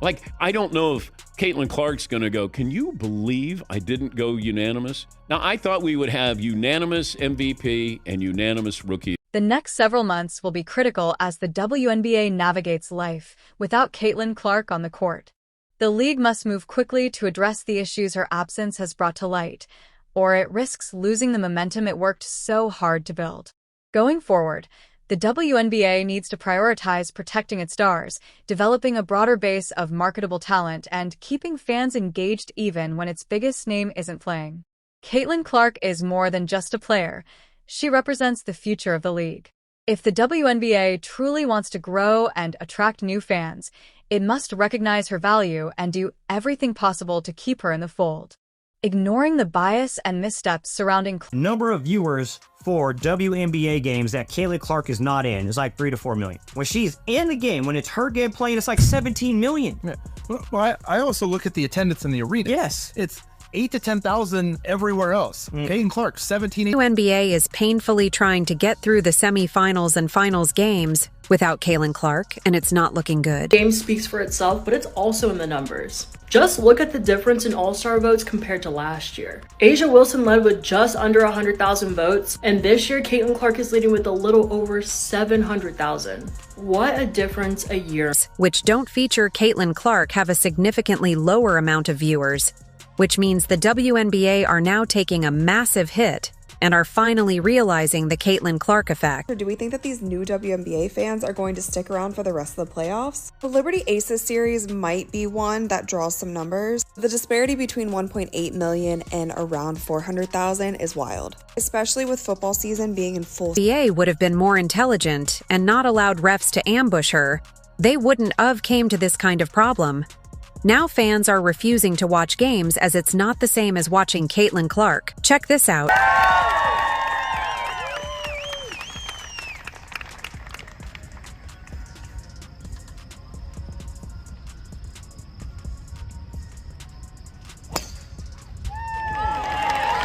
Like, I don't know if Caitlin Clark's going to go, can you believe I didn't go unanimous? Now, I thought we would have unanimous MVP and unanimous Rookie. The next several months will be critical as the WNBA navigates life without Caitlin Clark on the court. The league must move quickly to address the issues her absence has brought to light, or it risks losing the momentum it worked so hard to build. Going forward, the WNBA needs to prioritize protecting its stars, developing a broader base of marketable talent, and keeping fans engaged even when its biggest name isn't playing. Caitlin Clark is more than just a player. She represents the future of the league. If the WNBA truly wants to grow and attract new fans, it must recognize her value and do everything possible to keep her in the fold. Ignoring the bias and missteps surrounding number of viewers for WNBA games that Caitlin Clark is not in is like 3 to 4 million. When she's in the game, when it's her game playing, it's like 17 million. Yeah. Well, I also look at the attendance in the arena. Yes. It's 8 to 10,000 everywhere else. Caitlin Clark, 17. WNBA is painfully trying to get through the semifinals and finals games without Caitlin Clark, and it's not looking good. The game speaks for itself, but it's also in the numbers. Just look at the difference in All-Star votes compared to last year. Asia Wilson led with just under 100,000 votes, and this year Caitlin Clark is leading with a little over 700,000. What a difference a year. Which don't feature Caitlin Clark have a significantly lower amount of viewers, which means the WNBA are now taking a massive hit and are finally realizing the Caitlin Clark effect. Do we think that these new WNBA fans are going to stick around for the rest of the playoffs? The Liberty Aces series might be one that draws some numbers. The disparity between 1.8 million and around 400,000 is wild, especially with football season being in full. The NBA would have been more intelligent and not allowed refs to ambush her. They wouldn't have came to this kind of problem. Now fans are refusing to watch games as it's not the same as watching Caitlin Clark. Check this out.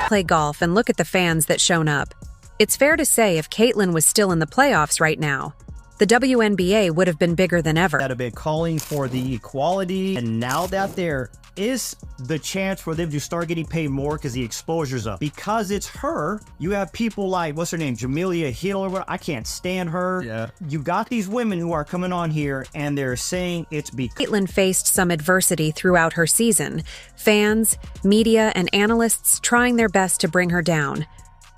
Play golf and look at the fans that shown up. It's fair to say if Caitlin was still in the playoffs right now, the WNBA would have been bigger than ever. That have been calling for the equality, and now that there is the chance for them to start getting paid more because the exposure's up. Because it's her, you have people like, what's her name, Jamelia Hill or what? I can't stand her. Yeah. You got these women who are coming on here and they're saying it's because Caitlin faced some adversity throughout her season. Fans, media, and analysts trying their best to bring her down.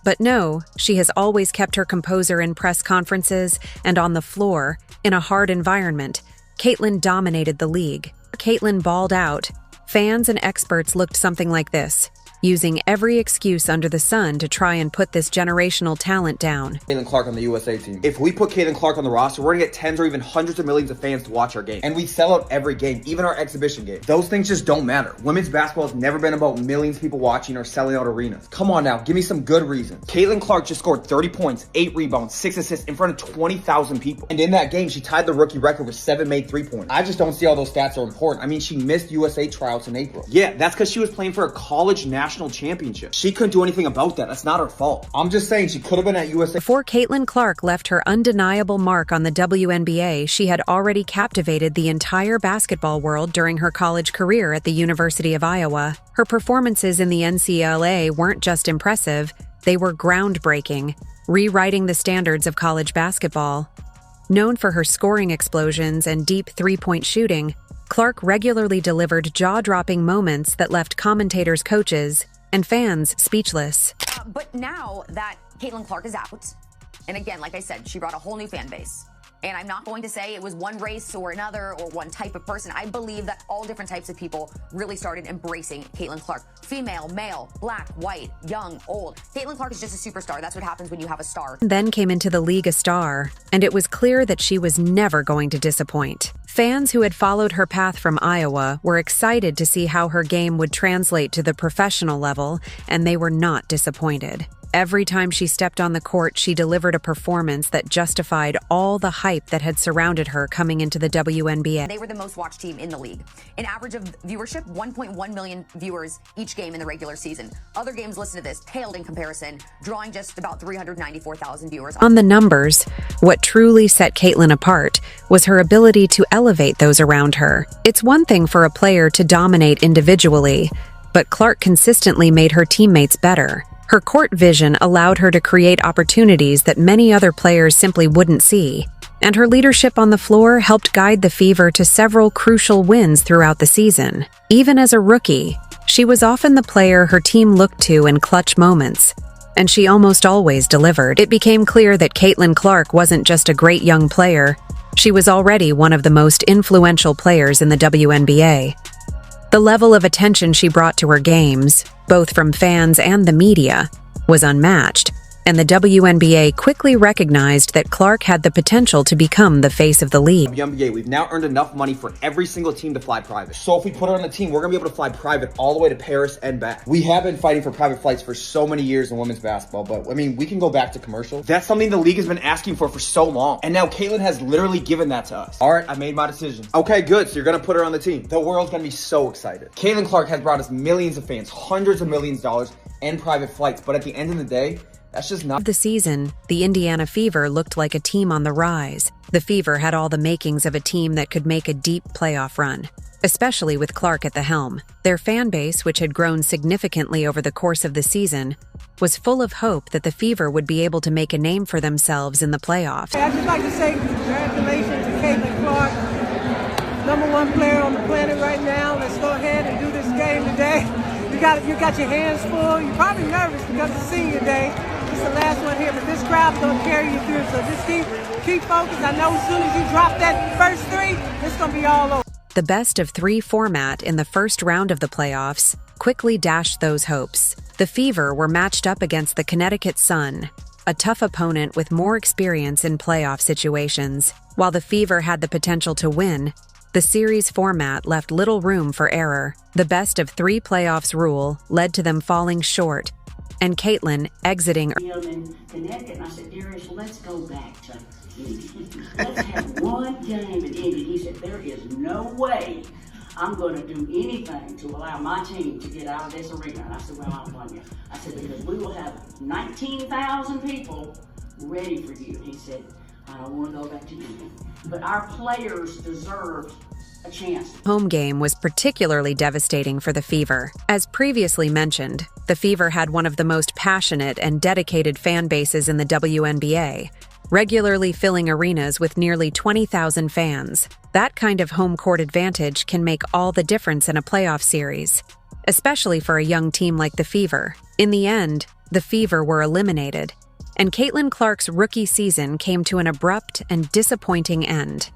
But no, she has always kept her composure in press conferences and on the floor in a hard environment. Caitlin dominated the league. Caitlin balled out. Fans and experts looked something like this, using every excuse under the sun to try and put this generational talent down. Caitlin Clark on the USA team. If we put Caitlin Clark on the roster, we're gonna get tens or even hundreds of millions of fans to watch our game. And we sell out every game, even our exhibition game. Those things just don't matter. Women's basketball has never been about millions of people watching or selling out arenas. Come on now, give me some good reasons. Caitlin Clark just scored 30 points, 8 rebounds, 6 assists in front of 20,000 people. And in that game, she tied the rookie record with 7 made 3-pointers. I just don't see how those stats are important. I mean, she missed USA tryouts in April. Yeah, that's because she was playing for a college national championship. She couldn't do anything about that. That's not her fault. I'm just saying she could have been at USA. Before Caitlin Clark left her undeniable mark on the WNBA, she had already captivated the entire basketball world during her college career at the University of Iowa. Her performances in the NCAA weren't just impressive, they were groundbreaking, rewriting the standards of college basketball. Known for her scoring explosions and deep three-point shooting, Clark regularly delivered jaw-dropping moments that left commentators, coaches, and fans speechless. But now that Caitlin Clark is out, and again, like I said, she brought a whole new fan base. And I'm not going to say it was one race or another or one type of person. I believe that all different types of people really started embracing Caitlin Clark. Female, male, black, white, young, old. Caitlin Clark is just a superstar. That's what happens when you have a star. Then came into the league a star, and it was clear that she was never going to disappoint. Fans who had followed her path from Iowa were excited to see how her game would translate to the professional level, and they were not disappointed. Every time she stepped on the court, she delivered a performance that justified all the hype that had surrounded her coming into the WNBA. They were the most watched team in the league. An average of viewership, 1.1 million viewers each game in the regular season. Other games listed to this paled in comparison, drawing just about 394,000 viewers. On the numbers, what truly set Caitlin apart was her ability to elevate those around her. It's one thing for a player to dominate individually, but Clark consistently made her teammates better. Her court vision allowed her to create opportunities that many other players simply wouldn't see, and her leadership on the floor helped guide the Fever to several crucial wins throughout the season. Even as a rookie, she was often the player her team looked to in clutch moments, and she almost always delivered. It became clear that Caitlin Clark wasn't just a great young player, she was already one of the most influential players in the WNBA. The level of attention she brought to her games, both from fans and the media, was unmatched, and the WNBA quickly recognized that Clark had the potential to become the face of the league. WNBA, we've now earned enough money for every single team to fly private. So if we put her on the team, we're going to be able to fly private all the way to Paris and back. We have been fighting for private flights for so many years in women's basketball, but I mean, we can go back to commercial. That's something the league has been asking for so long. And now Caitlin has literally given that to us. All right, I made my decision. Okay, good. So you're going to put her on the team. The world's going to be so excited. Caitlin Clark has brought us millions of fans, hundreds of millions of dollars, and private flights. But at the end of the day, that's just not. The season, the Indiana Fever looked like a team on the rise. The Fever had all the makings of a team that could make a deep playoff run, especially with Clark at the helm. Their fan base, which had grown significantly over the course of the season, was full of hope that the Fever would be able to make a name for themselves in the playoffs. I'd just like to say congratulations to Caitlin Clark, #1 player on the planet right now. Let's go ahead and do this game today. You got your hands full. You're probably nervous because it's senior day. It's the last one here, but this crowd's gonna carry you through. So just keep focused. I know as soon as you drop that first three, it's gonna be all over. The best-of-3 format in the first round of the playoffs quickly dashed those hopes. The Fever were matched up against the Connecticut Sun, a tough opponent with more experience in playoff situations. While the Fever had the potential to win, the series format left little room for error. The best-of-3 playoffs rule led to them falling short, and Caitlin exiting. In Connecticut, and I said, Darius, let's go back to Indy. Let's have one game in Indy. He said, there is no way I'm going to do anything to allow my team to get out of this arena. And I said, well, I'll blame you. I said, because we will have 19,000 people ready for you. He said, I don't want to go back to Indy. But our players deserve a chance. Home game was particularly devastating for the Fever. As previously mentioned, the Fever had one of the most passionate and dedicated fan bases in the WNBA, regularly filling arenas with nearly 20,000 fans. That kind of home court advantage can make all the difference in a playoff series, especially for a young team like the Fever. In the end, the Fever were eliminated, and Caitlin Clark's rookie season came to an abrupt and disappointing end.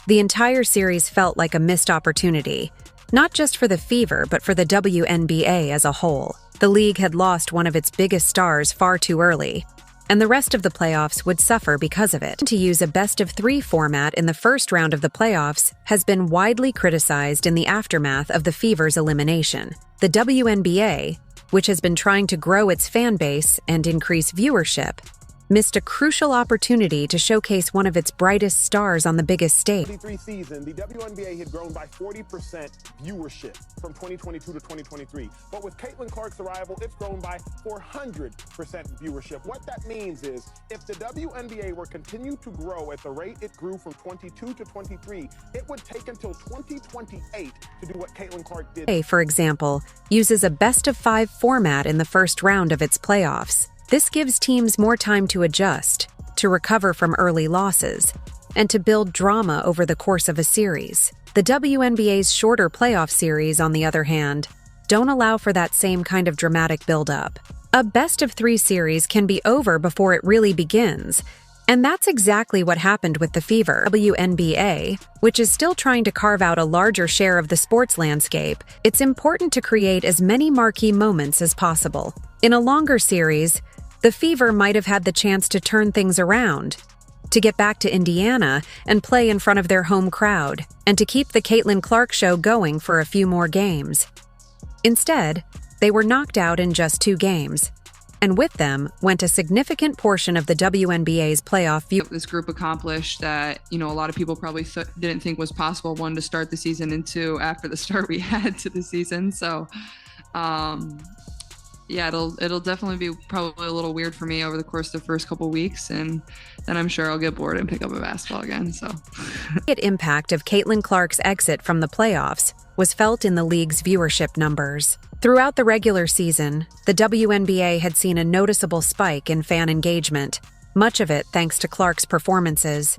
The entire series felt like a missed opportunity, not just for the Fever, but for the WNBA as a whole. The league had lost one of its biggest stars far too early, and the rest of the playoffs would suffer because of it. To use a best-of-3 format in the first round of the playoffs has been widely criticized in the aftermath of the Fever's elimination. The WNBA, which has been trying to grow its fan base and increase viewership, missed a crucial opportunity to showcase one of its brightest stars on the biggest stage. 2023 season, the WNBA had grown by 40% viewership from 2022 to 2023. But with Caitlin Clark's arrival, it's grown by 400% viewership. What that means is, if the WNBA were continue to grow at the rate it grew from 22 to 23, it would take until 2028 to do what Caitlin Clark did. For example, uses a best-of-5 format in the first round of its playoffs. This gives teams more time to adjust, to recover from early losses, and to build drama over the course of a series. The WNBA's shorter playoff series, on the other hand, don't allow for that same kind of dramatic build-up. A best-of-3 series can be over before it really begins, and that's exactly what happened with the Fever. WNBA, which is still trying to carve out a larger share of the sports landscape, it's important to create as many marquee moments as possible. In a longer series, the Fever might have had the chance to turn things around, to get back to Indiana and play in front of their home crowd, and to keep the Caitlin Clark show going for a few more games. Instead, they were knocked out in just 2 games, and with them went a significant portion of the WNBA's playoff view. This group accomplished that, a lot of people probably didn't think was possible, one, to start the season, and 2, after the start we had to the season. So, yeah, it'll definitely be probably a little weird for me over the course of the first couple weeks, and then I'm sure I'll get bored and pick up a basketball again. So, the impact of Caitlin Clark's exit from the playoffs was felt in the league's viewership numbers. Throughout the regular season, the WNBA had seen a noticeable spike in fan engagement, much of it thanks to Clark's performances.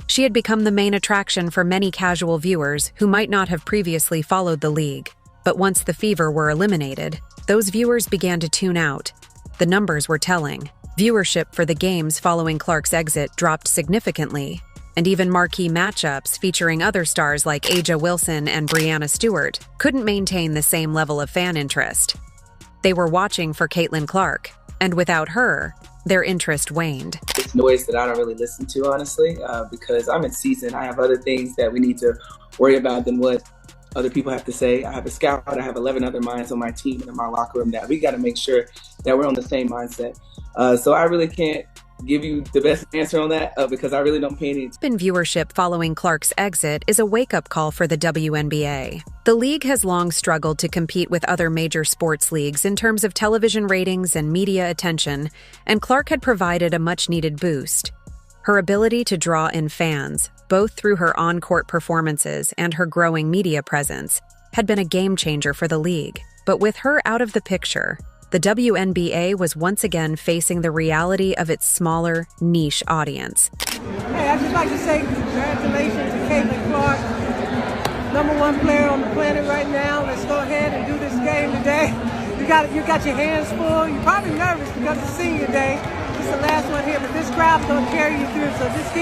She had become the main attraction for many casual viewers who might not have previously followed the league. But once the Fever were eliminated, those viewers began to tune out. The numbers were telling. Viewership for the games following Clark's exit dropped significantly, and even marquee matchups featuring other stars like A'ja Wilson and Breanna Stewart couldn't maintain the same level of fan interest. They were watching for Caitlin Clark, and without her, their interest waned. It's noise that I don't really listen to, honestly, because I'm in season. I have other things that we need to worry about than what other people have to say. I have a scout. I have 11 other minds on my team and in my locker room that we got to make sure that we're on the same mindset. So I really can't give you the best answer on that because I really don't pay any In viewership following Clark's exit is a wake-up call for the WNBA. The league has long struggled to compete with other major sports leagues in terms of television ratings and media attention, and Clark had provided a much-needed boost. Her ability to draw in fans, both through her on-court performances and her growing media presence, had been a game-changer for the league. But with her out of the picture, the WNBA was once again facing the reality of its smaller, niche audience. Hey, I'd just like to say congratulations to Caitlin Clark, #1 player on the planet right now. Let's go ahead and do this game today. You got your hands full. You're probably nervous because it's senior day. This is the last one here, but this crowd's going to carry you through. So just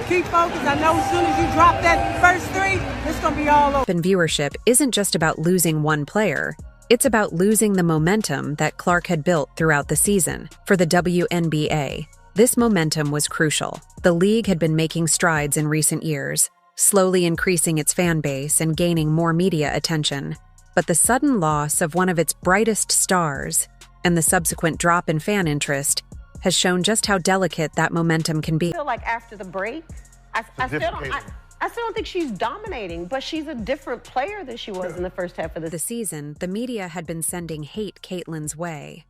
keep focused. I know as soon as you drop that first three, it's going to be all over. And viewership isn't just about losing one player. It's about losing the momentum that Clark had built throughout the season. For the WNBA, this momentum was crucial. The league had been making strides in recent years, slowly increasing its fan base and gaining more media attention. But the sudden loss of one of its brightest stars and the subsequent drop in fan interest has shown just how delicate that momentum can be. I feel like after the break, I still don't think she's dominating, but she's a different player than she was in the first half of the season. The media had been sending hate Caitlin's way.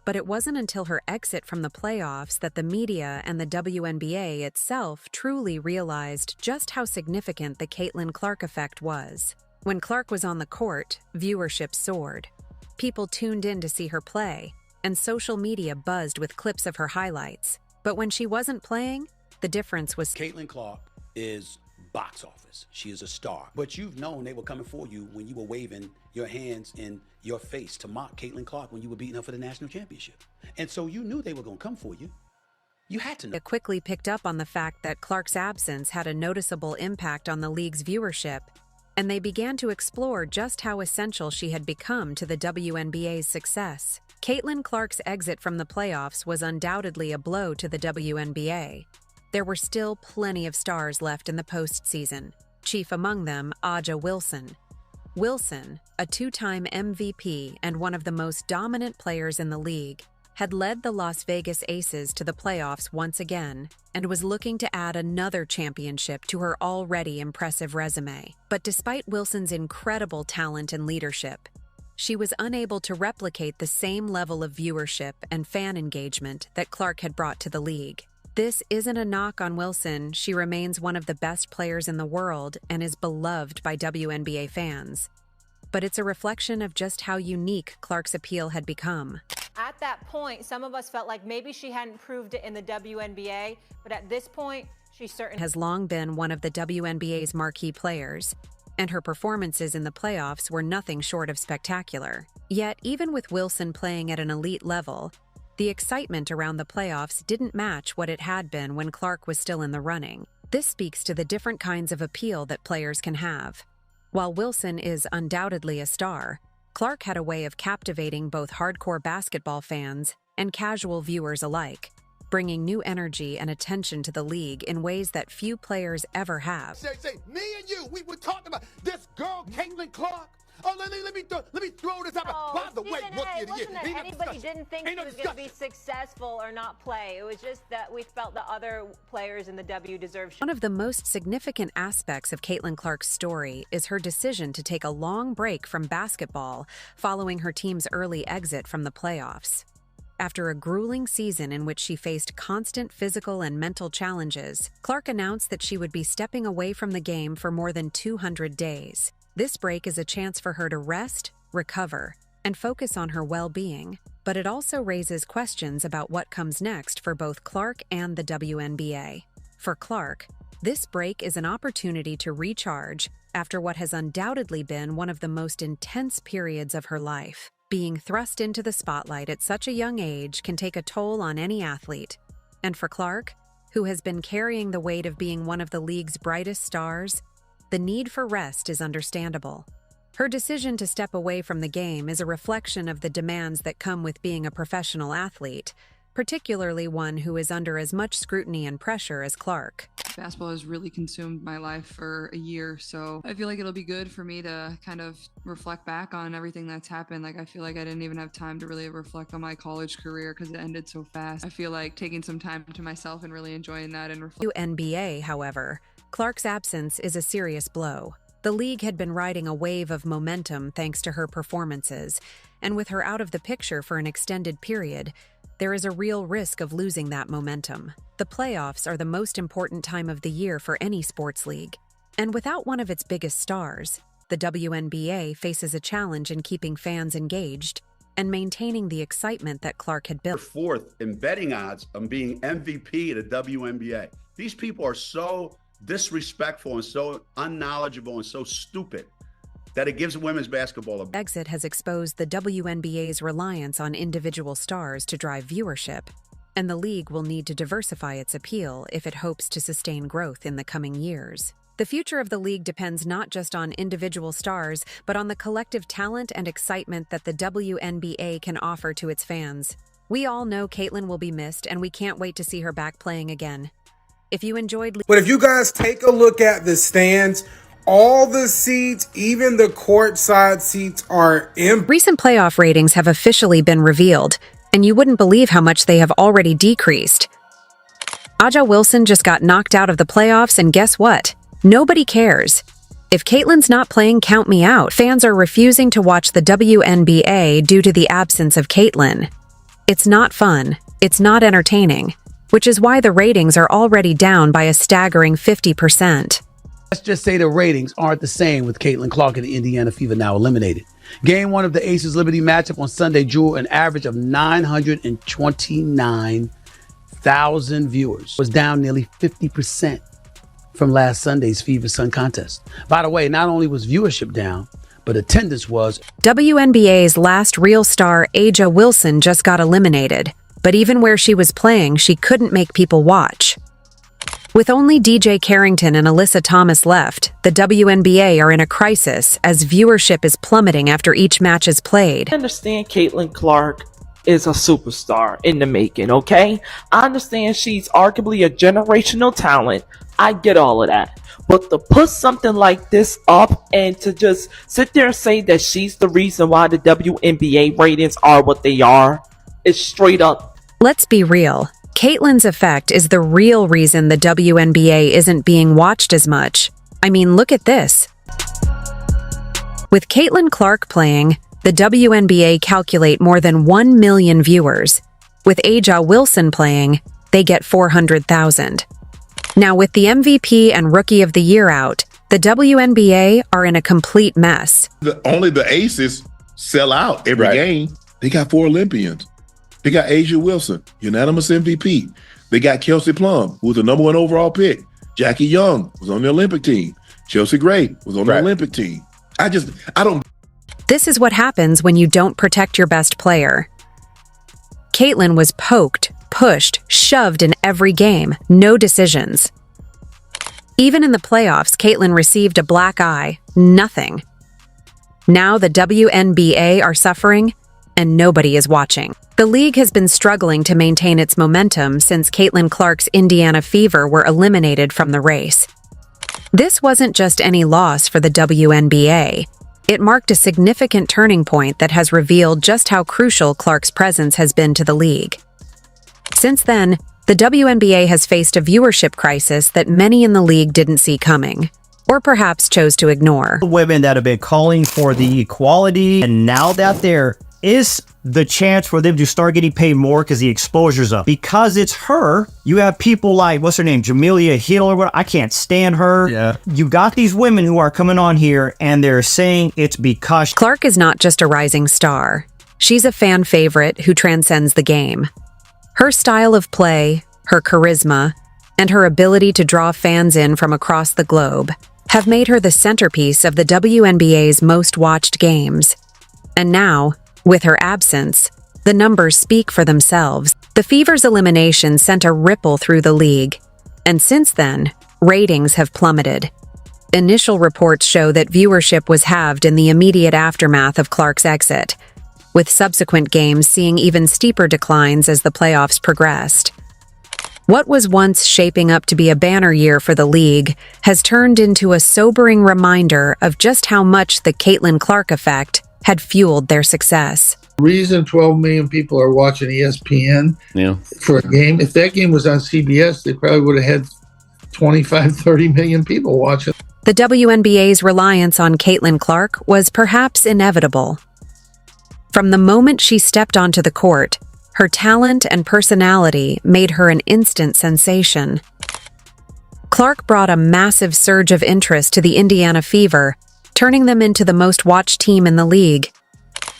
But it wasn't until her exit from the playoffs that the media and the WNBA itself truly realized just how significant the Caitlin Clark effect was. When Clark was on the court, viewership soared. People tuned in to see her play, and social media buzzed with clips of her highlights. But when she wasn't playing, the difference was Caitlin Clark is box office. She is a star. But you've known they were coming for you when you were waving your hands in your face to mock Caitlin Clark when you were beating her for the national championship. And so you knew they were going to come for you. You had to know. It quickly picked up on the fact that Clark's absence had a noticeable impact on the league's viewership, and they began to explore just how essential she had become to the WNBA's success. Caitlin Clark's exit from the playoffs was undoubtedly a blow to the WNBA. There were still plenty of stars left in the postseason, chief among them Aja Wilson. Wilson, a two-time MVP and one of the most dominant players in the league, had led the Las Vegas Aces to the playoffs once again and was looking to add another championship to her already impressive resume. But despite Wilson's incredible talent and leadership, she was unable to replicate the same level of viewership and fan engagement that Clark had brought to the league. This isn't a knock on Wilson. She remains one of the best players in the world and is beloved by WNBA fans. But it's a reflection of just how unique Clark's appeal had become. At that point, some of us felt like maybe she hadn't proved it in the WNBA, but at this point, she certainly has long been one of the WNBA's marquee players, and her performances in the playoffs were nothing short of spectacular. Yet, even with Wilson playing at an elite level, the excitement around the playoffs didn't match what it had been when Clark was still in the running. This speaks to the different kinds of appeal that players can have. While Wilson is undoubtedly a star, Clark had a way of captivating both hardcore basketball fans and casual viewers alike, bringing new energy and attention to the league in ways that few players ever have. Say, me and you, we were talking about this girl, Caitlin Clark. Oh, let me throw this out. By the way, it wasn't that anybody didn't think she was going to be successful or not play. It was just that we felt the other players in the W deserved. One of the most significant aspects of Caitlin Clark's story is her decision to take a long break from basketball following her team's early exit from the playoffs. After a grueling season in which she faced constant physical and mental challenges, Clark announced that she would be stepping away from the game for more than 200 days. This break is a chance for her to rest, recover, and focus on her well-being, but it also raises questions about what comes next for both Clark and the WNBA. For Clark, this break is an opportunity to recharge after what has undoubtedly been one of the most intense periods of her life. Being thrust into the spotlight at such a young age can take a toll on any athlete. And for Clark, who has been carrying the weight of being one of the league's brightest stars, the need for rest is understandable. Her decision to step away from the game is a reflection of the demands that come with being a professional athlete, particularly one who is under as much scrutiny and pressure as Clark. Basketball has really consumed my life for a year, so I feel like it'll be good for me to kind of reflect back on everything that's happened. Like, I feel like I didn't even have time to really reflect on my college career because it ended so fast. I feel like taking some time to myself and really enjoying that and WNBA, however, Clark's absence is a serious blow. The league had been riding a wave of momentum thanks to her performances, and with her out of the picture for an extended period, there is a real risk of losing that momentum. The playoffs are the most important time of the year for any sports league, and without one of its biggest stars, the WNBA faces a challenge in keeping fans engaged and maintaining the excitement that Clark had built. Fourth in betting odds on being MVP of the WNBA. These people are so disrespectful and so unknowledgeable and so stupid that it gives women's basketball a exit has exposed the WNBA's reliance on individual stars to drive viewership, and the league will need to diversify its appeal if it hopes to sustain growth in the coming years. The future of the league depends not just on individual stars, but on the collective talent and excitement that the WNBA can offer to its fans. We all know Caitlin will be missed, and we can't wait to see her back playing again. If you enjoyed... But if you guys take a look at the stands, all the seats, even the courtside seats, are empty. Recent playoff ratings have officially been revealed, and you wouldn't believe how much they have already decreased. Aja Wilson just got knocked out of the playoffs, and guess what? Nobody cares. If Caitlin's not playing, count me out. Fans are refusing to watch the WNBA due to the absence of Caitlin. It's not fun. It's not entertaining, which is why the ratings are already down by a staggering 50%. Let's just say the ratings aren't the same with Caitlin Clark and the Indiana Fever now eliminated. Game 1 of the Aces Liberty matchup on Sunday drew an average of 929,000 viewers. Was down nearly 50% from last Sunday's Fever Sun contest. By the way, not only was viewership down, but attendance was. WNBA's last real star, Aja Wilson, just got eliminated. But even where she was playing, she couldn't make people watch. With only DJ Carrington and Alyssa Thomas left, the WNBA are in a crisis as viewership is plummeting after each match is played. I understand Caitlin Clark is a superstar in the making, okay? I understand she's arguably a generational talent. I get all of that. But to put something like this up and to just sit there and say that she's the reason why the WNBA ratings are what they are is straight up. Let's be real. Caitlin's effect is the real reason the WNBA isn't being watched as much. I mean, look at this. With Caitlin Clark playing, the WNBA calculate more than 1 million viewers. With Aja Wilson playing, they get 400,000. Now, with the MVP and Rookie of the Year out, the WNBA are in a complete mess. Only the Aces sell out every game. They got 4 Olympians. They got Aja Wilson, unanimous MVP. They got Kelsey Plum, who was the #1 overall pick. Jackie Young was on the Olympic team. Chelsea Gray was on the Olympic team. I don't. This is what happens when you don't protect your best player. Caitlin was poked, pushed, shoved in every game, no decisions. Even in the playoffs, Caitlin received a black eye, nothing. Now the WNBA are suffering, and nobody is watching. The league has been struggling to maintain its momentum since Caitlin Clark's Indiana Fever were eliminated from the race. This wasn't just any loss for the WNBA. It marked a significant turning point that has revealed just how crucial Clark's presence has been to the league. Since then, the WNBA has faced a viewership crisis that many in the league didn't see coming, or perhaps chose to ignore. Women that have been calling for the equality, and now that there is the chance for them to start getting paid more because the exposure's up. Because it's her, you have people like, what's her name, Jamelia Hill or what? I can't stand her. Yeah. You got these women who are coming on here and they're saying it's because Clark is not just a rising star. She's a fan favorite who transcends the game. Her style of play, her charisma, and her ability to draw fans in from across the globe have made her the centerpiece of the WNBA's most watched games. And now, with her absence, the numbers speak for themselves. The Fever's elimination sent a ripple through the league, and since then, ratings have plummeted. Initial reports show that viewership was halved in the immediate aftermath of Clark's exit. with subsequent games seeing even steeper declines as the playoffs progressed. What was once shaping up to be a banner year for the league has turned into a sobering reminder of just how much the Caitlin Clark effect had fueled their success. The reason 12 million people are watching ESPN for a game, if that game was on CBS, they probably would have had 25, 30 million people watching. The WNBA's reliance on Caitlin Clark was perhaps inevitable. From the moment she stepped onto the court, her talent and personality made her an instant sensation. Clark brought a massive surge of interest to the Indiana Fever, turning them into the most watched team in the league.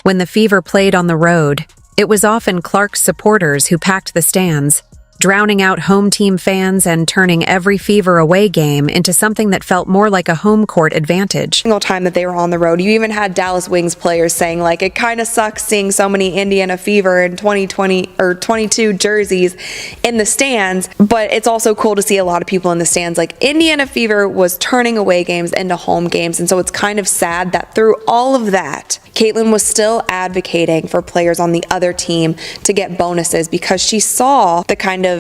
When the Fever played on the road, it was often Clark's supporters who packed the stands, drowning out home team fans and turning every Fever away game into something that felt more like a home court advantage. Single time that they were on the road, you even had Dallas Wings players saying, like, it kind of sucks seeing so many Indiana Fever in 2020 or 22 jerseys in the stands, but it's also cool to see a lot of people in the stands. Like, Indiana Fever was turning away games into home games, and so it's kind of sad that through all of that, Caitlin was still advocating for players on the other team to get bonuses because she saw the kind of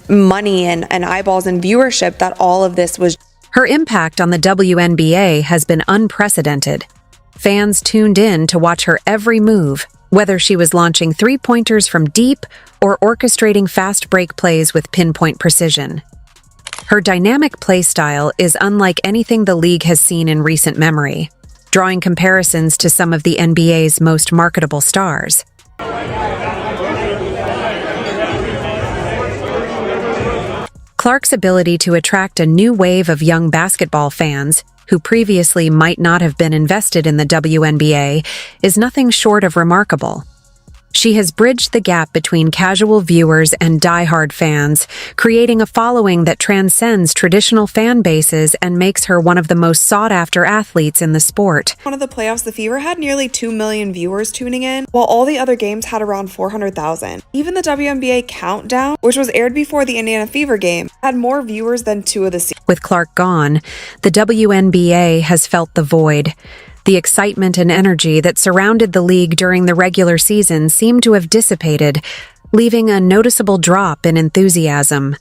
money and eyeballs and viewership that all of this was. Her impact on the WNBA has been unprecedented. Fans tuned in to watch her every move, whether she was launching three-pointers from deep or orchestrating fast break plays with pinpoint precision. Her dynamic play style is unlike anything the league has seen in recent memory, drawing comparisons to some of the NBA's most marketable stars. Clark's ability to attract a new wave of young basketball fans who previously might not have been invested in the WNBA is nothing short of remarkable. She has bridged the gap between casual viewers and die-hard fans, creating a following that transcends traditional fan bases and makes her one of the most sought-after athletes in the sport. One of the playoffs, the Fever had nearly 2 million viewers tuning in, while all the other games had around 400,000. Even the WNBA Countdown, which was aired before the Indiana Fever game, had more viewers than 2 of the seasons. With Clark gone, the WNBA has felt the void. The excitement and energy that surrounded the league during the regular season seemed to have dissipated, leaving a noticeable drop in enthusiasm.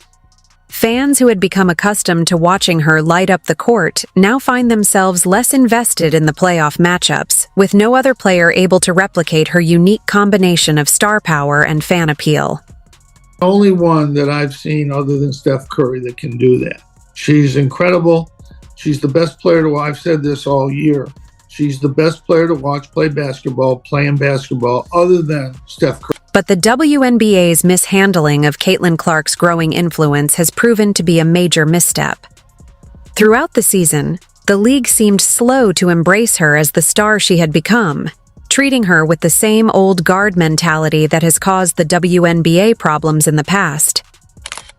Fans who had become accustomed to watching her light up the court now find themselves less invested in the playoff matchups, with no other player able to replicate her unique combination of star power and fan appeal. Only one that I've seen other than Steph Curry that can do that. She's incredible. She's the best player to watch. I've said this all year. She's the best player to watch playing basketball, other than Steph Curry. But the WNBA's mishandling of Caitlin Clark's growing influence has proven to be a major misstep. Throughout the season, the league seemed slow to embrace her as the star she had become, treating her with the same old guard mentality that has caused the WNBA problems in the past.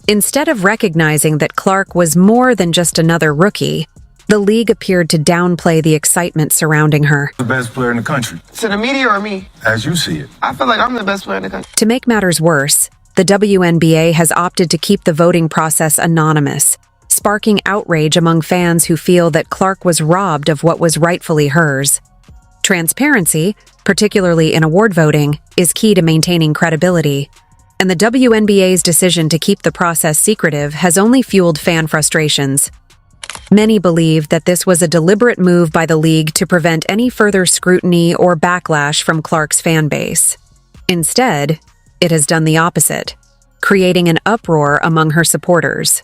Instead of recognizing that Clark was more than just another rookie, the league appeared to downplay the excitement surrounding her. The best player in the country. To the media or me? As you see it. I feel like I'm the best player in the country. To make matters worse, the WNBA has opted to keep the voting process anonymous, sparking outrage among fans who feel that Clark was robbed of what was rightfully hers. Transparency, particularly in award voting, is key to maintaining credibility, and the WNBA's decision to keep the process secretive has only fueled fan frustrations. Many believe that this was a deliberate move by the league to prevent any further scrutiny or backlash from Clark's fan base. Instead, it has done the opposite, creating an uproar among her supporters.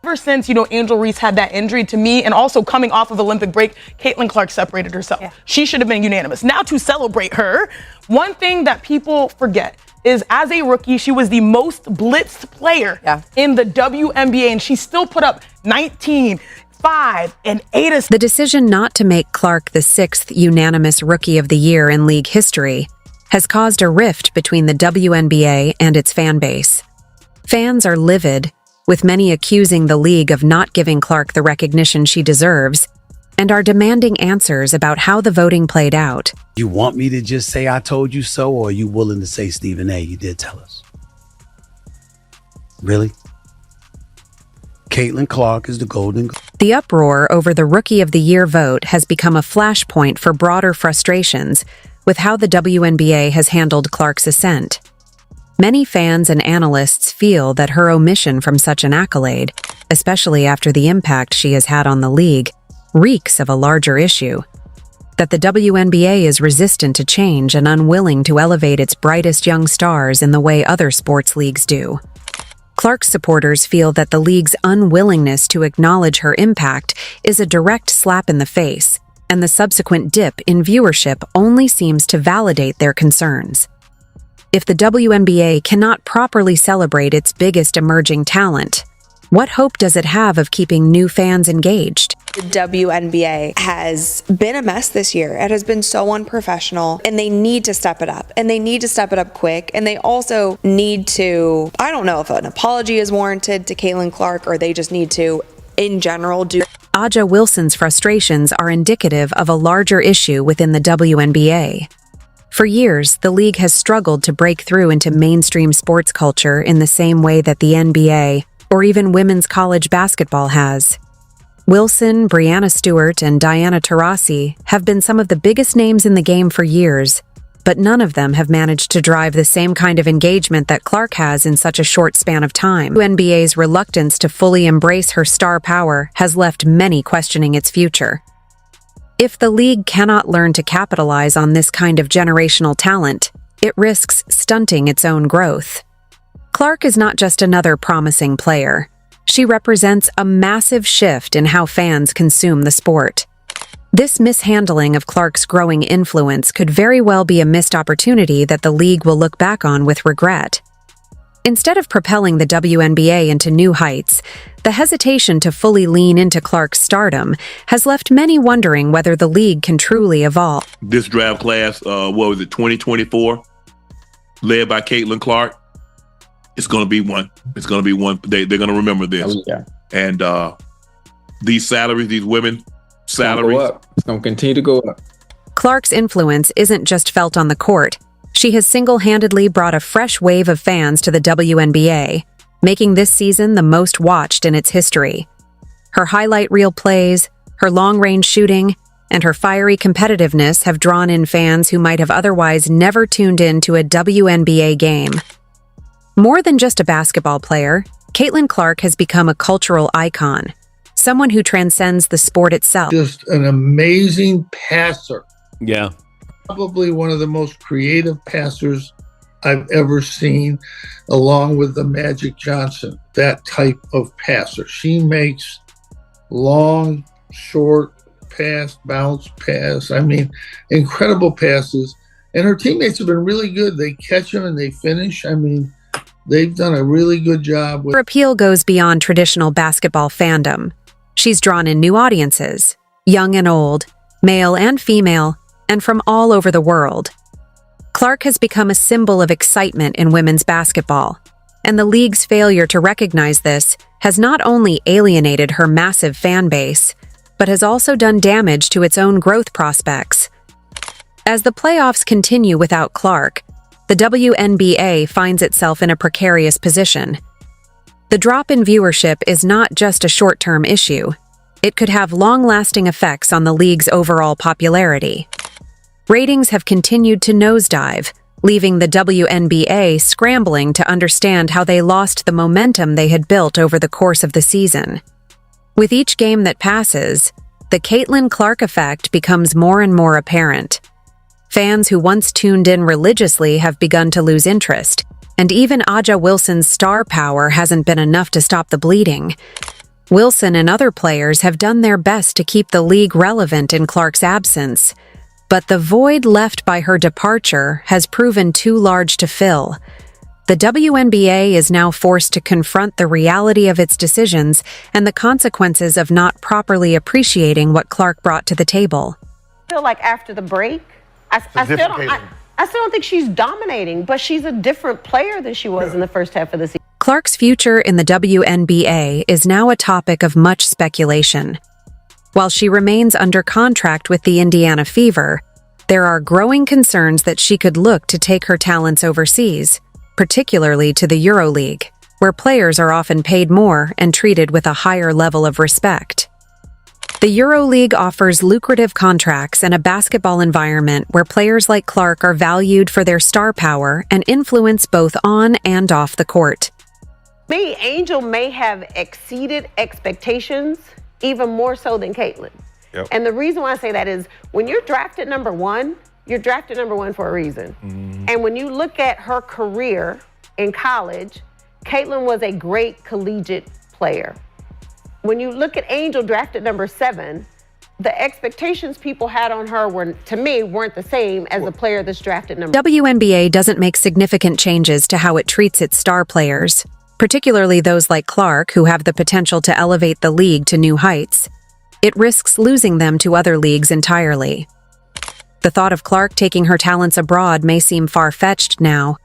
Ever since, Angel Reese had that injury, to me, and also coming off of Olympic break, Caitlin Clark separated herself. Yeah. She should have been unanimous. Now, to celebrate her, one thing that people forget is as a rookie, she was the most blitzed player in the WNBA, and she still put up 19, 5, and 8 assists. The decision not to make Clark the 6th unanimous Rookie of the Year in league history has caused a rift between the WNBA and its fan base. Fans are livid, with many accusing the league of not giving Clark the recognition she deserves, and are demanding answers about how the voting played out. You want me to just say I told you so, or are you willing to say, Stephen A., you did tell us? Really? Caitlin Clark is the golden... The uproar over the Rookie of the Year vote has become a flashpoint for broader frustrations, with how the WNBA has handled Clark's ascent. Many fans and analysts feel that her omission from such an accolade, especially after the impact she has had on the league, reeks of a larger issue. That the WNBA is resistant to change and unwilling to elevate its brightest young stars in the way other sports leagues do. Clark's supporters feel that the league's unwillingness to acknowledge her impact is a direct slap in the face, and the subsequent dip in viewership only seems to validate their concerns. If the WNBA cannot properly celebrate its biggest emerging talent, what hope does it have of keeping new fans engaged? The WNBA has been a mess this year. It has been so unprofessional, and they need to step it up, and they need to step it up quick, and they also need to, I don't know if an apology is warranted to Caitlin Clark, or they just need to, in general, do. Aja Wilson's frustrations are indicative of a larger issue within the WNBA. For years, the league has struggled to break through into mainstream sports culture in the same way that the NBA, or even women's college basketball has. Wilson, Breanna Stewart, and Diana Taurasi have been some of the biggest names in the game for years, but none of them have managed to drive the same kind of engagement that Clark has in such a short span of time. WNBA's reluctance to fully embrace her star power has left many questioning its future. If the league cannot learn to capitalize on this kind of generational talent, it risks stunting its own growth. Clark is not just another promising player. She represents a massive shift in how fans consume the sport. This mishandling of Clark's growing influence could very well be a missed opportunity that the league will look back on with regret. Instead of propelling the WNBA into new heights, the hesitation to fully lean into Clark's stardom has left many wondering whether the league can truly evolve. This draft class, 2024, led by Caitlin Clark, it's going to be one. It's going to be one. They're going to remember this. Oh, yeah. And these salaries, these women salaries. It's going to continue to go up. Clark's influence isn't just felt on the court. She has single-handedly brought a fresh wave of fans to the WNBA, making this season the most watched in its history. Her highlight reel plays, her long-range shooting, and her fiery competitiveness have drawn in fans who might have otherwise never tuned in to a WNBA game. More than just a basketball player, Caitlin Clark has become a cultural icon, someone who transcends the sport itself. Just an amazing passer. Yeah. Probably one of the most creative passers I've ever seen, along with the Magic Johnson, that type of passer. She makes long, short pass, bounce pass. I mean, incredible passes. And her teammates have been really good. They catch them and they finish. I mean, they've done a really good job. Her appeal goes beyond traditional basketball fandom. She's drawn in new audiences, young and old, male and female, and from all over the world. Clark has become a symbol of excitement in women's basketball, and the league's failure to recognize this has not only alienated her massive fan base, but has also done damage to its own growth prospects. As the playoffs continue without Clark, the WNBA finds itself in a precarious position. The drop in viewership is not just a short-term issue. It could have long-lasting effects on the league's overall popularity. Ratings have continued to nosedive, leaving the WNBA scrambling to understand how they lost the momentum they had built over the course of the season. With each game that passes, the Caitlin Clark effect becomes more and more apparent. Fans who once tuned in religiously have begun to lose interest, and even Aja Wilson's star power hasn't been enough to stop the bleeding. Wilson and other players have done their best to keep the league relevant in Clark's absence, but the void left by her departure has proven too large to fill. The WNBA is now forced to confront the reality of its decisions and the consequences of not properly appreciating what Clark brought to the table. I feel like after the break, I still don't think she's dominating, but she's a different player than she was in the first half of the season. Clark's future in the WNBA is now a topic of much speculation. While she remains under contract with the Indiana Fever, there are growing concerns that she could look to take her talents overseas, particularly to the EuroLeague, where players are often paid more and treated with a higher level of respect. The EuroLeague offers lucrative contracts and a basketball environment where players like Clark are valued for their star power and influence both on and off the court. Me, Angel may have exceeded expectations even more so than Caitlin. Yep. And the reason why I say that is when you're drafted number one, you're drafted number one for a reason. And when you look at her career in college, Caitlin was a great collegiate player. When you look at Angel drafted number 7, the expectations people had on her were, to me, weren't the same as the player that's drafted number. WNBA doesn't make significant changes to how it treats its star players, particularly those like Clark who have the potential to elevate the league to new heights. It risks losing them to other leagues entirely. The thought of Clark taking her talents abroad may seem far-fetched now,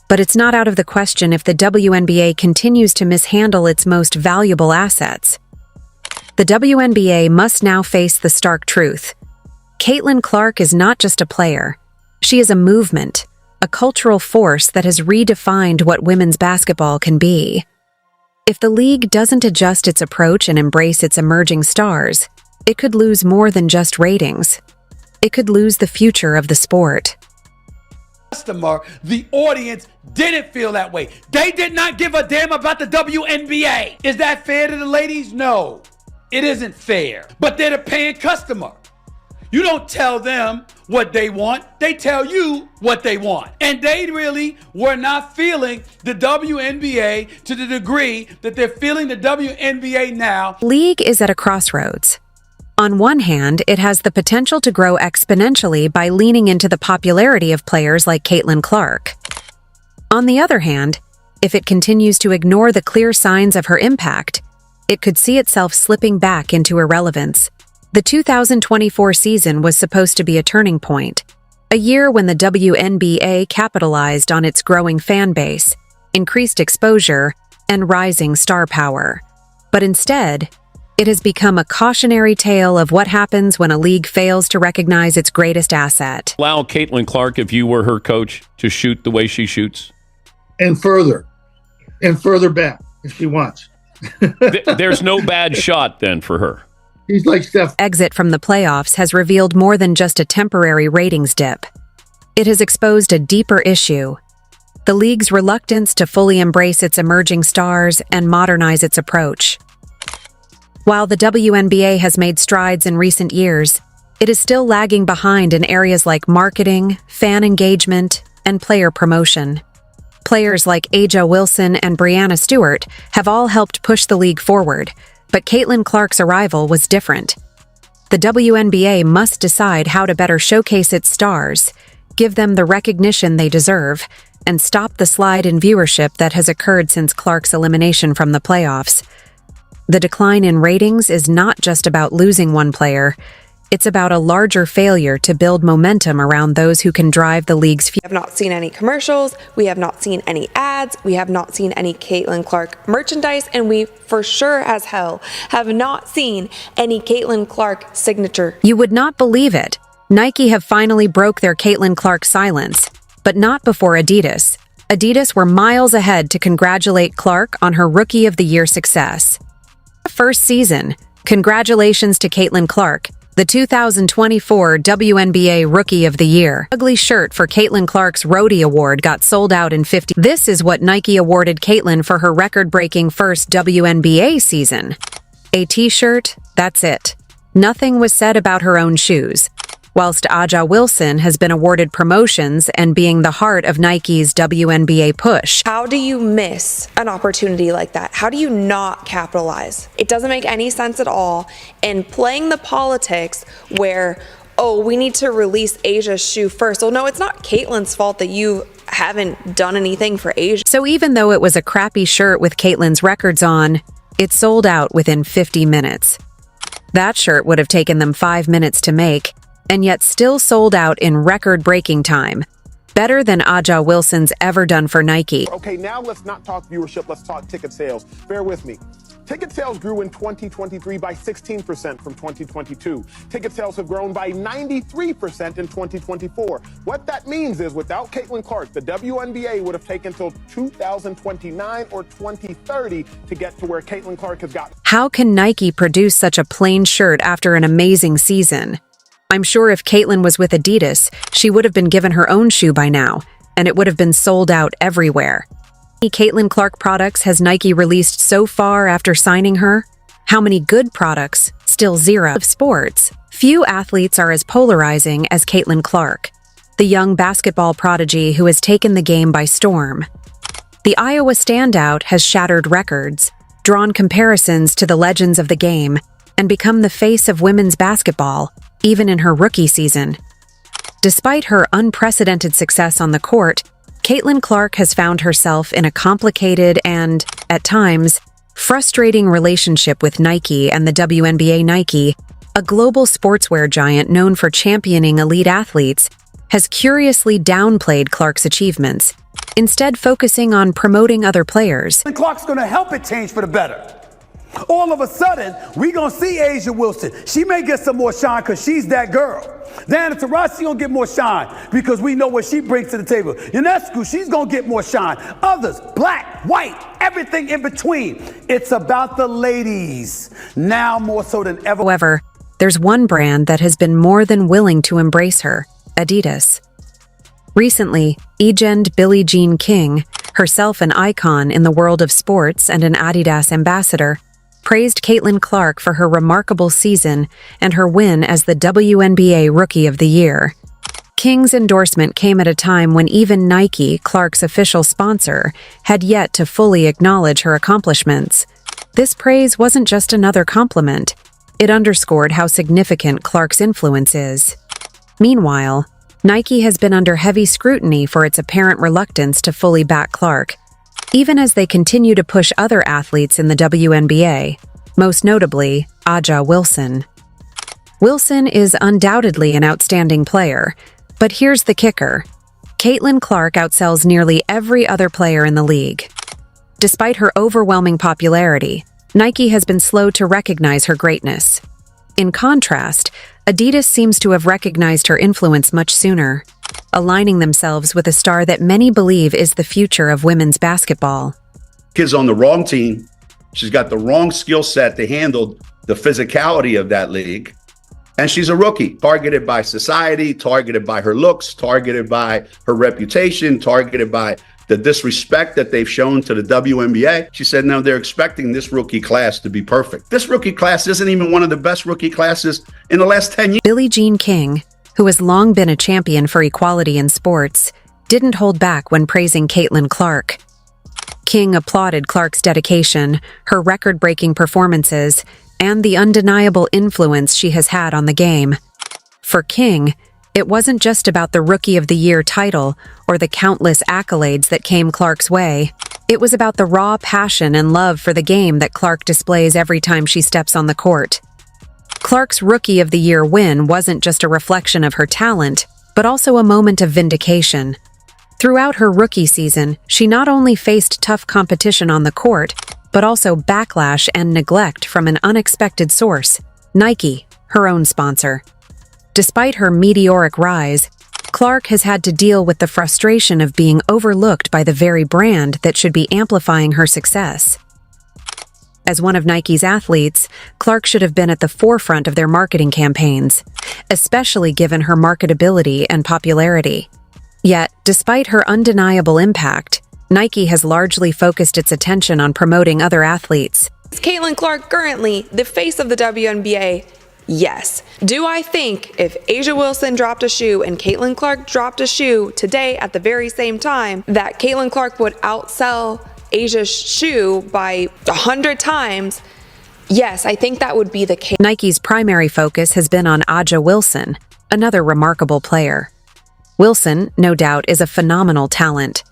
but it's not out of the question if the WNBA continues to mishandle its most valuable assets. The WNBA must now face the stark truth. Caitlin Clark is not just a player. She is a movement, a cultural force that has redefined what women's basketball can be. If the league doesn't adjust its approach and embrace its emerging stars, it could lose more than just ratings. It could lose the future of the sport. Customer, the audience didn't feel that way. They did not give a damn about the WNBA. Is that fair to the ladies? No, it isn't fair. But they're the paying customer. You don't tell them what they want. They tell you what they want. And they really were not feeling the WNBA to the degree that they're feeling the WNBA now. League is at a crossroads. On one hand, it has the potential to grow exponentially by leaning into the popularity of players like Caitlin Clark. On the other hand, if it continues to ignore the clear signs of her impact, it could see itself slipping back into irrelevance. The 2024 season was supposed to be a turning point, a year when the WNBA capitalized on its growing fan base, increased exposure, and rising star power. But instead, it has become a cautionary tale of what happens when a league fails to recognize its greatest asset. Allow Caitlin Clark, if you were her coach, to shoot the way she shoots? And further back if she wants. There's no bad shot then for her. He's like Steph. Exit from the playoffs has revealed more than just a temporary ratings dip. It has exposed a deeper issue: the league's reluctance to fully embrace its emerging stars and modernize its approach. While the WNBA has made strides in recent years, it is still lagging behind in areas like marketing, fan engagement, and player promotion. Players like Aja Wilson and Brianna Stewart have all helped push the league forward, but Caitlin Clark's arrival was different. The WNBA must decide how to better showcase its stars, give them the recognition they deserve, and stop the slide in viewership that has occurred since Clark's elimination from the playoffs. The decline in ratings is not just about losing one player. It's about a larger failure to build momentum around those who can drive the league's future. We have not seen any commercials. We have not seen any ads. We have not seen any Caitlin Clark merchandise. And we, for sure as hell, have not seen any Caitlin Clark signature. You would not believe it. Nike have finally broke their Caitlin Clark silence, but not before Adidas. Adidas were miles ahead to congratulate Clark on her Rookie of the Year success. First season. Congratulations to Caitlin Clark, the 2024 WNBA Rookie of the Year. Ugly shirt for Caitlin Clark's Roadie Award got sold out in 50. This is what Nike awarded Caitlin for her record-breaking first WNBA season. A t-shirt, that's it. Nothing was said about her own shoes. Whilst Aja Wilson has been awarded promotions and being the heart of Nike's WNBA push. How do you miss an opportunity like that? How do you not capitalize? It doesn't make any sense at all. And playing the politics where, oh, we need to release Asia's shoe first. Well, no, it's not Caitlin's fault that you haven't done anything for Asia. So even though it was a crappy shirt with Caitlin's records on, it sold out within 50 minutes. That shirt would have taken them 5 minutes to make, and yet still sold out in record-breaking time. Better than Aja Wilson's ever done for Nike. Okay, now let's not talk viewership, let's talk ticket sales. Bear with me. Ticket sales grew in 2023 by 16% from 2022. Ticket sales have grown by 93% in 2024. What that means is without Caitlin Clark, the WNBA would have taken till 2029 or 2030 to get to where Caitlin Clark has got. How can Nike produce such a plain shirt after an amazing season? I'm sure if Caitlin was with Adidas, she would have been given her own shoe by now, and it would have been sold out everywhere. How many Caitlin Clark products has Nike released so far after signing her? How many good products? Still zero. Of sports, few athletes are as polarizing as Caitlin Clark, the young basketball prodigy who has taken the game by storm. The Iowa standout has shattered records, drawn comparisons to the legends of the game, and become the face of women's basketball, even in her rookie season. Despite her unprecedented success on the court, Caitlin Clark has found herself in a complicated and, at times, frustrating relationship with Nike and the WNBA. Nike, a global sportswear giant known for championing elite athletes, has curiously downplayed Clark's achievements, instead focusing on promoting other players. Clark's going to help it change for the better. All of a sudden, we going to see Asia Wilson. She may get some more shine because she's that girl. Diana Taurasi going to get more shine because we know what she brings to the table. Ionescu, she's going to get more shine. Others, black, white, everything in between. It's about the ladies, now more so than ever. However, there's one brand that has been more than willing to embrace her, Adidas. Recently, legend Billie Jean King, herself an icon in the world of sports and an Adidas ambassador, praised Caitlin Clark for her remarkable season and her win as the WNBA Rookie of the Year. King's endorsement came at a time when even Nike, Clark's official sponsor, had yet to fully acknowledge her accomplishments. This praise wasn't just another compliment. It underscored how significant Clark's influence is. Meanwhile, Nike has been under heavy scrutiny for its apparent reluctance to fully back Clark, even as they continue to push other athletes in the WNBA, most notably Aja Wilson. Wilson is undoubtedly an outstanding player, but here's the kicker. Caitlin Clark outsells nearly every other player in the league. Despite her overwhelming popularity, Nike has been slow to recognize her greatness. In contrast, Adidas seems to have recognized her influence much sooner, aligning themselves with a star that many believe is the future of women's basketball. Kid's on the wrong team. She's got the wrong skill set to handle the physicality of that league. And she's a rookie, targeted by society, targeted by her looks, targeted by her reputation, targeted by the disrespect that they've shown to the WNBA. She said, no, they're expecting this rookie class to be perfect. This rookie class isn't even one of the best rookie classes in the last 10 years. Billie Jean King, who has long been a champion for equality in sports, didn't hold back when praising Caitlin Clark. King applauded Clark's dedication, her record-breaking performances, and the undeniable influence she has had on the game. For King, it wasn't just about the Rookie of the Year title or the countless accolades that came Clark's way. It was about the raw passion and love for the game that Clark displays every time she steps on the court. Clark's Rookie of the Year win wasn't just a reflection of her talent, but also a moment of vindication. Throughout her rookie season, she not only faced tough competition on the court, but also backlash and neglect from an unexpected source, Nike, her own sponsor. Despite her meteoric rise, Clark has had to deal with the frustration of being overlooked by the very brand that should be amplifying her success. As one of Nike's athletes, Clark should have been at the forefront of their marketing campaigns, especially given her marketability and popularity. Yet, despite her undeniable impact, Nike has largely focused its attention on promoting other athletes. Is Caitlin Clark currently the face of the WNBA? Yes. Do I think if Asia Wilson dropped a shoe and Caitlin Clark dropped a shoe today at the very same time, that Caitlin Clark would outsell Asia's shoe by 100 times? Yes, I think that would be the case. Nike's primary focus has been on Aja Wilson, another remarkable player. Wilson, no doubt, is a phenomenal talent.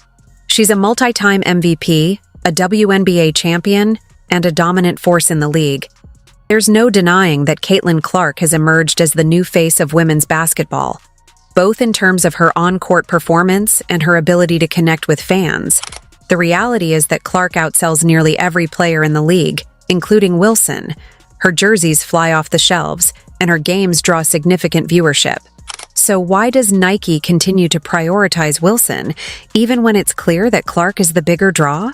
She's a multi-time MVP, a WNBA champion, and a dominant force in the league. There's no denying that Caitlin Clark has emerged as the new face of women's basketball, both in terms of her on-court performance and her ability to connect with fans. The reality is that Clark outsells nearly every player in the league, including Wilson. Her jerseys fly off the shelves, and her games draw significant viewership. So why does Nike continue to prioritize Wilson, even when it's clear that Clark is the bigger draw?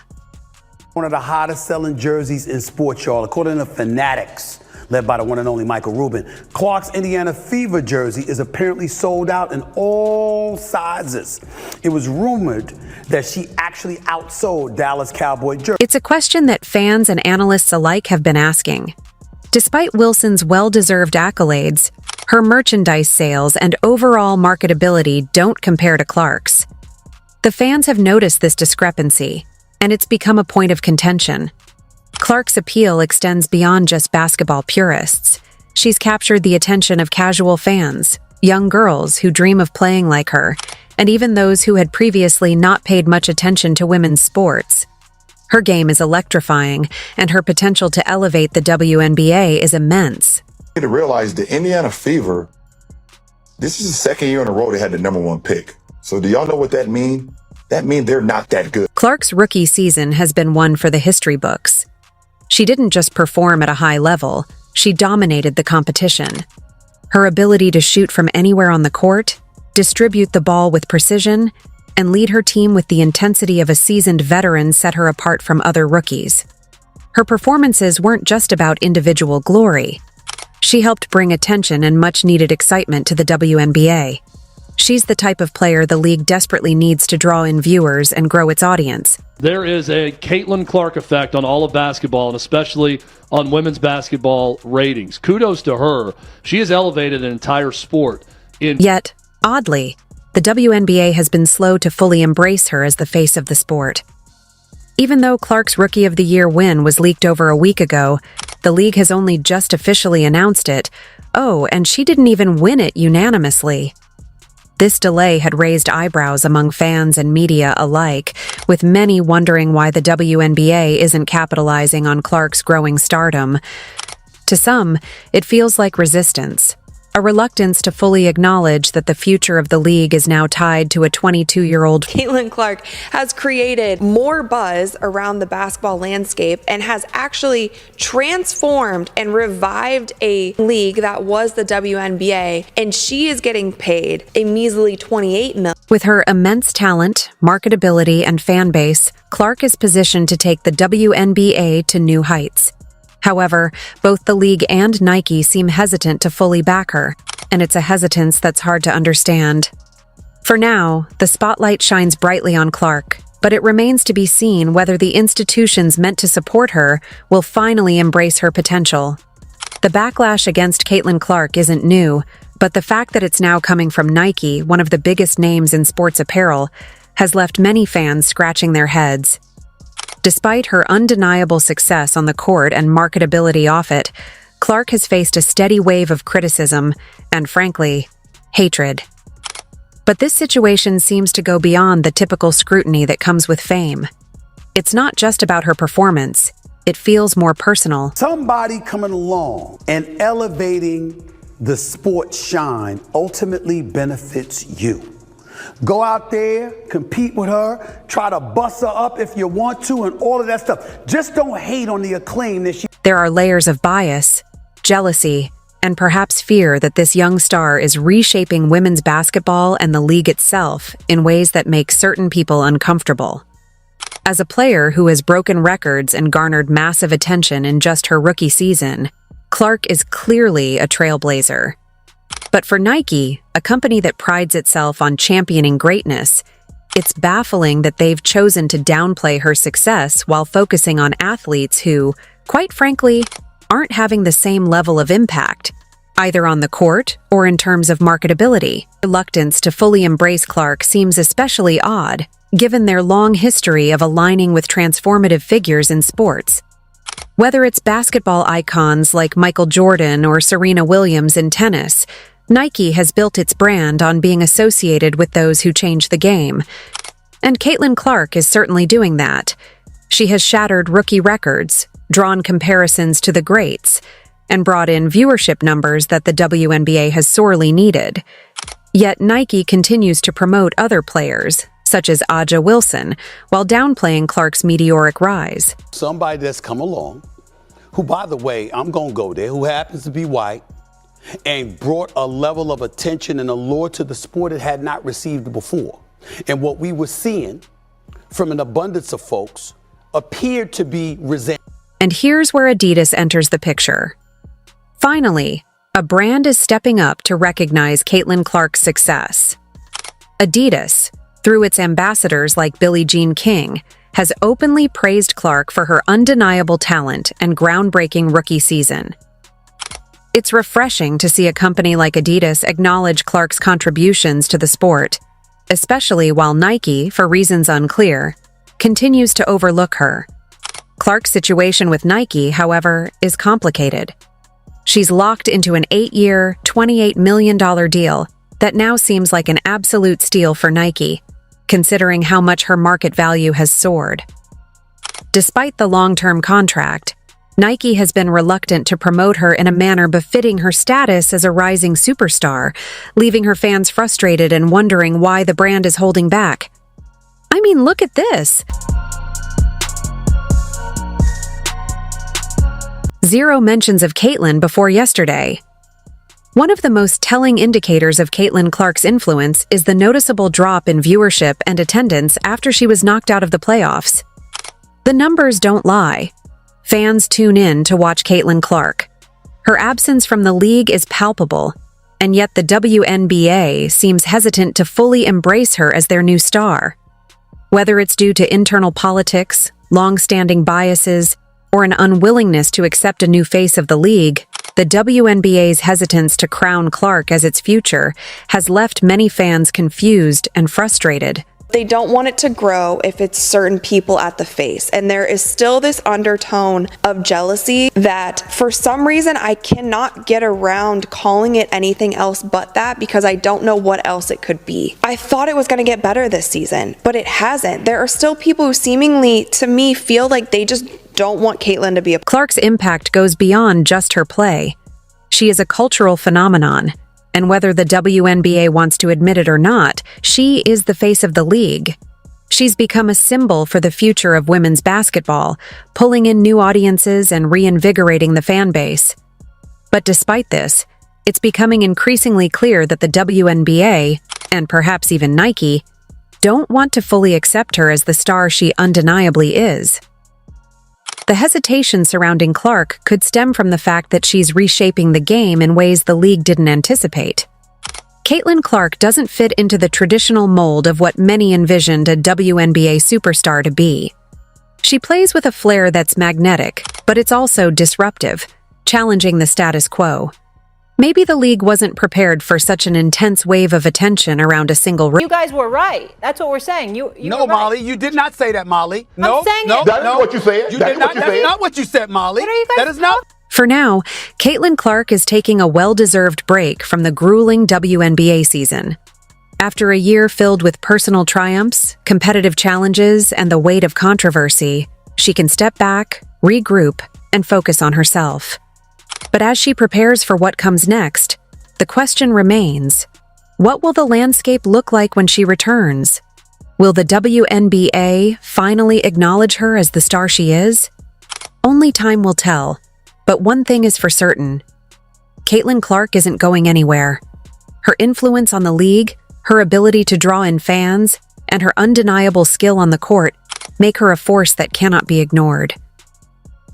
One of the hottest selling jerseys in sports, y'all, according to Fanatics, led by the one and only Michael Rubin. Clark's Indiana Fever jersey is apparently sold out in all sizes. It was rumored that she actually outsold Dallas Cowboy jersey. It's a question that fans and analysts alike have been asking. Despite Wilson's well-deserved accolades, her merchandise sales and overall marketability don't compare to Clark's. The fans have noticed this discrepancy, and it's become a point of contention. Clark's appeal extends beyond just basketball purists. She's captured the attention of casual fans, young girls who dream of playing like her, and even those who had previously not paid much attention to women's sports. Her game is electrifying, and her potential to elevate the WNBA is immense. To realize the Indiana Fever, this is the second year in a row they had the #1 pick. So do y'all know what that means? That means they're not that good. Clark's rookie season has been one for the history books. She didn't just perform at a high level, she dominated the competition. Her ability to shoot from anywhere on the court, distribute the ball with precision, and lead her team with the intensity of a seasoned veteran set her apart from other rookies. Her performances weren't just about individual glory. She helped bring attention and much-needed excitement to the WNBA. She's the type of player the league desperately needs to draw in viewers and grow its audience. There is a Caitlin Clark effect on all of basketball, and especially on women's basketball ratings. Kudos to her. She has elevated an entire sport. Yet, oddly, the WNBA has been slow to fully embrace her as the face of the sport. Even though Clark's Rookie of the Year win was leaked over a week ago, the league has only just officially announced it. Oh, and she didn't even win it unanimously. This delay had raised eyebrows among fans and media alike, with many wondering why the WNBA isn't capitalizing on Clark's growing stardom. To some, it feels like resistance, a reluctance to fully acknowledge that the future of the league is now tied to a 22-year-old. Caitlin Clark has created more buzz around the basketball landscape and has actually transformed and revived a league that was the WNBA, and she is getting paid a measly $28 million. With her immense talent, marketability, and fan base, Clark is positioned to take the WNBA to new heights. However, both the league and Nike seem hesitant to fully back her, and it's a hesitance that's hard to understand. For now, the spotlight shines brightly on Clark, but it remains to be seen whether the institutions meant to support her will finally embrace her potential. The backlash against Caitlin Clark isn't new, but the fact that it's now coming from Nike, one of the biggest names in sports apparel, has left many fans scratching their heads. Despite her undeniable success on the court and marketability off it, Clark has faced a steady wave of criticism and, frankly, hatred. But this situation seems to go beyond the typical scrutiny that comes with fame. It's not just about her performance, it feels more personal. Somebody coming along and elevating the sport shine ultimately benefits you. Go out there, compete with her, try to bust her up if you want to, and all of that stuff. Just don't hate on the acclaim that she... There are layers of bias, jealousy, and perhaps fear that this young star is reshaping women's basketball and the league itself in ways that make certain people uncomfortable. As a player who has broken records and garnered massive attention in just her rookie season, Clark is clearly a trailblazer. But for Nike, a company that prides itself on championing greatness, it's baffling that they've chosen to downplay her success while focusing on athletes who, quite frankly, aren't having the same level of impact, either on the court or in terms of marketability. Reluctance to fully embrace Clark seems especially odd, given their long history of aligning with transformative figures in sports. Whether it's basketball icons like Michael Jordan or Serena Williams in tennis, Nike has built its brand on being associated with those who change the game. And Caitlin Clark is certainly doing that. She has shattered rookie records, drawn comparisons to the greats, and brought in viewership numbers that the WNBA has sorely needed. Yet Nike continues to promote other players, such as Aja Wilson, while downplaying Clark's meteoric rise. Somebody that's come along, who, by the way, I'm going to go there, who happens to be white, and brought a level of attention and allure to the sport it had not received before. And what we were seeing from an abundance of folks appeared to be resentment. And here's where Adidas enters the picture. Finally, a brand is stepping up to recognize Caitlin Clark's success. Adidas, through its ambassadors like Billie Jean King, has openly praised Clark for her undeniable talent and groundbreaking rookie season. It's refreshing to see a company like Adidas acknowledge Clark's contributions to the sport, especially while Nike, for reasons unclear, continues to overlook her. Clark's situation with Nike, however, is complicated. She's locked into an 8-year, $28 million deal that now seems like an absolute steal for Nike, considering how much her market value has soared. Despite the long-term contract, Nike has been reluctant to promote her in a manner befitting her status as a rising superstar, leaving her fans frustrated and wondering why the brand is holding back. I mean, look at this. Zero mentions of Caitlin before yesterday. One of the most telling indicators of Caitlin Clark's influence is the noticeable drop in viewership and attendance after she was knocked out of the playoffs. The numbers don't lie. Fans tune in to watch Caitlin Clark. Her absence from the league is palpable, and yet the WNBA seems hesitant to fully embrace her as their new star. Whether it's due to internal politics, long-standing biases, or an unwillingness to accept a new face of the league, the WNBA's hesitance to crown Clark as its future has left many fans confused and frustrated. They don't want it to grow if it's certain people at the face. And there is still this undertone of jealousy that for some reason I cannot get around calling it anything else but that, because I don't know what else it could be. I thought it was going to get better this season, but it hasn't. There are still people who seemingly, to me, feel like they just don't want Caitlin to be a... Clark's impact goes beyond just her play. She is a cultural phenomenon. And whether the WNBA wants to admit it or not, she is the face of the league. She's become a symbol for the future of women's basketball, pulling in new audiences and reinvigorating the fan base. But despite this, it's becoming increasingly clear that the WNBA, and perhaps even Nike, don't want to fully accept her as the star she undeniably is. The hesitation surrounding Clark could stem from the fact that she's reshaping the game in ways the league didn't anticipate. Caitlin Clark doesn't fit into the traditional mold of what many envisioned a WNBA superstar to be. She plays with a flair that's magnetic, but it's also disruptive, challenging the status quo. Maybe the league wasn't prepared for such an intense wave of attention around a single... You guys were right. That's what we're saying. You no, were right. Molly, you did not say that, Molly. No, I'm saying no, it. That is what you said. You That did is not. what you That's said. not what you said, Molly. What are you guys That is not. For now, Caitlin Clark is taking a well-deserved break from the grueling WNBA season. After a year filled with personal triumphs, competitive challenges, and the weight of controversy, she can step back, regroup, and focus on herself. But as she prepares for what comes next, the question remains, what will the landscape look like when she returns? Will the WNBA finally acknowledge her as the star she is? Only time will tell, but one thing is for certain. Caitlin Clark isn't going anywhere. Her influence on the league, her ability to draw in fans, and her undeniable skill on the court make her a force that cannot be ignored.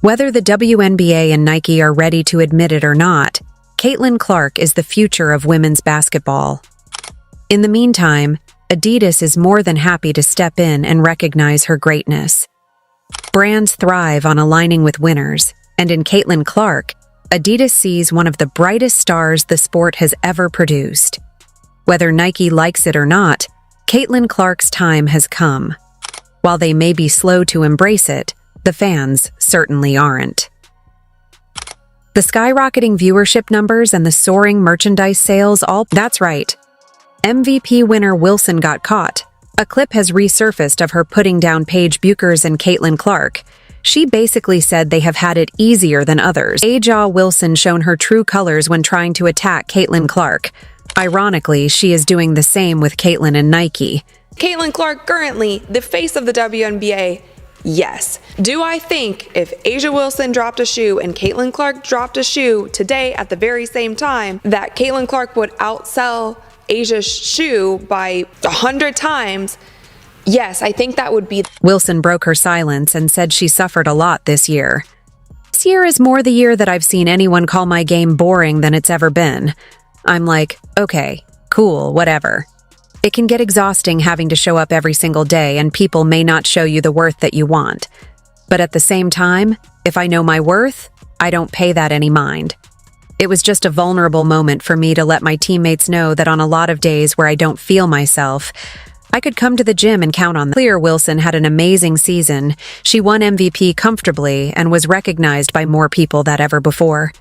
Whether the WNBA and Nike are ready to admit it or not, Caitlin Clark is the future of women's basketball. In the meantime, Adidas is more than happy to step in and recognize her greatness. Brands thrive on aligning with winners, and in Caitlin Clark, Adidas sees one of the brightest stars the sport has ever produced. Whether Nike likes it or not, Caitlin Clark's time has come. While they may be slow to embrace it, the fans certainly aren't. The skyrocketing viewership numbers and the soaring merchandise sales that's right. MVP winner Wilson got caught. A clip has resurfaced of her putting down Paige Buchers and Caitlin Clark. She basically said they have had it easier than others. A'ja Wilson shown her true colors when trying to attack Caitlin Clark. Ironically, she is doing the same with Caitlin and Nike. Caitlin Clark, currently the face of the WNBA, Yes. Do I think if A'ja Wilson dropped a shoe and Caitlin Clark dropped a shoe today at the very same time, that Caitlin Clark would outsell A'ja's shoe by 100 times? Yes, I think that would be. Wilson broke her silence and said she suffered a lot this year. This year is more the year that I've seen anyone call my game boring than it's ever been. I'm like, okay, cool, whatever. It can get exhausting having to show up every single day and people may not show you the worth that you want. But at the same time, if I know my worth, I don't pay that any mind. It was just a vulnerable moment for me to let my teammates know that on a lot of days where I don't feel myself, I could come to the gym and count on them. Clear Wilson had an amazing season. She won MVP comfortably and was recognized by more people than ever before.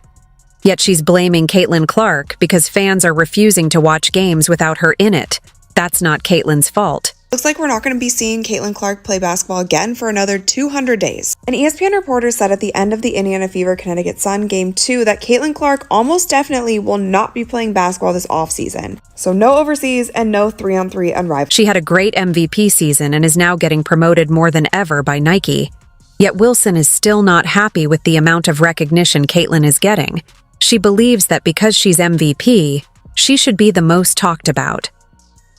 Yet she's blaming Caitlin Clark because fans are refusing to watch games without her in it. That's not Caitlin's fault. Looks like we're not going to be seeing Caitlin Clark play basketball again for another 200 days. An ESPN reporter said at the end of the Indiana Fever Connecticut Sun Game 2 that Caitlin Clark almost definitely will not be playing basketball this offseason. So no overseas and no 3-on-3 unrivaled. She had a great MVP season and is now getting promoted more than ever by Nike. Yet Wilson is still not happy with the amount of recognition Caitlin is getting. She believes that because she's MVP, she should be the most talked about.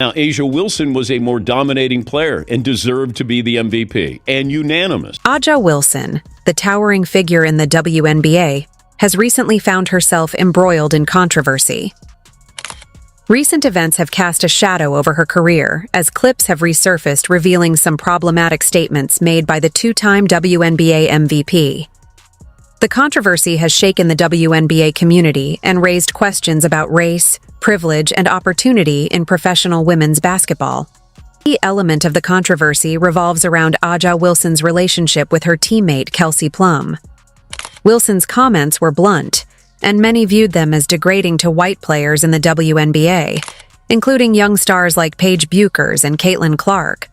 Now, A'ja Wilson was a more dominating player and deserved to be the MVP, and unanimous. A'ja Wilson, the towering figure in the WNBA, has recently found herself embroiled in controversy. Recent events have cast a shadow over her career, as clips have resurfaced revealing some problematic statements made by the two-time WNBA MVP. The controversy has shaken the WNBA community and raised questions about race, privilege, and opportunity in professional women's basketball. The key element of the controversy revolves around A'ja Wilson's relationship with her teammate Kelsey Plum. Wilson's comments were blunt, and many viewed them as degrading to white players in the WNBA, including young stars like Paige Bueckers and Caitlin Clark.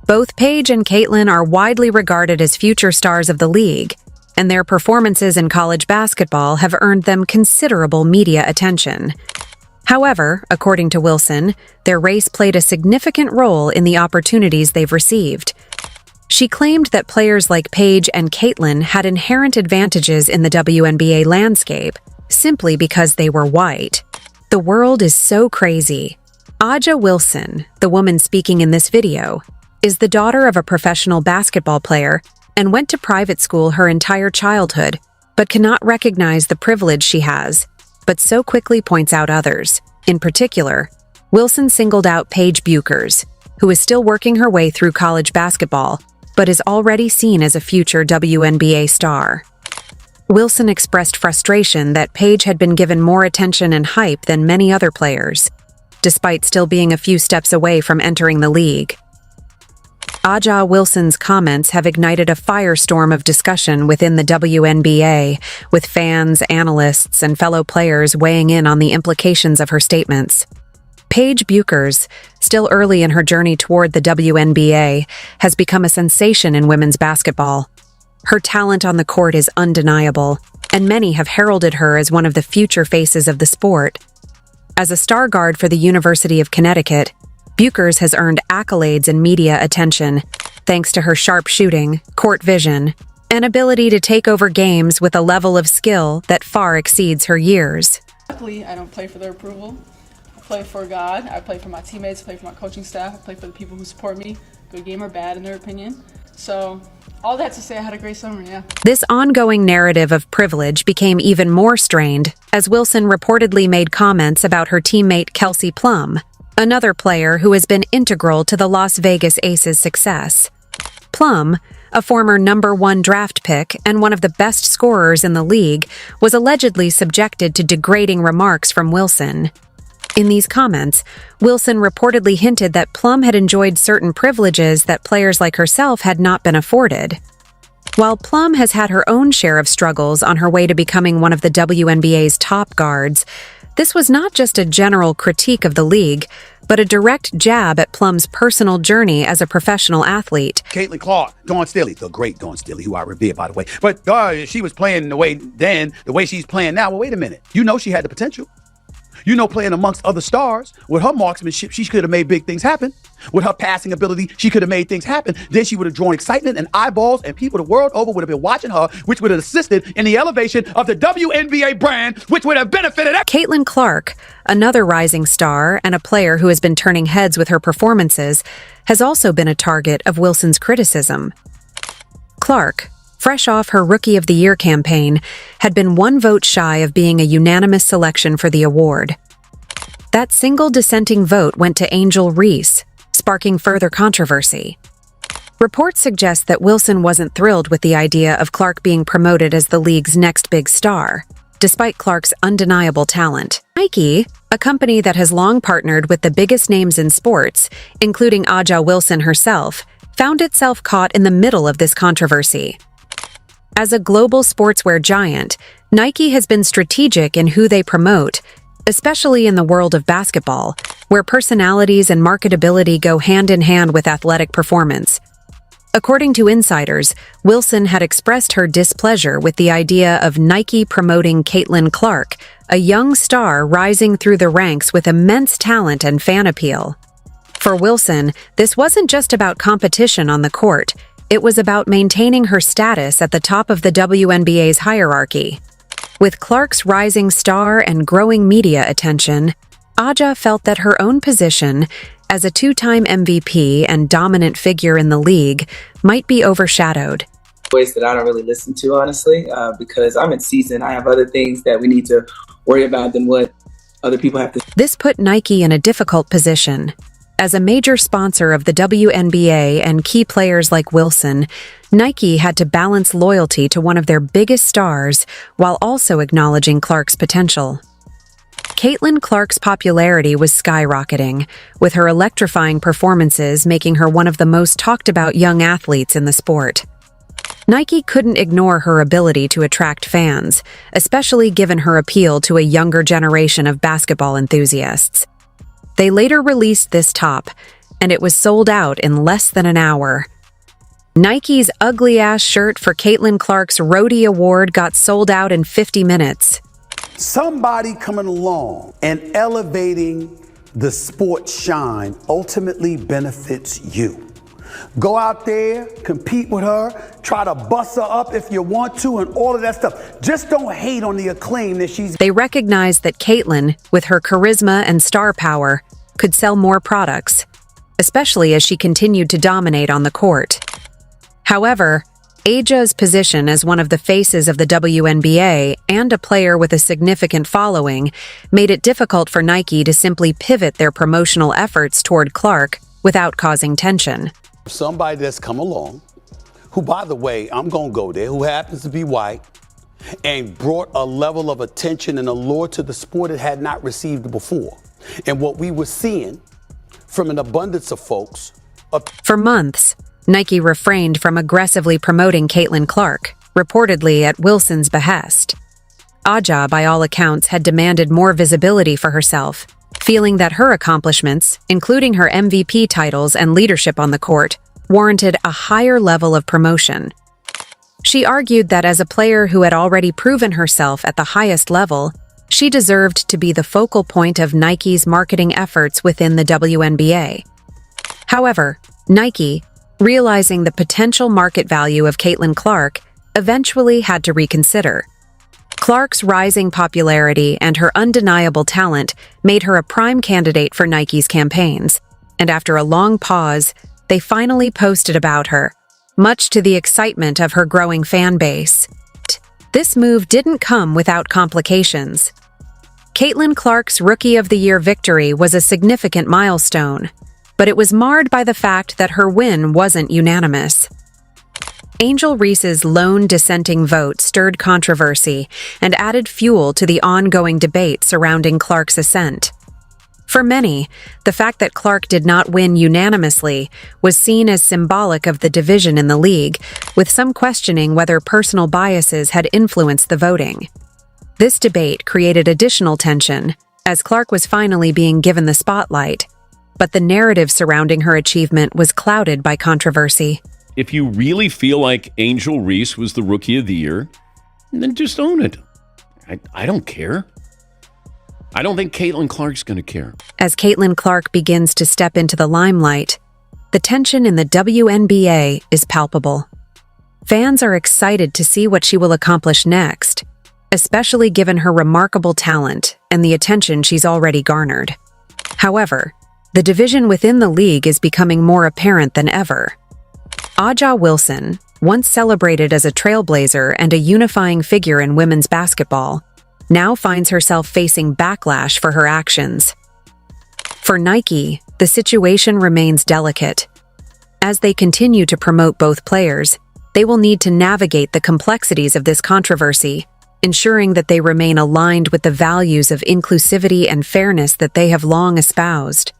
Both Paige and Caitlin are widely regarded as future stars of the league, and their performances in college basketball have earned them considerable media attention. However, according to Wilson, their race played a significant role in the opportunities they've received. She claimed that players like Paige and Caitlin had inherent advantages in the WNBA landscape simply because they were white. The world is so crazy. A'ja Wilson, the woman speaking in this video, is the daughter of a professional basketball player and went to private school her entire childhood, but cannot recognize the privilege she has, but so quickly points out others. In particular, Wilson singled out Paige Bueckers, who is still working her way through college basketball, but is already seen as a future WNBA star. Wilson expressed frustration that Paige had been given more attention and hype than many other players, despite still being a few steps away from entering the league. A'ja Wilson's comments have ignited a firestorm of discussion within the WNBA, with fans, analysts, and fellow players weighing in on the implications of her statements. Paige Bueckers, still early in her journey toward the WNBA, has become a sensation in women's basketball. Her talent on the court is undeniable, and many have heralded her as one of the future faces of the sport. As a star guard for the University of Connecticut, Bueckers has earned accolades and media attention, thanks to her sharp shooting, court vision, and ability to take over games with a level of skill that far exceeds her years. Luckily, I don't play for their approval. I play for God, I play for my teammates, I play for my coaching staff, I play for the people who support me, good game or bad in their opinion. So, all that to say, I had a great summer, yeah. This ongoing narrative of privilege became even more strained as Wilson reportedly made comments about her teammate Kelsey Plum, another player who has been integral to the Las Vegas Aces' success. Plum, a former #1 draft pick and one of the best scorers in the league, was allegedly subjected to degrading remarks from Wilson. In these comments, Wilson reportedly hinted that Plum had enjoyed certain privileges that players like herself had not been afforded. While Plum has had her own share of struggles on her way to becoming one of the WNBA's top guards, this was not just a general critique of the league, but a direct jab at Plum's personal journey as a professional athlete. Caitlin Clark, Dawn Staley, the great Dawn Staley, who I revere, by the way. But she was playing the way she's playing now. Well, wait a minute. You know she had the potential. Playing amongst other stars, with her marksmanship, she could have made big things happen. With her passing ability, she could have made things happen. Then she would have drawn excitement and eyeballs, and people the world over would have been watching her, which would have assisted in the elevation of the WNBA brand, which would have benefited. Caitlin Clark, another rising star and a player who has been turning heads with her performances, has also been a target of Wilson's criticism. Clark, fresh off her Rookie of the Year campaign, had been one vote shy of being a unanimous selection for the award. That single dissenting vote went to Angel Reese, sparking further controversy. Reports suggest that Wilson wasn't thrilled with the idea of Clark being promoted as the league's next big star, despite Clark's undeniable talent. Nike, a company that has long partnered with the biggest names in sports, including Aja Wilson herself, found itself caught in the middle of this controversy. As a global sportswear giant, Nike has been strategic in who they promote, especially in the world of basketball, where personalities and marketability go hand in hand with athletic performance. According to insiders, Wilson had expressed her displeasure with the idea of Nike promoting Caitlin Clark, a young star rising through the ranks with immense talent and fan appeal. For Wilson, this wasn't just about competition on the court, it was about maintaining her status at the top of the WNBA's hierarchy. With Clark's rising star and growing media attention, Aja felt that her own position as a two-time MVP and dominant figure in the league might be overshadowed. Voice that I don't really listen to, honestly, because I'm in season. I have other things that we need to worry about than what other people have to. This put Nike in a difficult position. As a major sponsor of the WNBA and key players like Wilson, Nike had to balance loyalty to one of their biggest stars while also acknowledging Clark's potential. Caitlin Clark's popularity was skyrocketing, with her electrifying performances making her one of the most talked about young athletes in the sport. Nike couldn't ignore her ability to attract fans, especially given her appeal to a younger generation of basketball enthusiasts. They later released this top, and it was sold out in less than an hour. Nike's ugly-ass shirt for Caitlin Clark's Roadie Award got sold out in 50 minutes. Somebody coming along and elevating the sport shine ultimately benefits you. Go out there, compete with her, try to bust her up if you want to, and all of that stuff. Just don't hate on the acclaim that she's. They recognized that Caitlin, with her charisma and star power, could sell more products, especially as she continued to dominate on the court. However, Aja's position as one of the faces of the WNBA and a player with a significant following made it difficult for Nike to simply pivot their promotional efforts toward Clark without causing tension. Somebody that's come along, who, by the way, I'm going to go there, who happens to be white, and brought a level of attention and allure to the sport it had not received before. And what we were seeing from an abundance of folks. For months, Nike refrained from aggressively promoting Caitlin Clark, reportedly at Wilson's behest. Aja, by all accounts, had demanded more visibility for herself, feeling that her accomplishments, including her MVP titles and leadership on the court, warranted a higher level of promotion. She argued that as a player who had already proven herself at the highest level, she deserved to be the focal point of Nike's marketing efforts within the WNBA. However, Nike, realizing the potential market value of Caitlin Clark, eventually had to reconsider. Clark's rising popularity and her undeniable talent made her a prime candidate for Nike's campaigns, and after a long pause, they finally posted about her, much to the excitement of her growing fan base. This move didn't come without complications. Caitlin Clark's Rookie of the Year victory was a significant milestone, but it was marred by the fact that her win wasn't unanimous. Angel Reese's lone dissenting vote stirred controversy and added fuel to the ongoing debate surrounding Clark's ascent. For many, the fact that Clark did not win unanimously was seen as symbolic of the division in the league, with some questioning whether personal biases had influenced the voting. This debate created additional tension, as Clark was finally being given the spotlight, but the narrative surrounding her achievement was clouded by controversy. If you really feel like Angel Reese was the Rookie of the Year, then just own it. I don't care. I don't think Caitlin Clark's going to care. As Caitlin Clark begins to step into the limelight, the tension in the WNBA is palpable. Fans are excited to see what she will accomplish next, especially given her remarkable talent and the attention she's already garnered. However, the division within the league is becoming more apparent than ever. A'ja Wilson, once celebrated as a trailblazer and a unifying figure in women's basketball, now finds herself facing backlash for her actions. For Nike, the situation remains delicate. As they continue to promote both players, they will need to navigate the complexities of this controversy, ensuring that they remain aligned with the values of inclusivity and fairness that they have long espoused.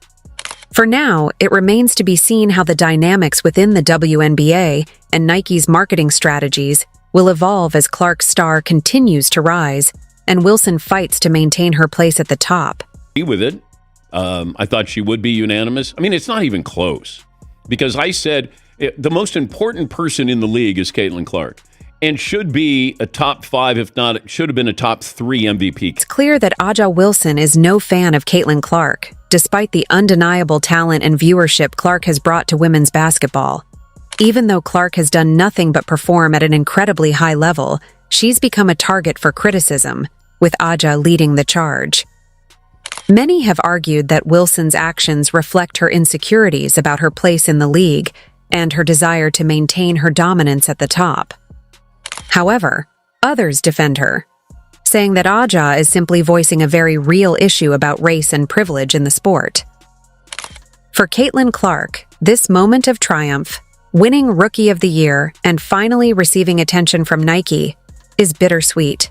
For now, it remains to be seen how the dynamics within the WNBA and Nike's marketing strategies will evolve as Clark's star continues to rise and Wilson fights to maintain her place at the top. With it, I thought she would be unanimous. I mean, it's not even close because I said the most important person in the league is Caitlin Clark and should be a top 5, if not, it should have been a top 3 MVP. It's clear that A'ja Wilson is no fan of Caitlin Clark, despite the undeniable talent and viewership Clark has brought to women's basketball. Even though Clark has done nothing but perform at an incredibly high level, she's become a target for criticism, with A'ja leading the charge. Many have argued that Wilson's actions reflect her insecurities about her place in the league and her desire to maintain her dominance at the top. However, others defend her, saying that A'ja is simply voicing a very real issue about race and privilege in the sport. For Caitlin Clark, this moment of triumph, winning Rookie of the Year and finally receiving attention from Nike, is bittersweet.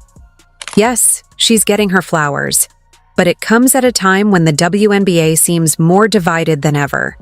Yes, she's getting her flowers, but it comes at a time when the WNBA seems more divided than ever.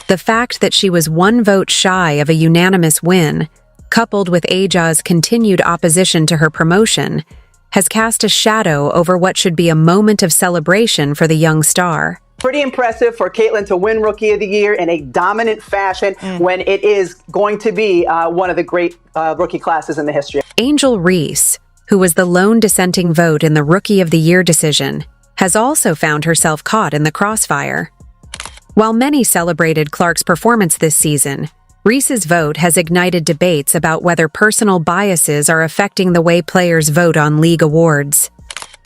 The fact that she was one vote shy of a unanimous win, coupled with A'ja's continued opposition to her promotion, has cast a shadow over what should be a moment of celebration for the young star. Pretty impressive for Caitlin to win Rookie of the Year in a dominant fashion when it is going to be one of the great rookie classes in the history. Angel Reese, who was the lone dissenting vote in the Rookie of the Year decision, has also found herself caught in the crossfire. While many celebrated Clark's performance this season, Reese's vote has ignited debates about whether personal biases are affecting the way players vote on league awards.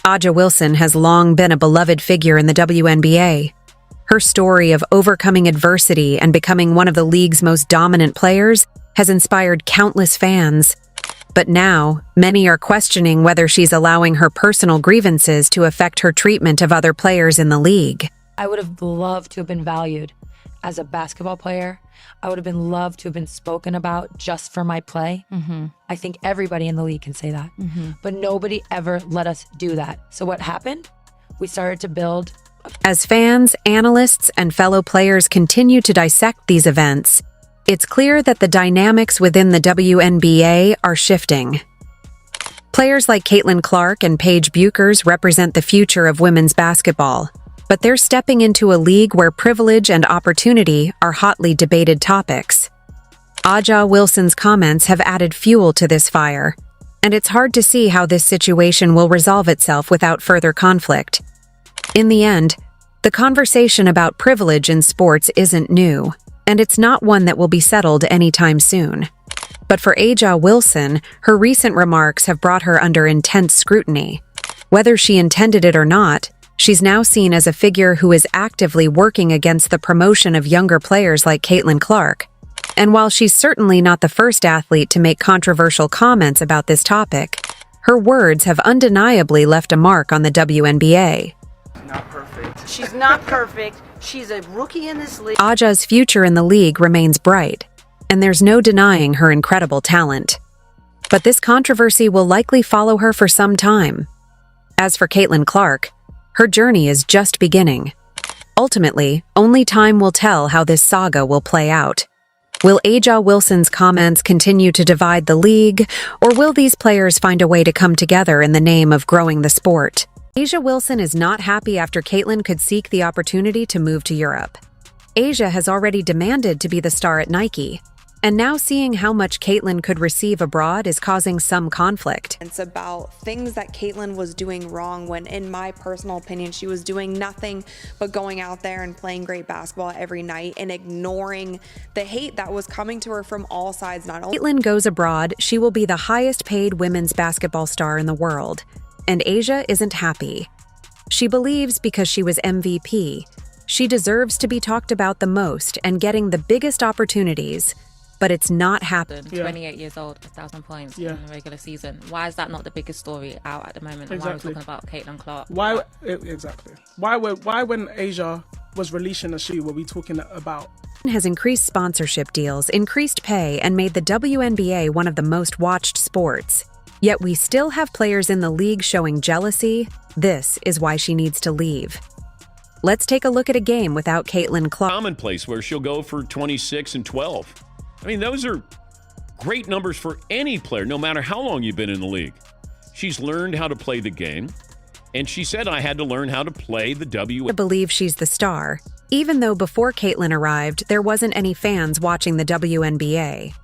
A'ja Wilson has long been a beloved figure in the WNBA. Her story of overcoming adversity and becoming one of the league's most dominant players has inspired countless fans. But now, many are questioning whether she's allowing her personal grievances to affect her treatment of other players in the league. I would have loved to have been valued as a basketball player. I would have been loved to have been spoken about just for my play. I think everybody in the league can say that. But nobody ever let us do that. So what happened? We started to build. As fans, analysts, and fellow players continue to dissect these events, it's clear that the dynamics within the WNBA are shifting. Players like Caitlin Clark and Paige Buchers represent the future of women's basketball, but they're stepping into a league where privilege and opportunity are hotly debated topics. A'ja Wilson's comments have added fuel to this fire, and it's hard to see how this situation will resolve itself without further conflict. In the end, the conversation about privilege in sports isn't new, and it's not one that will be settled anytime soon. But for A'ja Wilson, her recent remarks have brought her under intense scrutiny. Whether she intended it or not, she's now seen as a figure who is actively working against the promotion of younger players like Caitlin Clark. And while she's certainly not the first athlete to make controversial comments about this topic, her words have undeniably left a mark on the WNBA. She's not perfect. She's a rookie in this league. A'ja's future in the league remains bright, and there's no denying her incredible talent. But this controversy will likely follow her for some time. As for Caitlin Clark, her journey is just beginning. Ultimately, only time will tell how this saga will play out. Will A'ja Wilson's comments continue to divide the league, or will these players find a way to come together in the name of growing the sport? A'ja Wilson is not happy after Caitlin could seek the opportunity to move to Europe. A'ja has already demanded to be the star at Nike, And now seeing how much Caitlin could receive abroad is causing some conflict. It's about things that Caitlin was doing wrong when, in my personal opinion, she was doing nothing but going out there and playing great basketball every night and ignoring the hate that was coming to her from all sides. Not only Caitlin goes abroad, she will be the highest paid women's basketball star in the world. And Asia isn't happy. She believes because she was MVP, she deserves to be talked about the most and getting the biggest opportunities. But it's not happening. 28 years old, 1,000 points in the regular season. Why is that not the biggest story out at the moment? And why are we talking about Caitlin Clark? Why exactly? Why when Asia was releasing a shoe were we talking about? Has increased sponsorship deals, increased pay, and made the WNBA one of the most watched sports. Yet we still have players in the league showing jealousy. This is why she needs to leave. Let's take a look at a game without Caitlin Clark. Commonplace where she'll go for 26 and 12. I mean, those are great numbers for any player, no matter how long you've been in the league. She's learned how to play the game, and she said, I had to learn how to play the WNBA. I believe she's the star, even though before Caitlin arrived, there wasn't any fans watching the WNBA.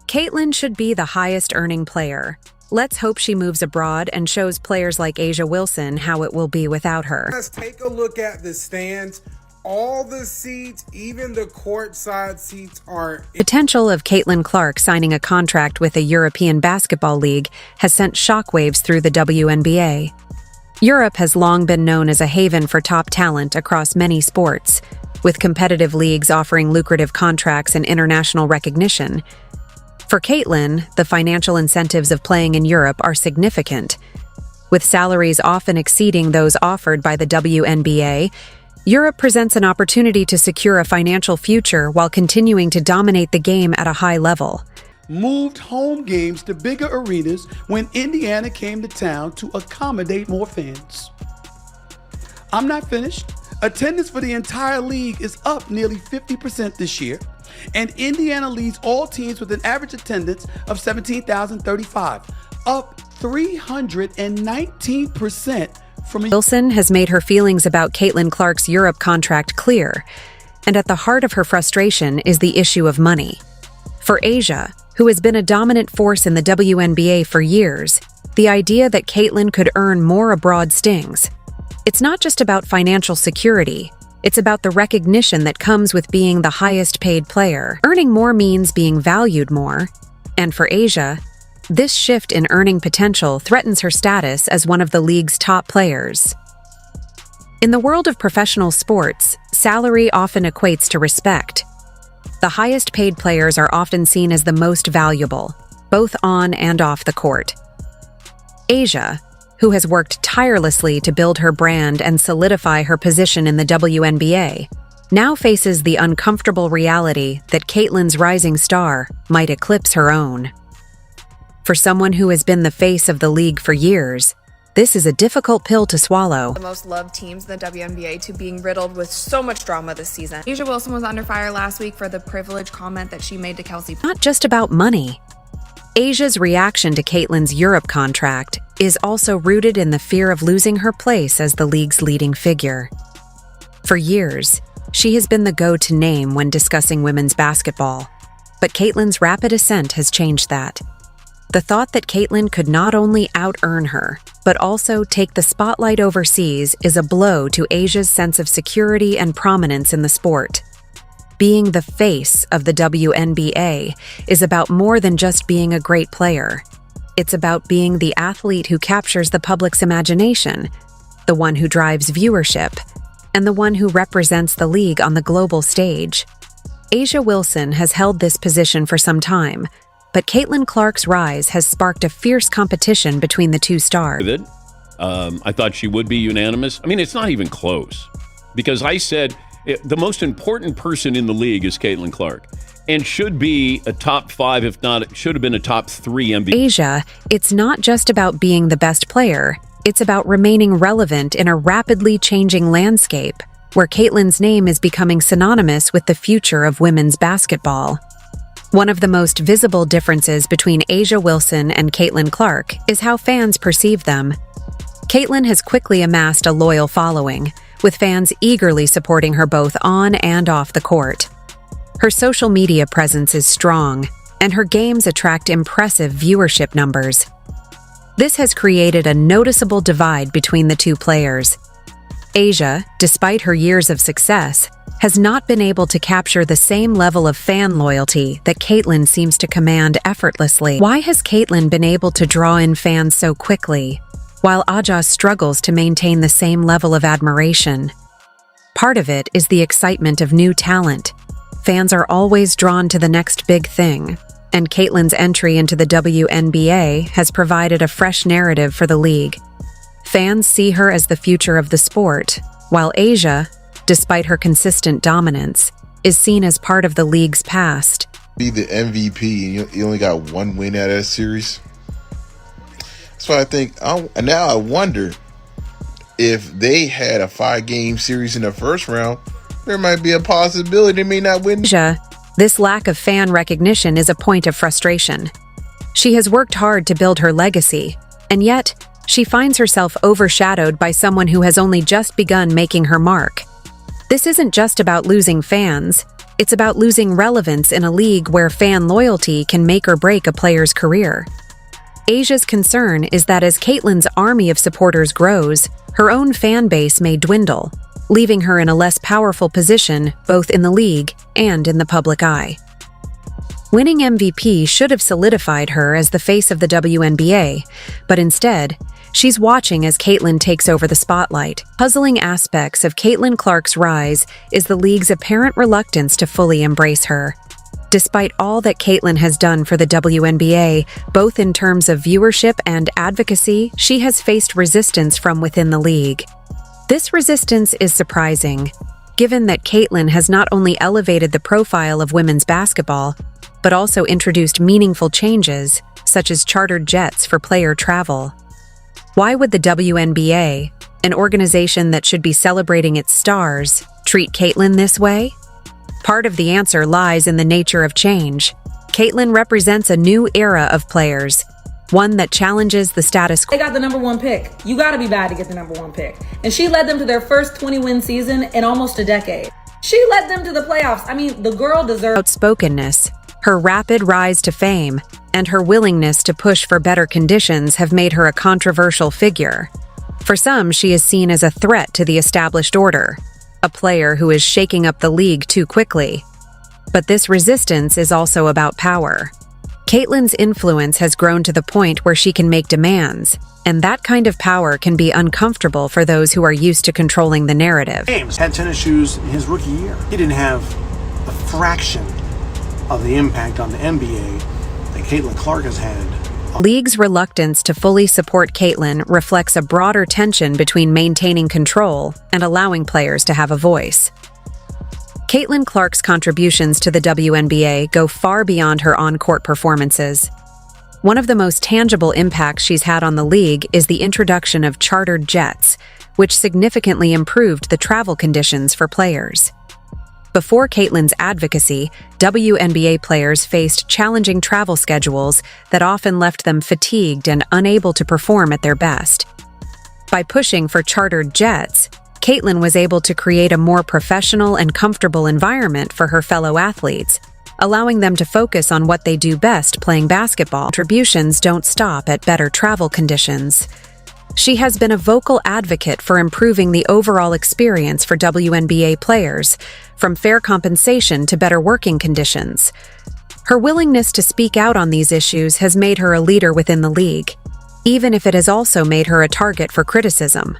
Caitlin should be the highest earning player. Let's hope she moves abroad and shows players like Asia Wilson how it will be without her. Let's take a look at the stands. All the seats, even the courtside seats, are... Potential of Caitlin Clark signing a contract with a European basketball league has sent shockwaves through the WNBA. Europe has long been known as a haven for top talent across many sports, with competitive leagues offering lucrative contracts and international recognition. For Caitlin, the financial incentives of playing in Europe are significant. With salaries often exceeding those offered by the WNBA, Europe presents an opportunity to secure a financial future while continuing to dominate the game at a high level. Moved home games to bigger arenas when Indiana came to town to accommodate more fans. I'm not finished. Attendance for the entire league is up nearly 50% this year, and Indiana leads all teams with an average attendance of 17,035, up 319% from Wilson has made her feelings about Caitlin Clark's Europe contract clear, and at the heart of her frustration is the issue of money. For Asia, who has been a dominant force in the WNBA for years, the idea that Caitlin could earn more abroad stings. It's not just about financial security, it's about the recognition that comes with being the highest paid player. Earning more means being valued more, and for Asia, this shift in earning potential threatens her status as one of the league's top players. In the world of professional sports, salary often equates to respect. The highest paid players are often seen as the most valuable, both on and off the court. Asia, who has worked tirelessly to build her brand and solidify her position in the WNBA, now faces the uncomfortable reality that Caitlin's rising star might eclipse her own. For someone who has been the face of the league for years, this is a difficult pill to swallow. The most loved teams in the WNBA to being riddled with so much drama this season. Asia Wilson was under fire last week for the privileged comment that she made to Kelsey. Not just about money. Asia's reaction to Caitlin's Europe contract is also rooted in the fear of losing her place as the league's leading figure. For years, she has been the go-to name when discussing women's basketball, but Caitlin's rapid ascent has changed that. The thought that Caitlin could not only out-earn her, but also take the spotlight overseas is a blow to Asia's sense of security and prominence in the sport. Being the face of the WNBA is about more than just being a great player. It's about being the athlete who captures the public's imagination, the one who drives viewership, and the one who represents the league on the global stage. Asia Wilson has held this position for some time, but Caitlin Clark's rise has sparked a fierce competition between the two stars. I thought she would be unanimous. I mean, it's not even close. Because I said the most important person in the league is Caitlin Clark. And should be a top 5, if not, it should have been a top 3 MVP. Asia, it's not just about being the best player. It's about remaining relevant in a rapidly changing landscape, where Caitlin's name is becoming synonymous with the future of women's basketball. One of the most visible differences between Asia Wilson and Caitlin Clark is how fans perceive them. Caitlin has quickly amassed a loyal following, with fans eagerly supporting her both on and off the court. Her social media presence is strong, and her games attract impressive viewership numbers. This has created a noticeable divide between the two players. Asia, despite her years of success, has not been able to capture the same level of fan loyalty that Caitlyn seems to command effortlessly. Why has Caitlyn been able to draw in fans so quickly, while Aja struggles to maintain the same level of admiration? Part of it is the excitement of new talent. Fans are always drawn to the next big thing, and Caitlyn's entry into the WNBA has provided a fresh narrative for the league. Fans see her as the future of the sport, while Asia, despite her consistent dominance, is seen as part of the league's past. Be the MVP and you only got one win out of that series. That's why I think, now I wonder if they had a 5-game series in the first round, there might be a possibility they may not win. Asia, this lack of fan recognition is a point of frustration. She has worked hard to build her legacy, and yet she finds herself overshadowed by someone who has only just begun making her mark. This isn't just about losing fans, it's about losing relevance in a league where fan loyalty can make or break a player's career. Asia's concern is that as Caitlyn's army of supporters grows, her own fan base may dwindle, leaving her in a less powerful position both in the league and in the public eye. Winning MVP should have solidified her as the face of the WNBA, but instead, she's watching as Caitlyn takes over the spotlight. Puzzling aspects of Caitlyn Clark's rise is the league's apparent reluctance to fully embrace her. Despite all that Caitlyn has done for the WNBA, both in terms of viewership and advocacy, she has faced resistance from within the league. This resistance is surprising, given that Caitlyn has not only elevated the profile of women's basketball, but also introduced meaningful changes, such as chartered jets for player travel. Why would the WNBA, an organization that should be celebrating its stars, treat Caitlyn this way? Part of the answer lies in the nature of change. Caitlyn represents a new era of players, one that challenges the status quo. They got the #1 pick. You gotta be bad to get the #1 pick. And she led them to their first 20-win season in almost a decade. She led them to the playoffs. I mean, the girl deserves outspokenness. Her rapid rise to fame and her willingness to push for better conditions have made her a controversial figure. For some, she is seen as a threat to the established order, a player who is shaking up the league too quickly. But this resistance is also about power. Caitlyn's influence has grown to the point where she can make demands, and that kind of power can be uncomfortable for those who are used to controlling the narrative. James had tennis shoes in his rookie year. He didn't have a fraction of the impact on the NBA that Caitlyn Clark has had. League's reluctance to fully support Caitlyn reflects a broader tension between maintaining control and allowing players to have a voice. Caitlyn Clark's contributions to the WNBA go far beyond her on-court performances. One of the most tangible impacts she's had on the league is the introduction of chartered jets, which significantly improved the travel conditions for players. Before Caitlyn's advocacy, WNBA players faced challenging travel schedules that often left them fatigued and unable to perform at their best. By pushing for chartered jets, Caitlyn was able to create a more professional and comfortable environment for her fellow athletes, allowing them to focus on what they do best, playing basketball. Contributions don't stop at better travel conditions. She has been a vocal advocate for improving the overall experience for WNBA players, from fair compensation to better working conditions. Her willingness to speak out on these issues has made her a leader within the league, even if it has also made her a target for criticism.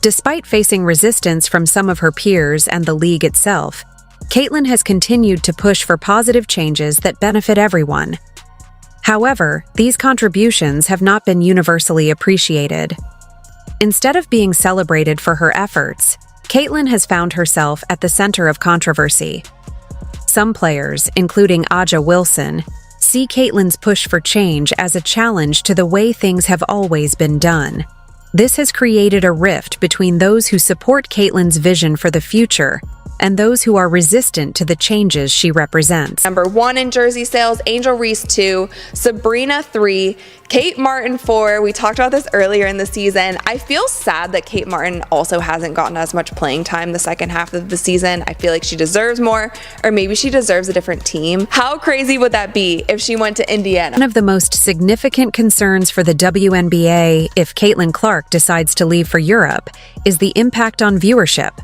Despite facing resistance from some of her peers and the league itself, Caitlyn has continued to push for positive changes that benefit everyone. However, these contributions have not been universally appreciated. Instead of being celebrated for her efforts, Caitlyn has found herself at the center of controversy. Some players, including Aja Wilson, see Caitlyn's push for change as a challenge to the way things have always been done. This has created a rift between those who support Caitlyn's vision for the future and those who are resistant to the changes she represents. Number 1 in jersey sales, Angel Reese 2, Sabrina 3, Kate Martin 4. We talked about this earlier in the season. I feel sad that Kate Martin also hasn't gotten as much playing time the second half of the season. I feel like she deserves more, or maybe she deserves a different team. How crazy would that be if she went to Indiana? One of the most significant concerns for the WNBA if Caitlin Clark decides to leave for Europe is the impact on viewership.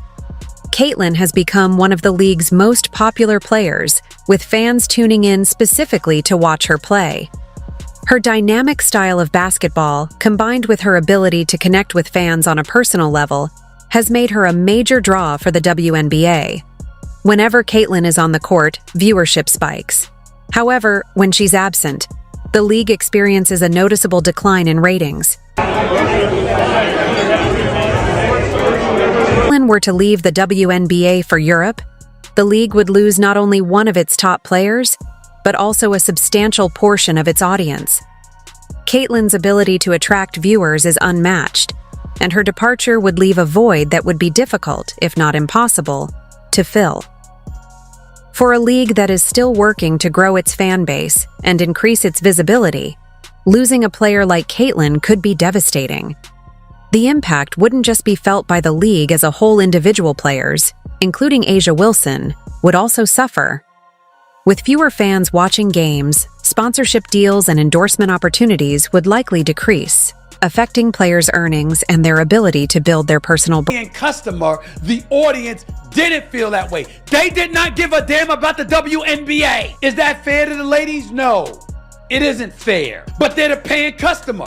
Caitlin has become one of the league's most popular players, with fans tuning in specifically to watch her play. Her dynamic style of basketball, combined with her ability to connect with fans on a personal level, has made her a major draw for the WNBA. Whenever Caitlin is on the court, viewership spikes. However, when she's absent, the league experiences a noticeable decline in ratings. Were to leave the WNBA for Europe, the league would lose not only one of its top players, but also a substantial portion of its audience. Caitlin's ability to attract viewers is unmatched, and her departure would leave a void that would be difficult, if not impossible, to fill. For a league that is still working to grow its fan base and increase its visibility, losing a player like Caitlin could be devastating. The impact wouldn't just be felt by the league as a whole. Individual players, including A'ja Wilson, would also suffer. With fewer fans watching games, sponsorship deals and endorsement opportunities would likely decrease, affecting players' earnings and their ability to build their personal brand. Customer, the audience didn't feel that way. They did not give a damn about the WNBA. Is that fair to the ladies? No, it isn't fair. But they're the paying customer.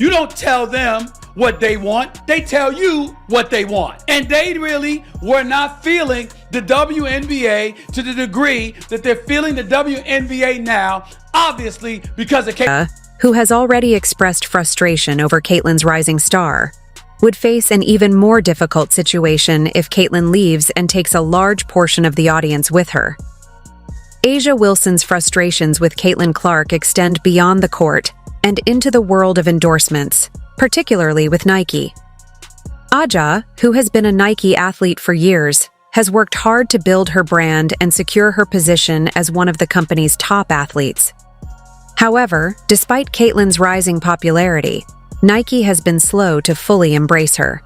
You don't tell them what they want, they tell you what they want. And they really were not feeling the WNBA to the degree that they're feeling the WNBA now, obviously because of Caitlin, who has already expressed frustration over Caitlin's rising star, would face an even more difficult situation if Caitlin leaves and takes a large portion of the audience with her. A'ja Wilson's frustrations with Caitlin Clark extend beyond the court and into the world of endorsements, particularly with Nike. A'ja, who has been a Nike athlete for years, has worked hard to build her brand and secure her position as one of the company's top athletes. However, despite Caitlin's rising popularity, Nike has been slow to fully embrace her.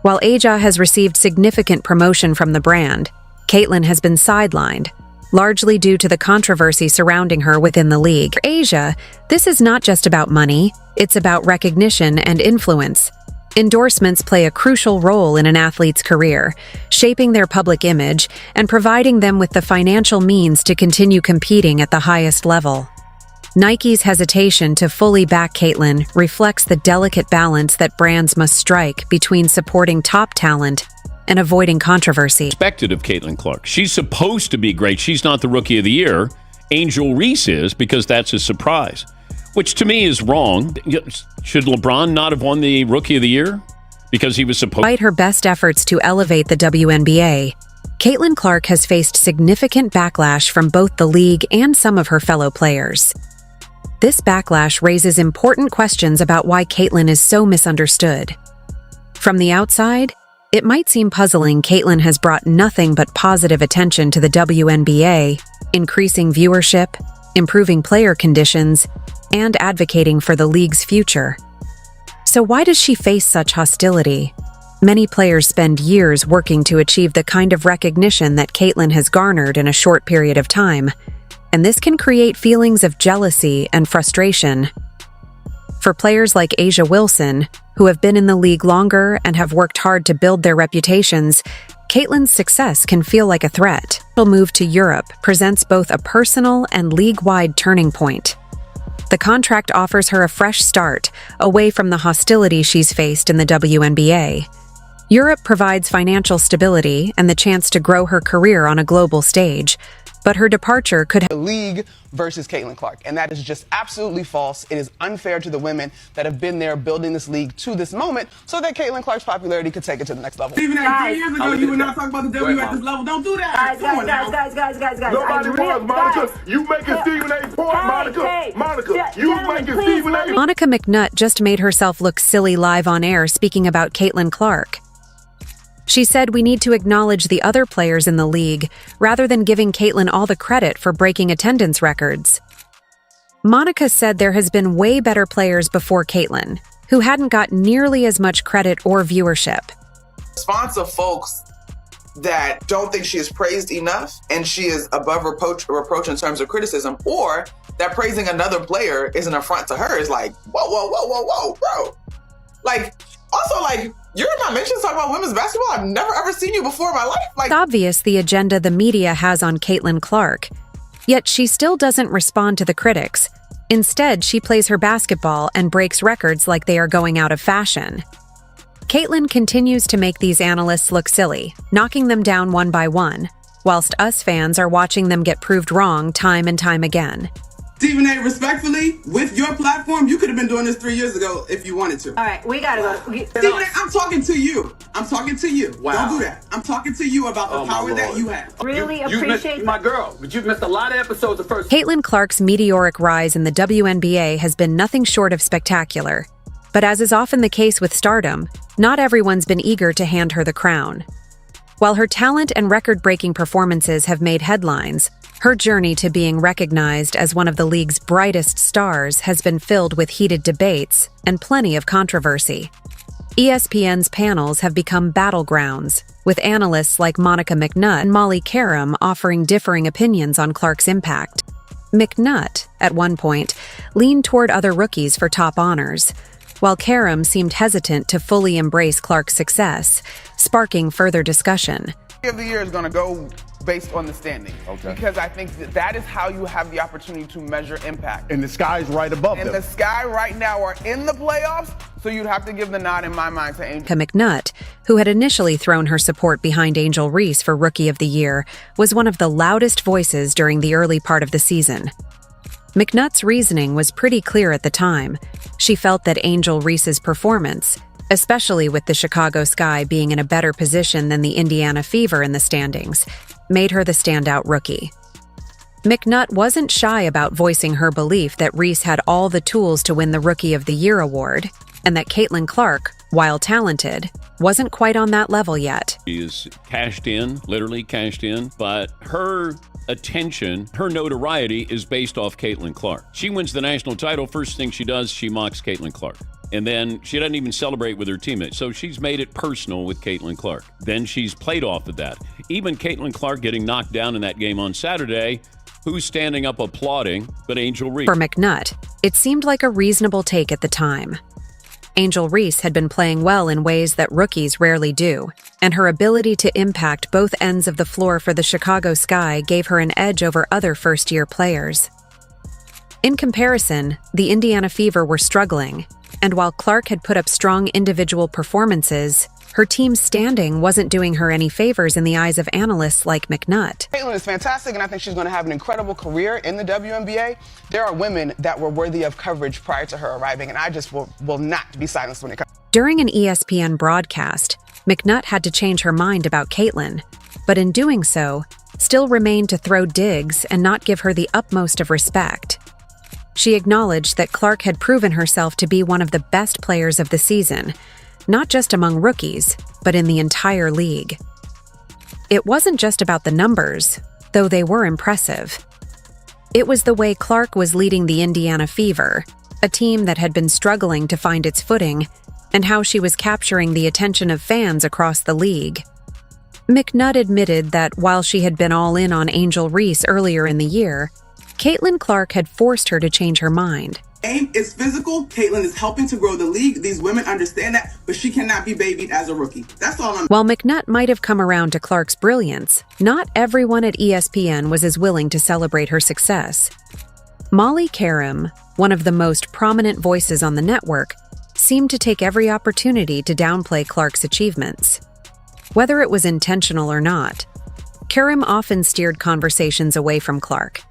While A'ja has received significant promotion from the brand, Caitlin has been sidelined, largely due to the controversy surrounding her within the league. For A'ja, this is not just about money, it's about recognition and influence. Endorsements play a crucial role in an athlete's career, shaping their public image and providing them with the financial means to continue competing at the highest level. Nike's hesitation to fully back Caitlin reflects the delicate balance that brands must strike between supporting top talent and avoiding controversy. Expected of Caitlin Clark. She's supposed to be great. She's not the Rookie of the Year. Angel Reese is, because that's a surprise, which to me is wrong. Should LeBron not have won the Rookie of the Year? Because he was supposed. Despite her best efforts to elevate the WNBA, Caitlin Clark has faced significant backlash from both the league and some of her fellow players. This backlash raises important questions about why Caitlin is so misunderstood. From the outside, it might seem puzzling Caitlin has brought nothing but positive attention to the WNBA, increasing viewership, improving player conditions, and advocating for the league's future. So why does she face such hostility? Many players spend years working to achieve the kind of recognition that Caitlin has garnered in a short period of time, and this can create feelings of jealousy and frustration. For players like A'ja Wilson, who have been in the league longer and have worked hard to build their reputations, Caitlin's success can feel like a threat. Her move to Europe presents both a personal and league-wide turning point. The contract offers her a fresh start, away from the hostility she's faced in the WNBA. Europe provides financial stability and the chance to grow her career on a global stage, but her departure could the league versus Caitlin Clark, and that is just absolutely false. It is unfair to the women that have been there building this league to this moment so that Caitlin Clark's popularity could take it to the next level. Even 3 years ago, you would not talk about the W at this level. Don't do that. Guys. Nobody was, Monica. You making Stephen A. point, Monica. Monica, you making Stephen A. Monica McNutt just made herself look silly live on air speaking about Caitlin Clark. She said we need to acknowledge the other players in the league rather than giving Caitlin all the credit for breaking attendance records. Monica said there has been way better players before Caitlin, who hadn't got nearly as much credit or viewership. Response of folks that don't think she is praised enough and she is above reproach in terms of criticism, or that praising another player is an affront to her is like, whoa, bro. Like, also, like, you're not mentioned talking about women's basketball. I've never ever seen you before in my life. Like, It's obvious the agenda the media has on Caitlin Clark, yet she still doesn't respond to the critics. Instead, she plays her basketball and breaks records like they are going out of fashion. Caitlin continues to make these analysts look silly, knocking them down one by one, whilst us fans are watching them get proved wrong time and time again. Stephen A., respectfully, with your platform, you could have been doing this 3 years ago if you wanted to. All right, we gotta go. Stephen A., I'm talking to you. I'm talking to you. Wow. Don't do that. I'm talking to you about the power that you have. Really You appreciate missed, my girl, but you've missed a lot of episodes of First. Caitlin Clark's meteoric rise in the WNBA has been nothing short of spectacular. But as is often the case with stardom, not everyone's been eager to hand her the crown. While her talent and record-breaking performances have made headlines, her journey to being recognized as one of the league's brightest stars has been filled with heated debates and plenty of controversy. ESPN's panels have become battlegrounds, with analysts like Monica McNutt and Molly Karam offering differing opinions on Clark's impact. McNutt, at one point, leaned toward other rookies for top honors, while Karam seemed hesitant to fully embrace Clark's success, sparking further discussion. Of the year is going to go based on the standing. Okay. Because I think that is how you have the opportunity to measure impact. And the sky's right above And them. the Sky right now are in the playoffs, so you'd have to give the nod in my mind to Angel. McNutt, who had initially thrown her support behind Angel Reese for Rookie of the Year, was one of the loudest voices during the early part of the season. McNutt's reasoning was pretty clear at the time. She felt that Angel Reese's performance, especially with the Chicago Sky being in a better position than the Indiana Fever in the standings, made her the standout rookie. McNutt wasn't shy about voicing her belief that Reese had all the tools to win the Rookie of the Year award, and that Caitlin Clark, while talented, wasn't quite on that level yet. She is cashed in, literally cashed in, but her attention, her notoriety is based off Caitlin Clark. She wins the national title. First thing she does, she mocks Caitlin Clark. And then she doesn't even celebrate with her teammates. So she's made it personal with Caitlin Clark. Then she's played off of that. Even Caitlin Clark getting knocked down in that game on Saturday, who's standing up applauding but Angel Reese? For McNutt, it seemed like a reasonable take at the time. Angel Reese had been playing well in ways that rookies rarely do, and her ability to impact both ends of the floor for the Chicago Sky gave her an edge over other first-year players. In comparison, the Indiana Fever were struggling, and while Clark had put up strong individual performances, her team's standing wasn't doing her any favors in the eyes of analysts like McNutt. Caitlin is fantastic, and I think she's going to have an incredible career in the WNBA. There are women that were worthy of coverage prior to her arriving, and I just will not be silenced when it comes. During an ESPN broadcast, McNutt had to change her mind about Caitlin, but in doing so, still remained to throw digs and not give her the utmost of respect. She acknowledged that Clark had proven herself to be one of the best players of the season, not just among rookies, but in the entire league. It wasn't just about the numbers, though they were impressive. It was the way Clark was leading the Indiana Fever, a team that had been struggling to find its footing, and how she was capturing the attention of fans across the league. McNutt admitted that while she had been all in on Angel Reese earlier in the year, Caitlin Clark had forced her to change her mind. Game is physical. Caitlin is helping to grow the league. These women understand that, but she cannot be babied as a rookie. That's all I'm. While McNutt might have come around to Clark's brilliance, not everyone at ESPN was as willing to celebrate her success. Molly Karam, one of the most prominent voices on the network, seemed to take every opportunity to downplay Clark's achievements. Whether it was intentional or not, Karam often steered conversations away from Clark,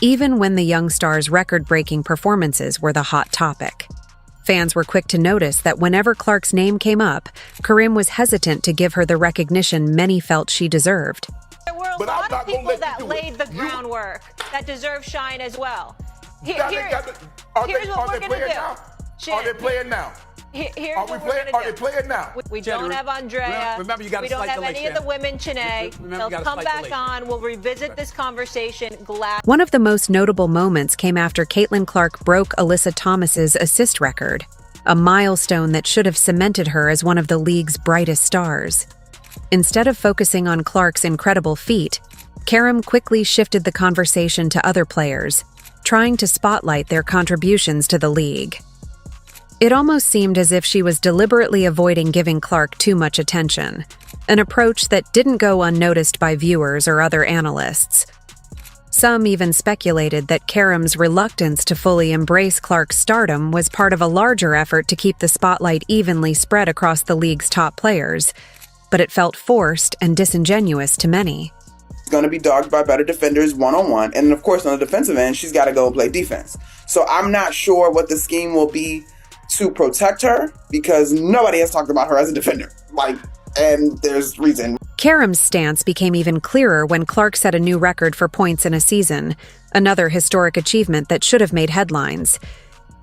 even when the young star's record-breaking performances were the hot topic. Fans were quick to notice that whenever Clark's name came up, Karim was hesitant to give her the recognition many felt she deserved. There were a lot of people that laid the groundwork that deserve shine as well. Here's what we're going to do. Are they playing now? Here's Are they playing now? We don't have Andrea. Remember, you got to We don't have any of the women, Chanae. Remember, They'll come back on. We'll revisit this conversation. One of the most notable moments came after Caitlin Clark broke Alyssa Thomas's assist record, a milestone that should have cemented her as one of the league's brightest stars. Instead of focusing on Clark's incredible feat, Karam quickly shifted the conversation to other players, trying to spotlight their contributions to the league. It almost seemed as if she was deliberately avoiding giving Clark too much attention, an approach that didn't go unnoticed by viewers or other analysts. Some even speculated that Karam's reluctance to fully embrace Clark's stardom was part of a larger effort to keep the spotlight evenly spread across the league's top players, but it felt forced and disingenuous to many. Going to be dogged by better defenders one-on-one, and of course on the defensive end she's got to go play defense. So I'm not sure what the scheme will be to protect her, because nobody has talked about her as a defender, and there's reason. Karam's stance became even clearer when Clark set a new record for points in a season, another historic achievement that should have made headlines.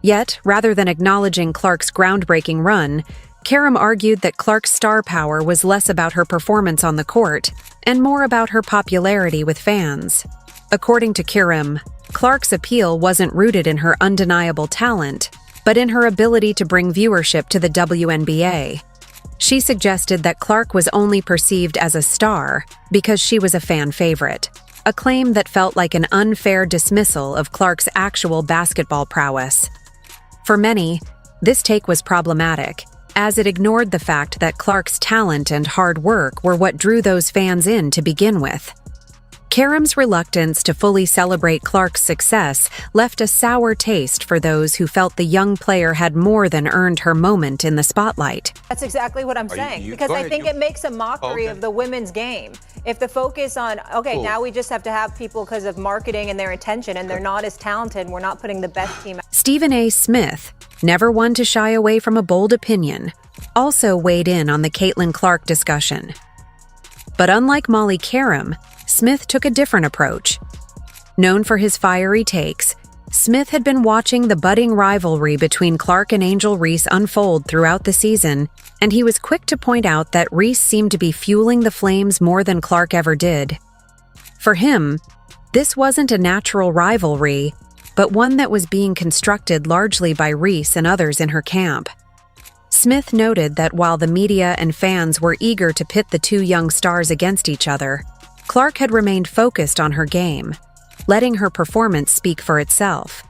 Yet, rather than acknowledging Clark's groundbreaking run, Karam argued that Clark's star power was less about her performance on the court and more about her popularity with fans. According to Karam, Clark's appeal wasn't rooted in her undeniable talent, but in her ability to bring viewership to the WNBA. She suggested that Clark was only perceived as a star because she was a fan favorite, a claim that felt like an unfair dismissal of Clark's actual basketball prowess. For many, this take was problematic, as it ignored the fact that Clark's talent and hard work were what drew those fans in to begin with. Karam's reluctance to fully celebrate Clark's success left a sour taste for those who felt the young player had more than earned her moment in the spotlight. That's exactly what I'm saying, because I think it makes a mockery of the women's game. If the focus on, now we just have to have people because of marketing and their attention, and they're not as talented, and we're not putting the best team out. Stephen A. Smith, never one to shy away from a bold opinion, also weighed in on the Caitlin Clark discussion. But unlike Molly Karam, Smith took a different approach. Known for his fiery takes, Smith had been watching the budding rivalry between Clark and Angel Reese unfold throughout the season, and he was quick to point out that Reese seemed to be fueling the flames more than Clark ever did. For him, this wasn't a natural rivalry, but one that was being constructed largely by Reese and others in her camp. Smith noted that while the media and fans were eager to pit the two young stars against each other, Clark had remained focused on her game, letting her performance speak for itself.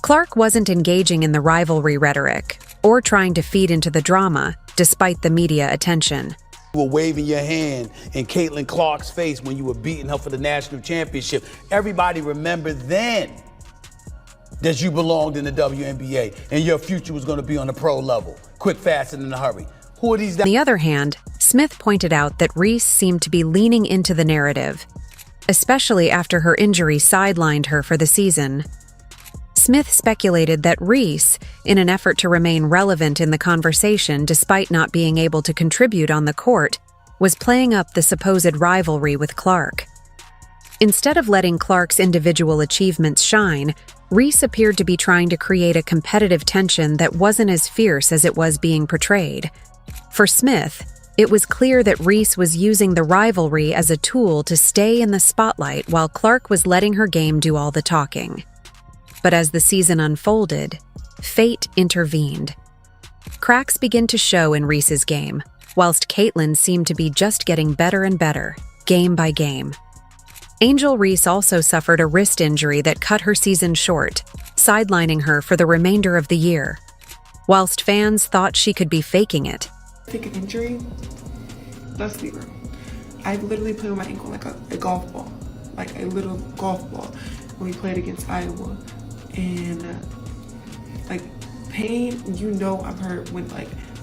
Clark wasn't engaging in the rivalry rhetoric or trying to feed into the drama, despite the media attention. You were waving your hand in Caitlin Clark's face when you were beating her for the national championship. Everybody remembered then that you belonged in the WNBA and your future was going to be on the pro level. Quick, fast, and in a hurry. Who are these? On the other hand, Smith pointed out that Reese seemed to be leaning into the narrative, especially after her injury sidelined her for the season. Smith speculated that Reese, in an effort to remain relevant in the conversation despite not being able to contribute on the court, was playing up the supposed rivalry with Clark. Instead of letting Clark's individual achievements shine, Reese appeared to be trying to create a competitive tension that wasn't as fierce as it was being portrayed. For Smith, it was clear that Reese was using the rivalry as a tool to stay in the spotlight while Clark was letting her game do all the talking. But as the season unfolded, fate intervened. Cracks began to show in Reese's game, whilst Caitlin seemed to be just getting better and better, game by game. Angel Reese also suffered a wrist injury that cut her season short, sidelining her for the remainder of the year. Whilst fans thought she could be faking it, take an injury, let's be real. I literally played with my ankle like a golf ball, like a little golf ball when we played against Iowa. And pain, I'm hurt when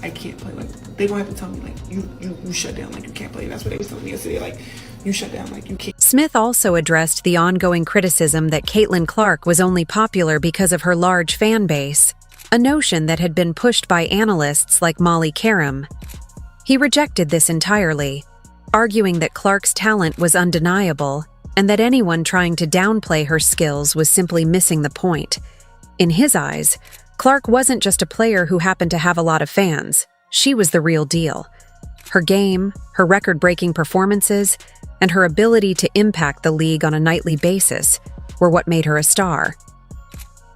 I can't play. They don't have to tell me you shut down, you can't play. That's what they was telling me yesterday, you shut down, you can't. Smith also addressed the ongoing criticism that Caitlin Clark was only popular because of her large fan base, a notion that had been pushed by analysts like Molly Karam. He rejected this entirely, arguing that Clark's talent was undeniable and that anyone trying to downplay her skills was simply missing the point. In his eyes, Clark wasn't just a player who happened to have a lot of fans. She was the real deal. Her game, her record-breaking performances, and her ability to impact the league on a nightly basis were what made her a star.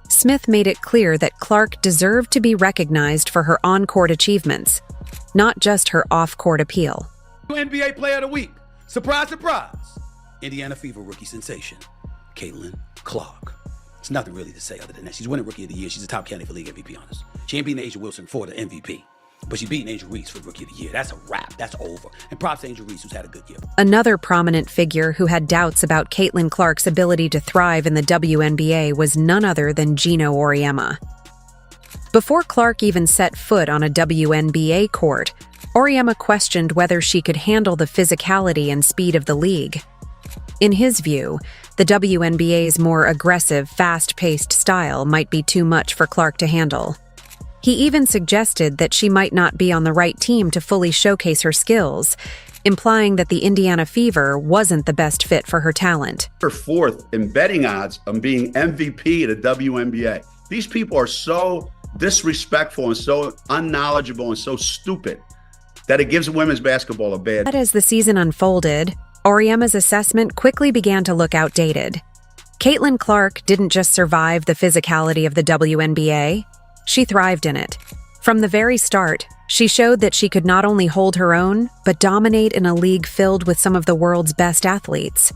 Smith made it clear that Clark deserved to be recognized for her on-court achievements, not just her off-court appeal. NBA Player of the Week. Surprise, surprise. Indiana Fever rookie sensation, Caitlin Clark. There's nothing really to say other than that. She's winning Rookie of the Year. She's a top candidate for league MVP, honest. She ain't beating Angel Wilson for the MVP, but she's beating Angel Reese for Rookie of the Year. That's a wrap. That's over. And props to Angel Reese, who's had a good year. Another prominent figure who had doubts about Caitlin Clark's ability to thrive in the WNBA was none other than Geno Auriemma. Before Clark even set foot on a WNBA court, Auriemma questioned whether she could handle the physicality and speed of the league. In his view, the WNBA's more aggressive, fast-paced style might be too much for Clark to handle. He even suggested that she might not be on the right team to fully showcase her skills, implying that the Indiana Fever wasn't the best fit for her talent. Her fourth in betting odds on being MVP of the WNBA. These people are so disrespectful and so unknowledgeable and so stupid that it gives women's basketball a bad. But as the season unfolded, Auriemma's assessment quickly began to look outdated. Caitlin Clark didn't just survive the physicality of the WNBA, she thrived in it. From the very start, she showed that she could not only hold her own, but dominate in a league filled with some of the world's best athletes.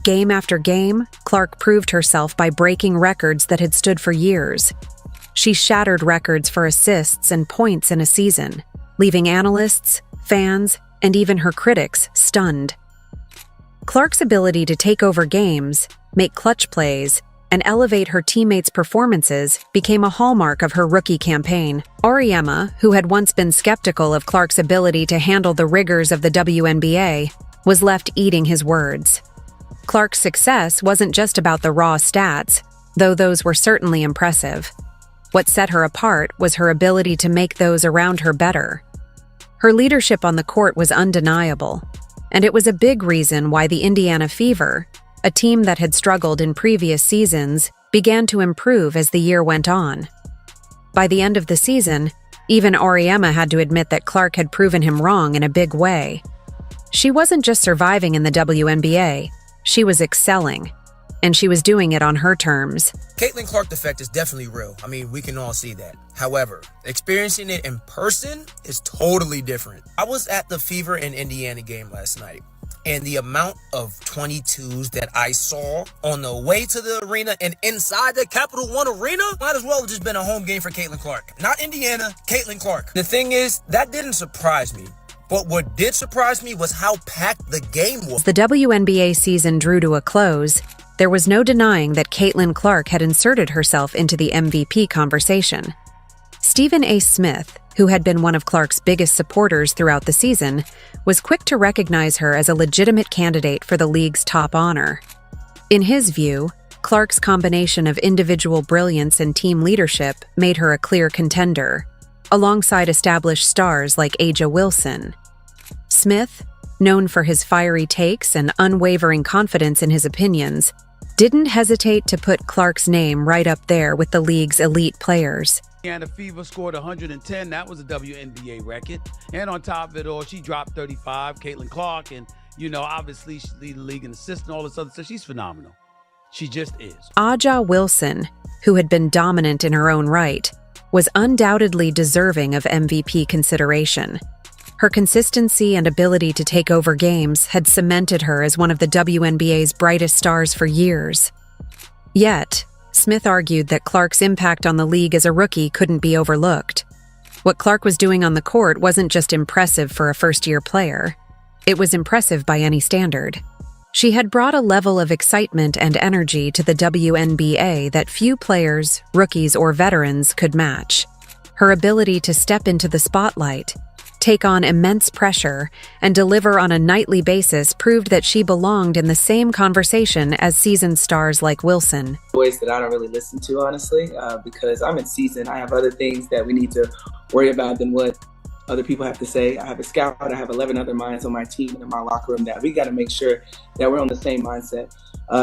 Game after game, Clark proved herself by breaking records that had stood for years. She shattered records for assists and points in a season, leaving analysts, fans, and even her critics stunned. Clark's ability to take over games, make clutch plays, and elevate her teammates' performances became a hallmark of her rookie campaign. Auriemma, who had once been skeptical of Clark's ability to handle the rigors of the WNBA, was left eating his words. Clark's success wasn't just about the raw stats, though those were certainly impressive. What set her apart was her ability to make those around her better. Her leadership on the court was undeniable, and it was a big reason why the Indiana Fever, a team that had struggled in previous seasons, began to improve as the year went on. By the end of the season, even Auriemma had to admit that Clark had proven him wrong in a big way. She wasn't just surviving in the WNBA, she was excelling, and she was doing it on her terms. Caitlin Clark effect is definitely real. I mean, we can all see that. However, experiencing it in person is totally different. I was at the Fever and Indiana game last night, and the amount of 22s that I saw on the way to the arena and inside the Capital One Arena might as well have just been a home game for Caitlin Clark. Not Indiana, Caitlin Clark. The thing is, that didn't surprise me. But what did surprise me was how packed the game was. As the WNBA season drew to a close, there was no denying that Caitlin Clark had inserted herself into the MVP conversation. Stephen A. Smith, who had been one of Clark's biggest supporters throughout the season, was quick to recognize her as a legitimate candidate for the league's top honor. In his view, Clark's combination of individual brilliance and team leadership made her a clear contender, alongside established stars like A'ja Wilson. Smith, known for his fiery takes and unwavering confidence in his opinions, didn't hesitate to put Clark's name right up there with the league's elite players. And the Fever scored 110. That was a WNBA record. And on top of it all, she dropped 35. Caitlin Clark, and, obviously she lead the league in assists and all this other stuff. She's phenomenal. She just is. A'ja Wilson, who had been dominant in her own right, was undoubtedly deserving of MVP consideration. Her consistency and ability to take over games had cemented her as one of the WNBA's brightest stars for years. Yet, Smith argued that Clark's impact on the league as a rookie couldn't be overlooked. What Clark was doing on the court wasn't just impressive for a first-year player. It was impressive by any standard. She had brought a level of excitement and energy to the WNBA that few players, rookies, or veterans could match. Her ability to step into the spotlight, take on immense pressure, and deliver on a nightly basis proved that she belonged in the same conversation as seasoned stars like Wilson. Voice that I don't really listen to, honestly, because I'm in season. I have other things that we need to worry about than what other people have to say. I have a scout, I have 11 other minds on my team and in my locker room that we got to make sure that we're on the same mindset.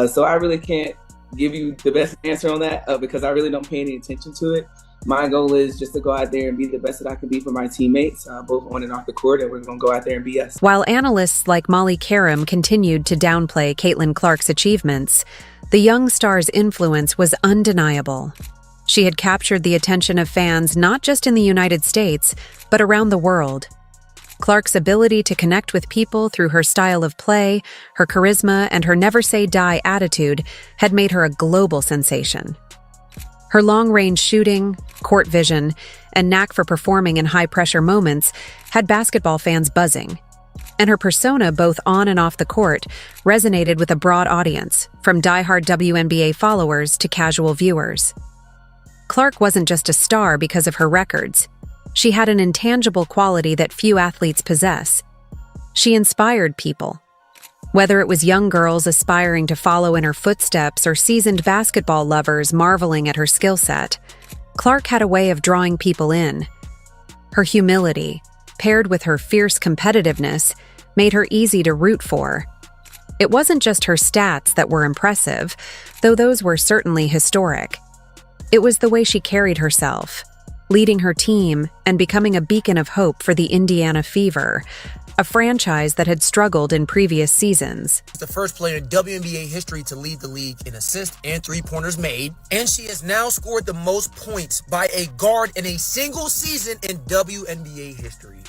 So I really can't give you the best answer on that because I really don't pay any attention to it. My goal is just to go out there and be the best that I can be for my teammates, both on and off the court, and we're going to go out there and be us. While analysts like Molly Karam continued to downplay Caitlin Clark's achievements, the young star's influence was undeniable. She had captured the attention of fans not just in the United States, but around the world. Clark's ability to connect with people through her style of play, her charisma, and her never-say-die attitude had made her a global sensation. Her long-range shooting, court vision, and knack for performing in high-pressure moments had basketball fans buzzing. And her persona, both on and off the court, resonated with a broad audience, from die-hard WNBA followers to casual viewers. Clark wasn't just a star because of her records. She had an intangible quality that few athletes possess. She inspired people. Whether it was young girls aspiring to follow in her footsteps or seasoned basketball lovers marveling at her skill set, Clark had a way of drawing people in. Her humility, paired with her fierce competitiveness, made her easy to root for. It wasn't just her stats that were impressive, though those were certainly historic. It was the way she carried herself, leading her team and becoming a beacon of hope for the Indiana Fever, a franchise that had struggled in previous seasons. She's the first player in WNBA history to lead the league in assists and three-pointers made, and she has now scored the most points by a guard in a single season in WNBA history.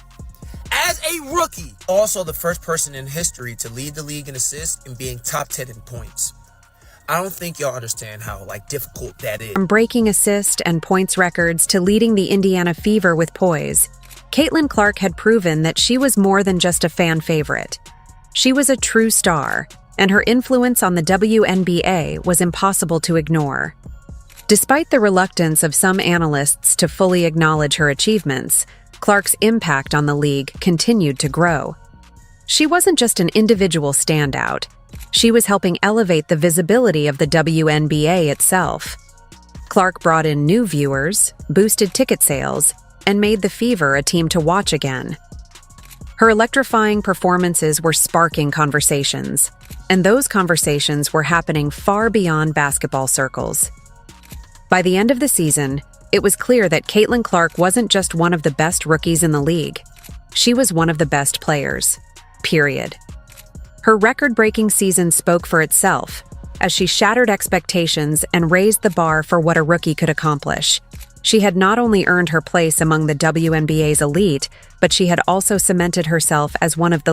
As a rookie, also the first person in history to lead the league in assists and being top 10 in points. I don't think y'all understand how difficult that is. From breaking assist and points records to leading the Indiana Fever with poise, Caitlin Clark had proven that she was more than just a fan favorite. She was a true star, and her influence on the WNBA was impossible to ignore. Despite the reluctance of some analysts to fully acknowledge her achievements, Clark's impact on the league continued to grow. She wasn't just an individual standout. She was helping elevate the visibility of the WNBA itself. Clark brought in new viewers, boosted ticket sales, and made the Fever a team to watch again. Her electrifying performances were sparking conversations, and those conversations were happening far beyond basketball circles. By the end of the season, it was clear that Caitlin Clark wasn't just one of the best rookies in the league. She was one of the best players. Period. Her record-breaking season spoke for itself, as she shattered expectations and raised the bar for what a rookie could accomplish. She had not only earned her place among the WNBA's elite, but she had also cemented herself as one of the